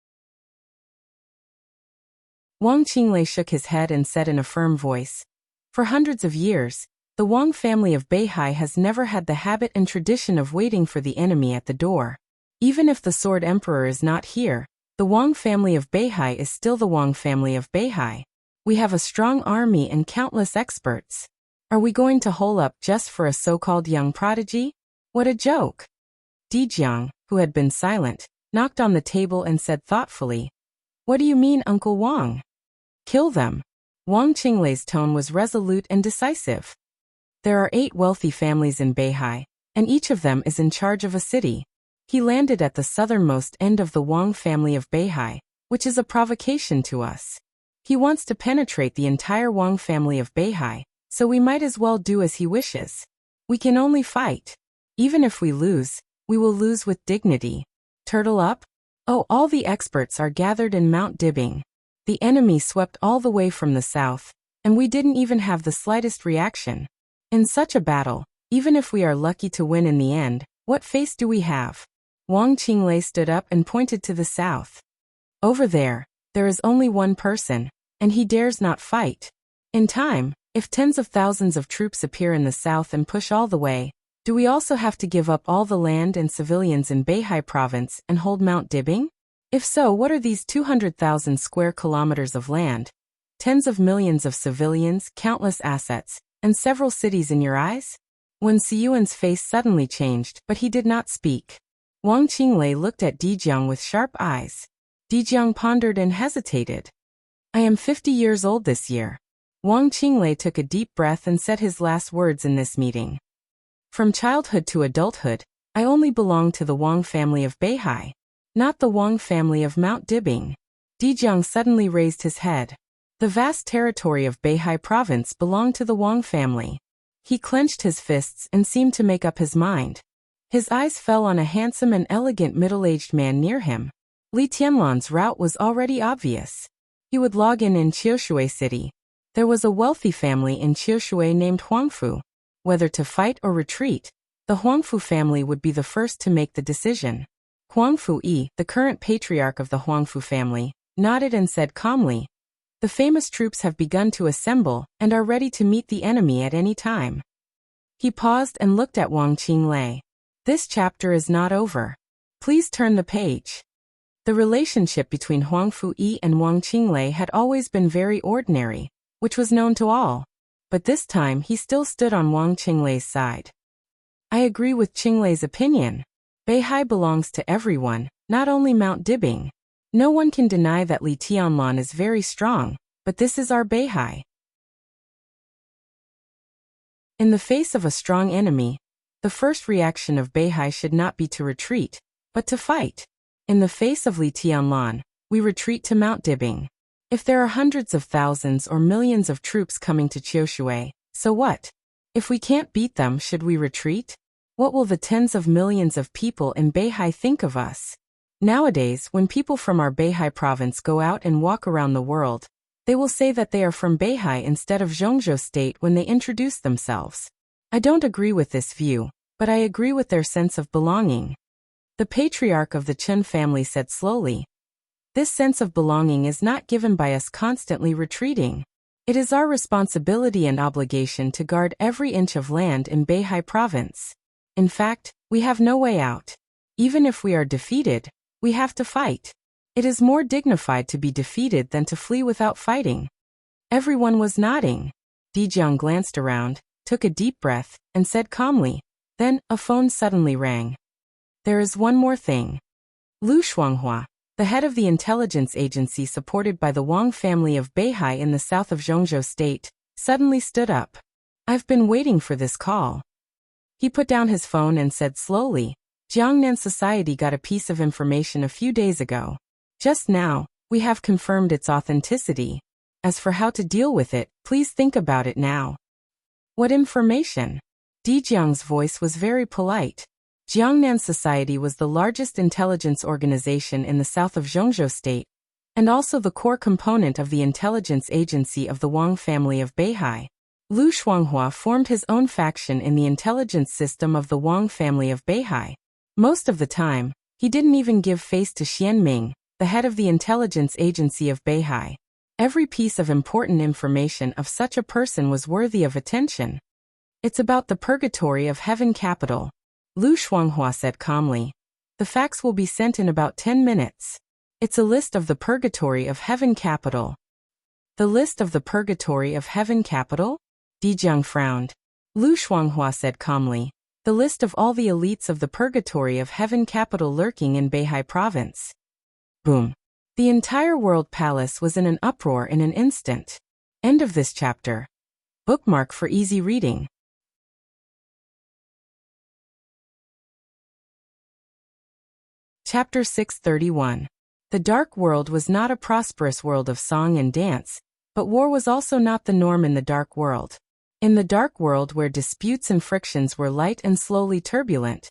Wang Qinglei shook his head and said in a firm voice, for hundreds of years, the Wang family of Beihai has never had the habit and tradition of waiting for the enemy at the door. Even if the Sword Emperor is not here, the Wang family of Beihai is still the Wang family of Beihai. We have a strong army and countless experts. Are we going to hole up just for a so-called young prodigy? What a joke! Dijiang, who had been silent, knocked on the table and said thoughtfully, what do you mean, Uncle Wang? Kill them. Wang Qinglei's tone was resolute and decisive. There are 8 wealthy families in Beihai, and each of them is in charge of a city. He landed at the southernmost end of the Wang family of Beihai, which is a provocation to us. He wants to penetrate the entire Wang family of Beihai, so we might as well do as he wishes. We can only fight. Even if we lose, we will lose with dignity. Turtle up? Oh, all the experts are gathered in Mount Dibing. The enemy swept all the way from the south, and we didn't even have the slightest reaction. In such a battle, even if we are lucky to win in the end, what face do we have? Wang Qinglei stood up and pointed to the south. Over there is only one person, and he dares not fight. In time, if tens of thousands of troops appear in the south and push all the way, do we also have to give up all the land and civilians in Beihai province and hold Mount Dibing? If so, what are these 200,000 square kilometers of land, tens of millions of civilians, countless assets, and several cities in your eyes? Wen Siyuan's face suddenly changed, but he did not speak. Wang Qinglei looked at Dijiang with sharp eyes. Dijiang pondered and hesitated. I am 50 years old this year. Wang Qinglei took a deep breath and said his last words in this meeting. From childhood to adulthood, I only belong to the Wang family of Beihai, not the Wang family of Mount Dibing. Dijiang suddenly raised his head. The vast territory of Beihai province belonged to the Wang family. He clenched his fists and seemed to make up his mind. His eyes fell on a handsome and elegant middle-aged man near him. Li Tianlan's route was already obvious. He would log in Qiushui City. There was a wealthy family in Qiushui named Huangfu. Whether to fight or retreat, the Huangfu family would be the first to make the decision. Huangfu Yi, the current patriarch of the Huangfu family, nodded and said calmly, the famous troops have begun to assemble and are ready to meet the enemy at any time. He paused and looked at Wang Qinglei. This chapter is not over. Please turn the page. The relationship between Huangfu Yi and Wang Qinglei had always been very ordinary, which was known to all. But this time he still stood on Wang Qinglei's side. I agree with Qinglei's opinion. Beihai belongs to everyone, not only Mount Dibing. No one can deny that Li Tianlan is very strong, but this is our Beihai. In the face of a strong enemy, the first reaction of Beihai should not be to retreat, but to fight. In the face of Li Tianlan, we retreat to Mount Dibing. If there are hundreds of thousands or millions of troops coming to Qiushui, so what? If we can't beat them, should we retreat? What will the tens of millions of people in Beihai think of us? Nowadays, when people from our Beihai province go out and walk around the world, they will say that they are from Beihai instead of Zhongzhou State when they introduce themselves. I don't agree with this view, but I agree with their sense of belonging. The patriarch of the Chen family said slowly. This sense of belonging is not given by us constantly retreating. It is our responsibility and obligation to guard every inch of land in Beihai province. In fact, we have no way out. Even if we are defeated, we have to fight. It is more dignified to be defeated than to flee without fighting. Everyone was nodding. Dijiang glanced around, took a deep breath, and said calmly. Then, a phone suddenly rang. There is one more thing. Lu Shuanghua, the head of the intelligence agency supported by the Wang family of Beihai in the south of Zhongzhou State, suddenly stood up. I've been waiting for this call. He put down his phone and said slowly, Jiangnan Society got a piece of information a few days ago. Just now, we have confirmed its authenticity. As for how to deal with it, please think about it now. What information? Dijiang's voice was very polite. Jiangnan Society was the largest intelligence organization in the south of Zhongzhou State, and also the core component of the intelligence agency of the Wang family of Beihai. Lu Shuanghua formed his own faction in the intelligence system of the Wang family of Beihai. Most of the time, he didn't even give face to Xian Ming, the head of the intelligence agency of Beihai. Every piece of important information of such a person was worthy of attention. It's about the purgatory of heaven capital. Lu Shuanghua said calmly. The facts will be sent in about 10 minutes. It's a list of the purgatory of heaven capital. The list of the purgatory of heaven capital? Dijiang frowned. Lu Shuanghua said calmly. The list of all the elites of the purgatory of heaven capital lurking in Beihai province. Boom. The entire world palace was in an uproar in an instant. End of this chapter. Bookmark for easy reading. Chapter 631. The dark world was not a prosperous world of song and dance, but war was also not the norm in the dark world. In the dark world where disputes and frictions were light and slowly turbulent,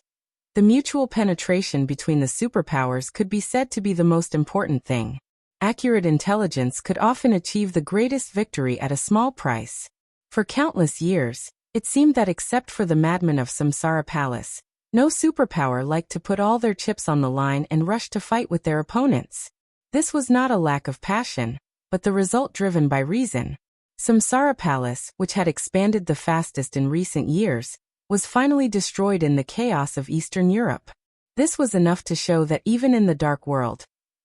the mutual penetration between the superpowers could be said to be the most important thing. Accurate intelligence could often achieve the greatest victory at a small price. For countless years, it seemed that except for the madmen of Samsara Palace, no superpower liked to put all their chips on the line and rush to fight with their opponents. This was not a lack of passion, but the result driven by reason. Samsara Palace, which had expanded the fastest in recent years, was finally destroyed in the chaos of Eastern Europe. This was enough to show that even in the dark world,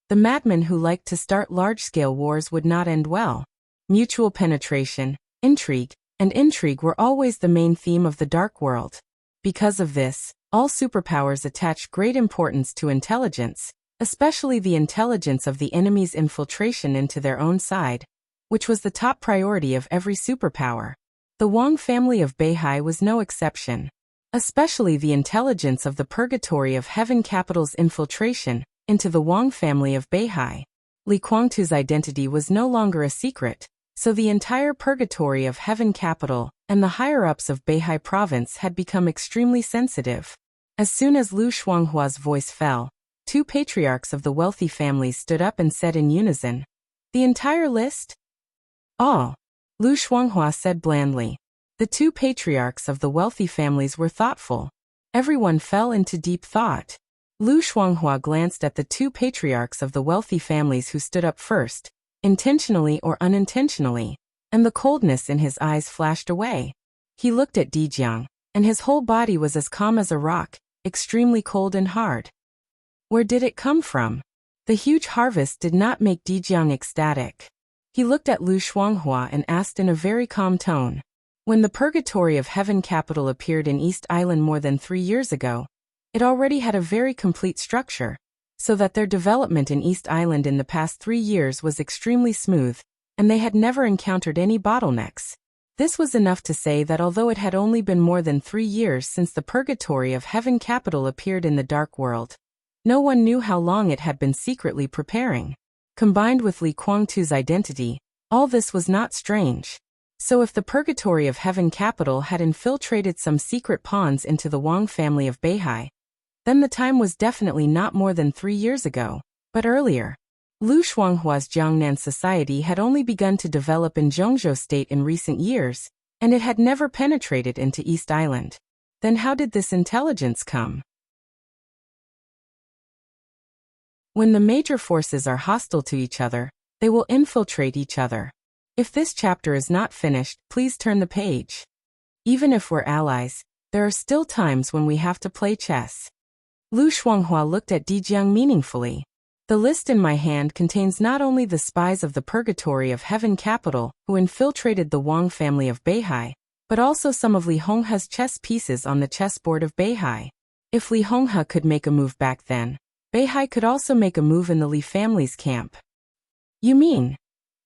the madmen who liked to start large-scale wars would not end well. Mutual penetration, intrigue, and intrigue were always the main theme of the dark world. Because of this, all superpowers attached great importance to intelligence, especially the intelligence of the enemy's infiltration into their own side, which was the top priority of every superpower. The Wang family of Beihai was no exception. Especially the intelligence of the purgatory of heaven capital's infiltration into the Wang family of Beihai. Li Guangtu's identity was no longer a secret, so the entire purgatory of heaven capital and the higher-ups of Beihai province had become extremely sensitive. As soon as Lu Shuanghua's voice fell, two patriarchs of the wealthy families stood up and said in unison, "The entire list?" "All," Lu Shuanghua said blandly. The two patriarchs of the wealthy families were thoughtful. Everyone fell into deep thought. Lu Shuanghua glanced at the two patriarchs of the wealthy families who stood up first, intentionally or unintentionally, and the coldness in his eyes flashed away. He looked at Dijiang, and his whole body was as calm as a rock, extremely cold and hard. Where did it come from? The huge harvest did not make Dijiang ecstatic. He looked at Lu Shuanghua and asked in a very calm tone. When the Purgatory of Heaven capital appeared in East Island more than 3 years ago, it already had a very complete structure, so that their development in East Island in the past 3 years was extremely smooth, and they had never encountered any bottlenecks. This was enough to say that although it had only been more than 3 years since the Purgatory of Heaven capital appeared in the Dark World, no one knew how long it had been secretly preparing. Combined with Li Guangtu's identity, all this was not strange. So if the purgatory of heaven capital had infiltrated some secret pawns into the Wang family of Beihai, then the time was definitely not more than 3 years ago, but earlier. Lu Shuanghua's Jiangnan society had only begun to develop in Zhongzhou state in recent years, and it had never penetrated into East Island. Then how did this intelligence come? When the major forces are hostile to each other, they will infiltrate each other. If this chapter is not finished, please turn the page. Even if we're allies, there are still times when we have to play chess. Lu Shuanghua looked at Di Jiang meaningfully. The list in my hand contains not only the spies of the purgatory of heaven capital who infiltrated the Wang family of Beihai, but also some of Li Honghe's chess pieces on the chessboard of Beihai. If Li Honghe could make a move back then, Beihai could also make a move in the Li family's camp. You mean?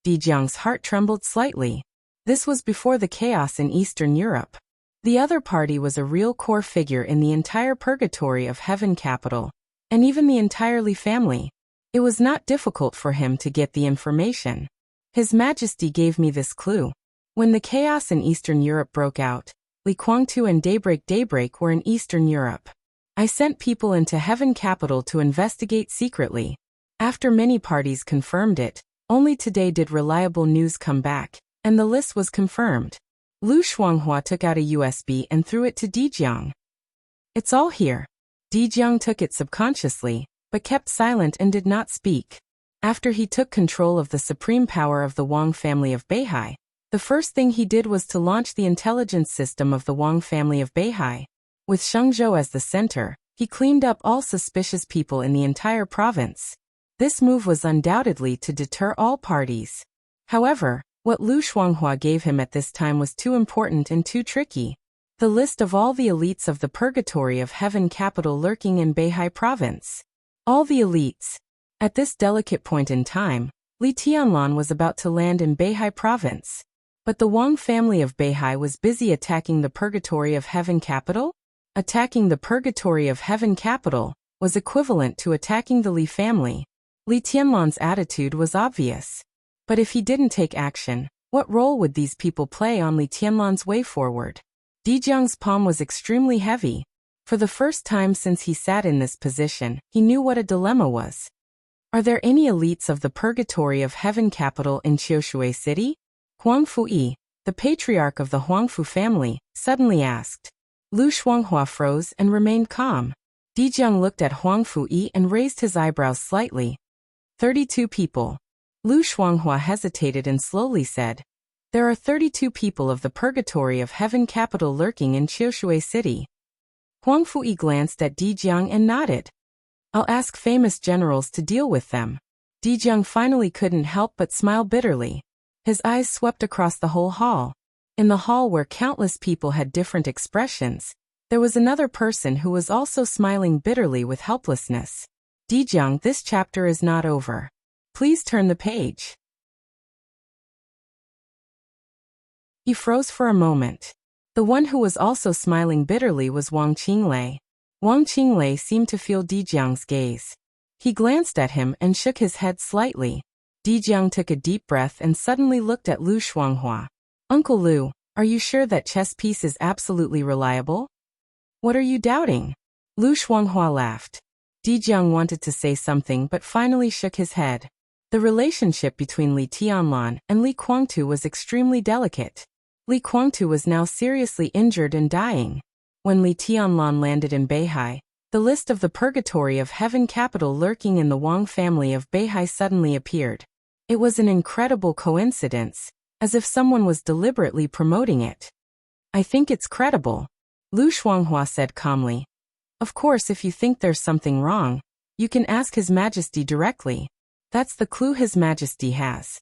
Di Jiang's heart trembled slightly. This was before the chaos in Eastern Europe. The other party was a real core figure in the entire purgatory of heaven capital, and even the entire Li family. It was not difficult for him to get the information. His Majesty gave me this clue. When the chaos in Eastern Europe broke out, Li Guangtu and Daybreak were in Eastern Europe. I sent people into heaven capital to investigate secretly. After many parties confirmed it, only today did reliable news come back, and the list was confirmed. Lu Shuanghua took out a USB and threw it to Di Jiang. It's all here. Di Jiang took it subconsciously, but kept silent and did not speak. After he took control of the supreme power of the Wang family of Beihai, the first thing he did was to launch the intelligence system of the Wang family of Beihai. With Shengzhou as the center, he cleaned up all suspicious people in the entire province. This move was undoubtedly to deter all parties. However, what Lu Shuanghua gave him at this time was too important and too tricky. The list of all the elites of the purgatory of heaven capital lurking in Beihai province. All the elites. At this delicate point in time, Li Tianlan was about to land in Beihai province. But the Wang family of Beihai was busy attacking the purgatory of heaven capital? Attacking the purgatory of heaven capital was equivalent to attacking the Li family. Li Tianlan's attitude was obvious. But if he didn't take action, what role would these people play on Li Tianlan's way forward? Di Jiang's palm was extremely heavy. For the first time since he sat in this position, he knew what a dilemma was. Are there any elites of the purgatory of heaven capital in Qiushui city? Huang Fuyi, the patriarch of the Huangfu family, suddenly asked. Lu Shuanghua froze and remained calm. Di Jiang looked at Huang Fuyi and raised his eyebrows slightly. 32 people. Lu Shuanghua hesitated and slowly said, there are 32 people of the purgatory of heaven capital lurking in Qiushui city. Huang Fuyi glanced at Di Jiang and nodded. I'll ask famous generals to deal with them. Di Jiang finally couldn't help but smile bitterly. His eyes swept across the whole hall. In the hall where countless people had different expressions, there was another person who was also smiling bitterly with helplessness. Di Jiang, this chapter is not over. Please turn the page. He froze for a moment. The one who was also smiling bitterly was Wang Qinglei. Wang Qinglei seemed to feel Di Jiang's gaze. He glanced at him and shook his head slightly. Di Jiang took a deep breath and suddenly looked at Lu Shuanghua. Uncle Lu, are you sure that chess piece is absolutely reliable? What are you doubting? Lu Shuanghua laughed. Di Jiang wanted to say something but finally shook his head. The relationship between Li Tianlan and Li Guangtu was extremely delicate. Li Guangtu was now seriously injured and dying. When Li Tianlan landed in Beihai, the list of the purgatory of heaven capital lurking in the Wang family of Beihai suddenly appeared. It was an incredible coincidence, as if someone was deliberately promoting it. I think it's credible, Lu Shuanghua said calmly. Of course, if you think there's something wrong, you can ask His Majesty directly. That's the clue His Majesty has.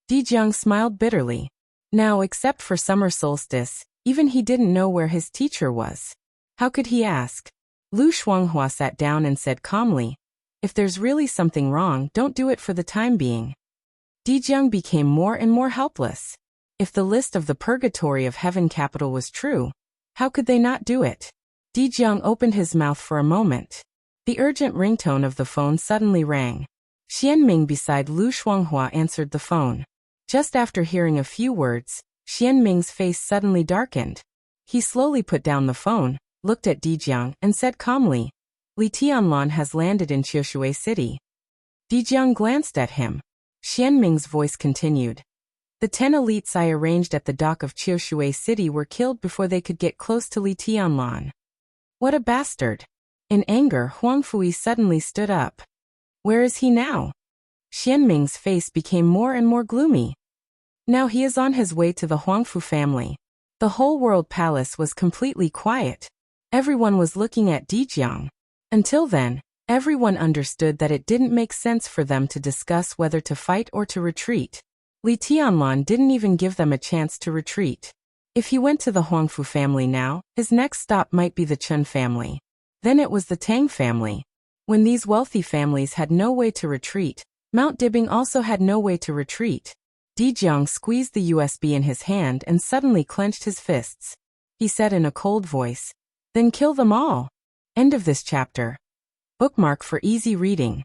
Di Jiang smiled bitterly. Now, except for summer solstice, even he didn't know where his teacher was. How could he ask? Lu Shuanghua sat down and said calmly, if there's really something wrong, don't do it for the time being. Di Jiang became more and more helpless. If the list of the purgatory of heaven capital was true, how could they not do it? Di Jiang opened his mouth for a moment. The urgent ringtone of the phone suddenly rang. Xianming beside Lu Shuanghua answered the phone. Just after hearing a few words, Xianming's face suddenly darkened. He slowly put down the phone, looked at Dijiang, and said calmly, Li Tianlan has landed in Qiushui City. Dijiang glanced at him. Xianming's voice continued. The 10 elites I arranged at the dock of Qiushui City were killed before they could get close to Li Tianlan. What a bastard! In anger, Huang Fui suddenly stood up. Where is he now? Xianming's face became more and more gloomy. Now he is on his way to the Huangfu family. The whole world palace was completely quiet. Everyone was looking at Dijiang. Until then, everyone understood that it didn't make sense for them to discuss whether to fight or to retreat. Li Tianlan didn't even give them a chance to retreat. If he went to the Huangfu family now, his next stop might be the Chen family. Then it was the Tang family. When these wealthy families had no way to retreat, Mount Dibing also had no way to retreat. Dijiang squeezed the USB in his hand and suddenly clenched his fists. He said in a cold voice, Then kill them all. End of this chapter. Bookmark for easy reading.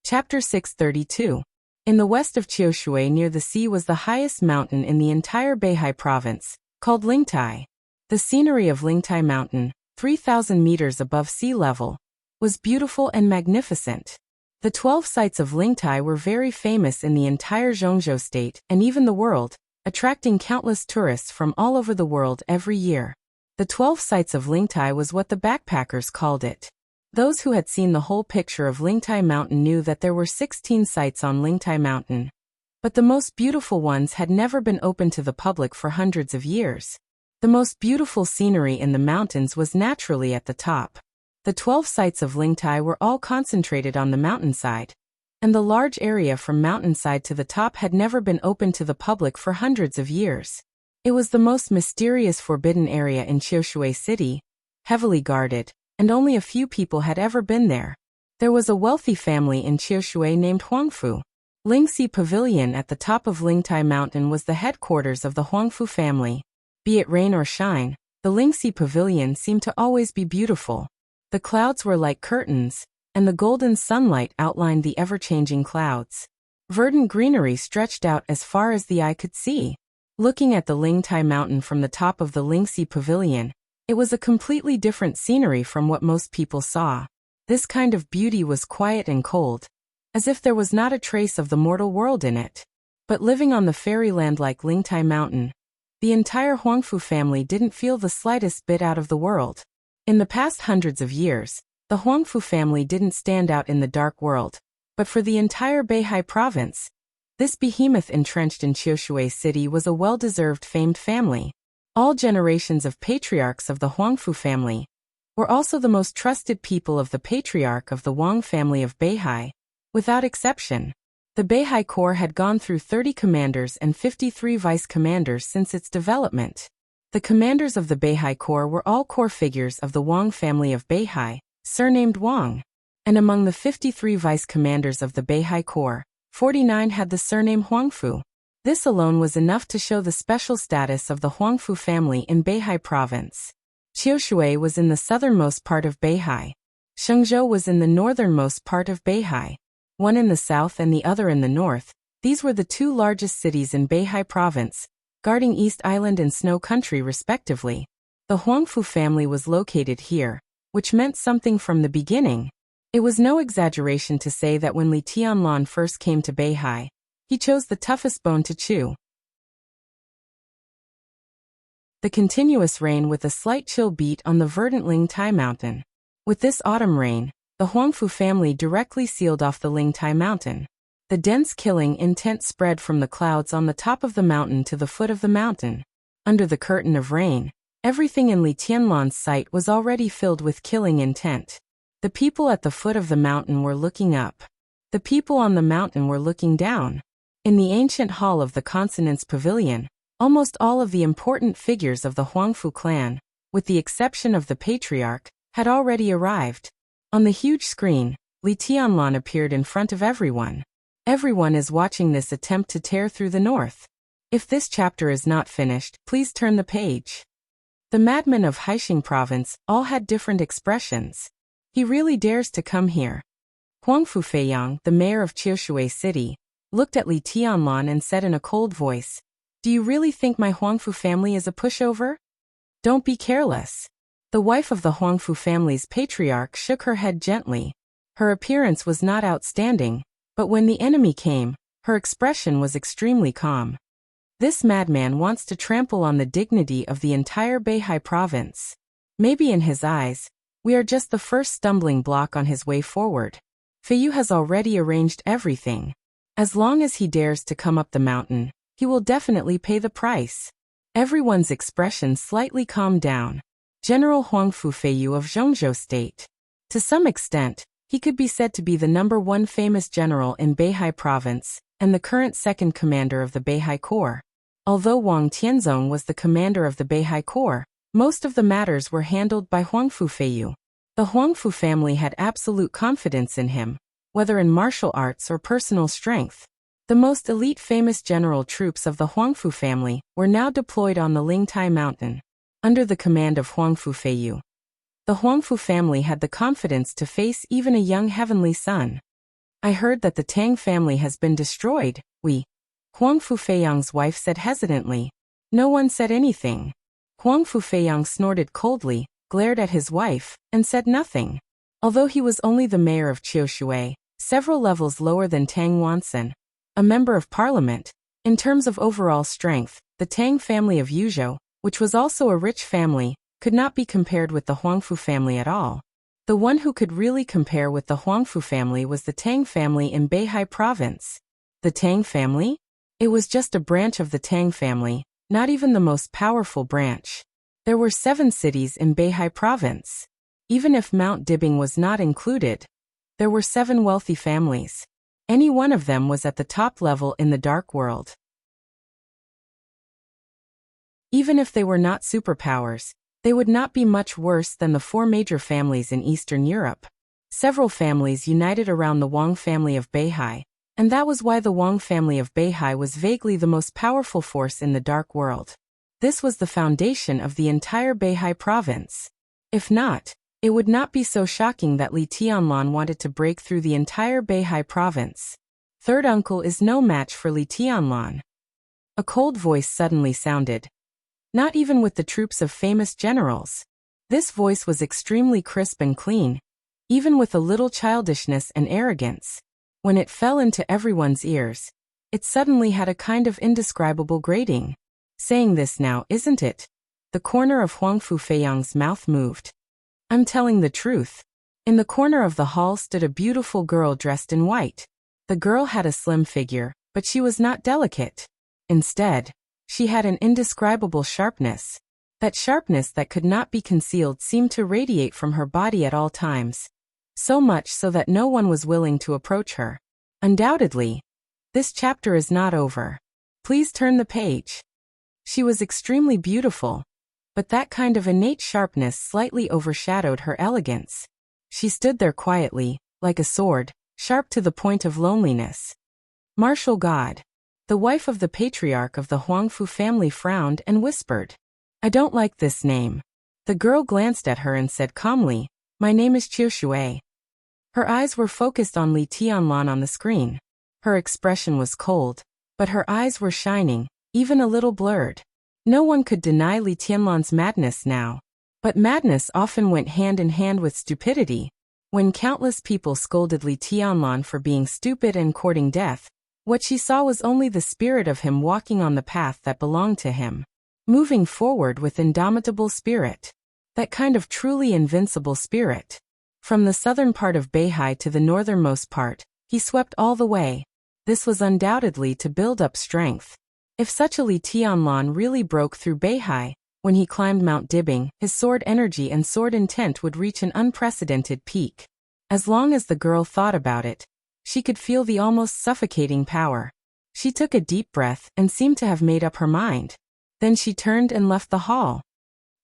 Chapter 632. In the west of Qiushui near the sea was the highest mountain in the entire Beihai province, called Lingtai. The scenery of Lingtai Mountain, 3,000 meters above sea level, was beautiful and magnificent. The 12 sites of Lingtai were very famous in the entire Zhongzhou state and even the world, attracting countless tourists from all over the world every year. The 12 sites of Lingtai was what the backpackers called it. Those who had seen the whole picture of Lingtai Mountain knew that there were 16 sites on Lingtai Mountain. But the most beautiful ones had never been open to the public for hundreds of years. The most beautiful scenery in the mountains was naturally at the top. The 12 sites of Lingtai were all concentrated on the mountainside, and the large area from mountainside to the top had never been open to the public for hundreds of years. It was the most mysterious forbidden area in Qiushui City, heavily guarded, and only a few people had ever been there. There was a wealthy family in Qiushui named Huangfu. Lingxi Pavilion at the top of Lingtai Mountain was the headquarters of the Huangfu family. Be it rain or shine, the Lingxi Pavilion seemed to always be beautiful. The clouds were like curtains, and the golden sunlight outlined the ever-changing clouds. Verdant greenery stretched out as far as the eye could see. Looking at the Lingtai Mountain from the top of the Lingxi Pavilion, it was a completely different scenery from what most people saw. This kind of beauty was quiet and cold, as if there was not a trace of the mortal world in it. But living on the fairyland like Lingtai Mountain, the entire Huangfu family didn't feel the slightest bit out of the world. In the past hundreds of years, the Huangfu family didn't stand out in the dark world, but for the entire Beihai province, this behemoth entrenched in Qiushui City was a well-deserved famed family. All generations of patriarchs of the Huangfu family were also the most trusted people of the patriarch of the Wang family of Beihai, without exception. The Beihai Corps had gone through 30 commanders and 53 vice-commanders since its development. The commanders of the Beihai Corps were all core figures of the Wang family of Beihai, surnamed Wang. And among the 53 vice-commanders of the Beihai Corps, 49 had the surname Huangfu. This alone was enough to show the special status of the Huangfu family in Beihai province. Qiushui was in the southernmost part of Beihai. Shengzhou was in the northernmost part of Beihai. One in the south and the other in the north. These were the two largest cities in Beihai province, guarding East Island and Snow Country respectively. The Huangfu family was located here, which meant something from the beginning. It was no exaggeration to say that when Li Tianlan first came to Beihai, he chose the toughest bone to chew. The continuous rain with a slight chill beat on the verdant Lingtai Mountain. With this autumn rain, the Huangfu family directly sealed off the Lingtai Mountain. The dense killing intent spread from the clouds on the top of the mountain to the foot of the mountain. Under the curtain of rain, everything in Li Tianlan's sight was already filled with killing intent. The people at the foot of the mountain were looking up. The people on the mountain were looking down. In the ancient hall of the Consonance Pavilion, almost all of the important figures of the Huangfu clan, with the exception of the patriarch, had already arrived. On the huge screen, Li Tianlan appeared in front of everyone. Everyone is watching this attempt to tear through the north. If this chapter is not finished, please turn the page. The madmen of Haixing province all had different expressions. He really dares to come here. Huang Fufeiyang, the mayor of Qiushui City, looked at Li Tianlan and said in a cold voice, "Do you really think my Huangfu family is a pushover? Don't be careless." The wife of the Huangfu family's patriarch shook her head gently. Her appearance was not outstanding, but when the enemy came, her expression was extremely calm. This madman wants to trample on the dignity of the entire Beihai province. Maybe in his eyes, we are just the first stumbling block on his way forward. Feiyu has already arranged everything. As long as he dares to come up the mountain, he will definitely pay the price. Everyone's expression slightly calmed down. General Huangfu Feiyu of Zhongzhou State. To some extent, he could be said to be the #1 famous general in Beihai province, and the current second commander of the Beihai Corps. Although Wang Tianzong was the commander of the Beihai Corps, most of the matters were handled by Huangfu Feiyu. The Huangfu family had absolute confidence in him, whether in martial arts or personal strength. The most elite famous general troops of the Huangfu family were now deployed on the Lingtai mountain, under the command of Huangfu Feiyu. The Huangfu family had the confidence to face even a young heavenly son. "I heard that the Tang family has been destroyed, Huangfu Feiyang's wife said hesitantly. No one said anything. Huangfu Feiyang snorted coldly, glared at his wife, and said nothing. Although he was only the mayor of Qiushui, several levels lower than Tang Wansen, a member of parliament, in terms of overall strength, the Tang family of Yuzhou, which was also a rich family, could not be compared with the Huangfu family at all. The one who could really compare with the Huangfu family was the Tang family in Beihai province. The Tang family? It was just a branch of the Tang family, not even the most powerful branch. There were 7 cities in Beihai province. Even if Mount Dibing was not included, there were 7 wealthy families. Any one of them was at the top level in the dark world. Even if they were not superpowers, they would not be much worse than the 4 major families in Eastern Europe. Several families united around the Wang family of Beihai, and that was why the Wang family of Beihai was vaguely the most powerful force in the dark world. This was the foundation of the entire Beihai province. If not, it would not be so shocking that Li Tianlan wanted to break through the entire Beihai province. Third uncle is no match for Li Tianlan. A cold voice suddenly sounded. Not even with the troops of famous generals. This voice was extremely crisp and clean, even with a little childishness and arrogance. When it fell into everyone's ears, it suddenly had a kind of indescribable grating. "Saying this now, isn't it?" The corner of Huangfu Feiyang's mouth moved. "I'm telling the truth." In the corner of the hall stood a beautiful girl dressed in white. The girl had a slim figure, but she was not delicate. Instead, she had an indescribable sharpness. That sharpness that could not be concealed seemed to radiate from her body at all times. So much so that no one was willing to approach her. Undoubtedly, this chapter is not over. Please turn the page. She was extremely beautiful, but that kind of innate sharpness slightly overshadowed her elegance. She stood there quietly, like a sword, sharp to the point of loneliness. Martial God. The wife of the patriarch of the Huangfu family frowned and whispered, "I don't like this name." The girl glanced at her and said calmly, "My name is Qiushui." Her eyes were focused on Li Tianlan on the screen. Her expression was cold, but her eyes were shining, even a little blurred. No one could deny Li Tianlan's madness now. But madness often went hand in hand with stupidity. When countless people scolded Li Tianlan for being stupid and courting death, what she saw was only the spirit of him walking on the path that belonged to him. Moving forward with indomitable spirit. That kind of truly invincible spirit. From the southern part of Beihai to the northernmost part, he swept all the way. This was undoubtedly to build up strength. If such a Li Tianlan really broke through Beihai, when he climbed Mount Dibing, his sword energy and sword intent would reach an unprecedented peak. As long as the girl thought about it, she could feel the almost suffocating power. She took a deep breath and seemed to have made up her mind. Then she turned and left the hall.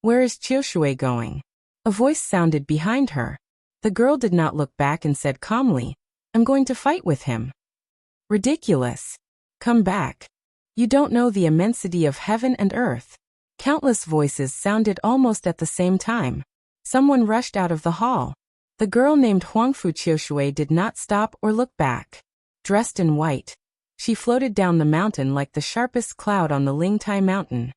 "Where is Qiushui going?" A voice sounded behind her. The girl did not look back and said calmly, "I'm going to fight with him." "Ridiculous. Come back. You don't know the immensity of heaven and earth." Countless voices sounded almost at the same time. Someone rushed out of the hall. The girl named Huangfu Qiushui did not stop or look back. Dressed in white, she floated down the mountain like the sharpest cloud on the Lingtai mountain.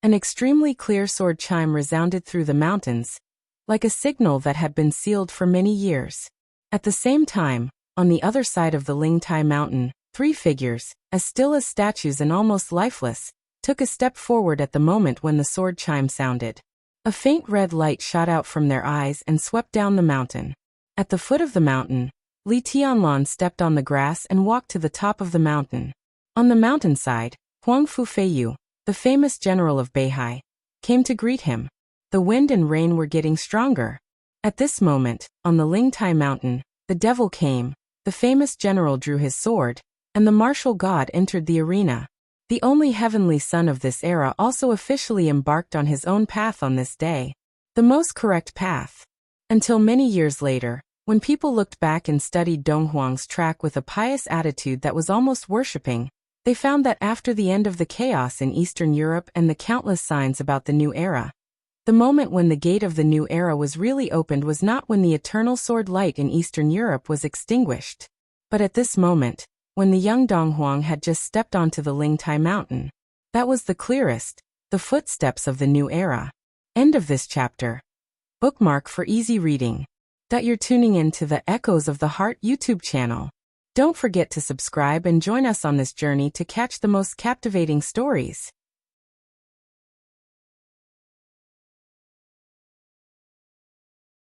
An extremely clear sword chime resounded through the mountains, like a signal that had been sealed for many years. At the same time, on the other side of the Lingtai mountain, 3 figures, as still as statues and almost lifeless, took a step forward at the moment when the sword chime sounded. A faint red light shot out from their eyes and swept down the mountain. At the foot of the mountain, Li Tianlan stepped on the grass and walked to the top of the mountain. On the mountainside, Huangfu Feiyu, the famous general of Beihai, came to greet him. The wind and rain were getting stronger. At this moment, on the Lingtai mountain, the devil came, the famous general drew his sword, and the martial god entered the arena. The only heavenly son of this era also officially embarked on his own path on this day. The most correct path. Until many years later, when people looked back and studied Donghuang's track with a pious attitude that was almost worshipping, they found that after the end of the chaos in Eastern Europe and the countless signs about the new era, the moment when the gate of the new era was really opened was not when the eternal sword light in Eastern Europe was extinguished, but at this moment, when the young Donghuang had just stepped onto the Lingtai mountain. That was the clearest, the footsteps of the new era. End of this chapter. Bookmark for easy reading. You're tuning in to the Echoes of the Heart YouTube channel. Don't forget to subscribe and join us on this journey to catch the most captivating stories.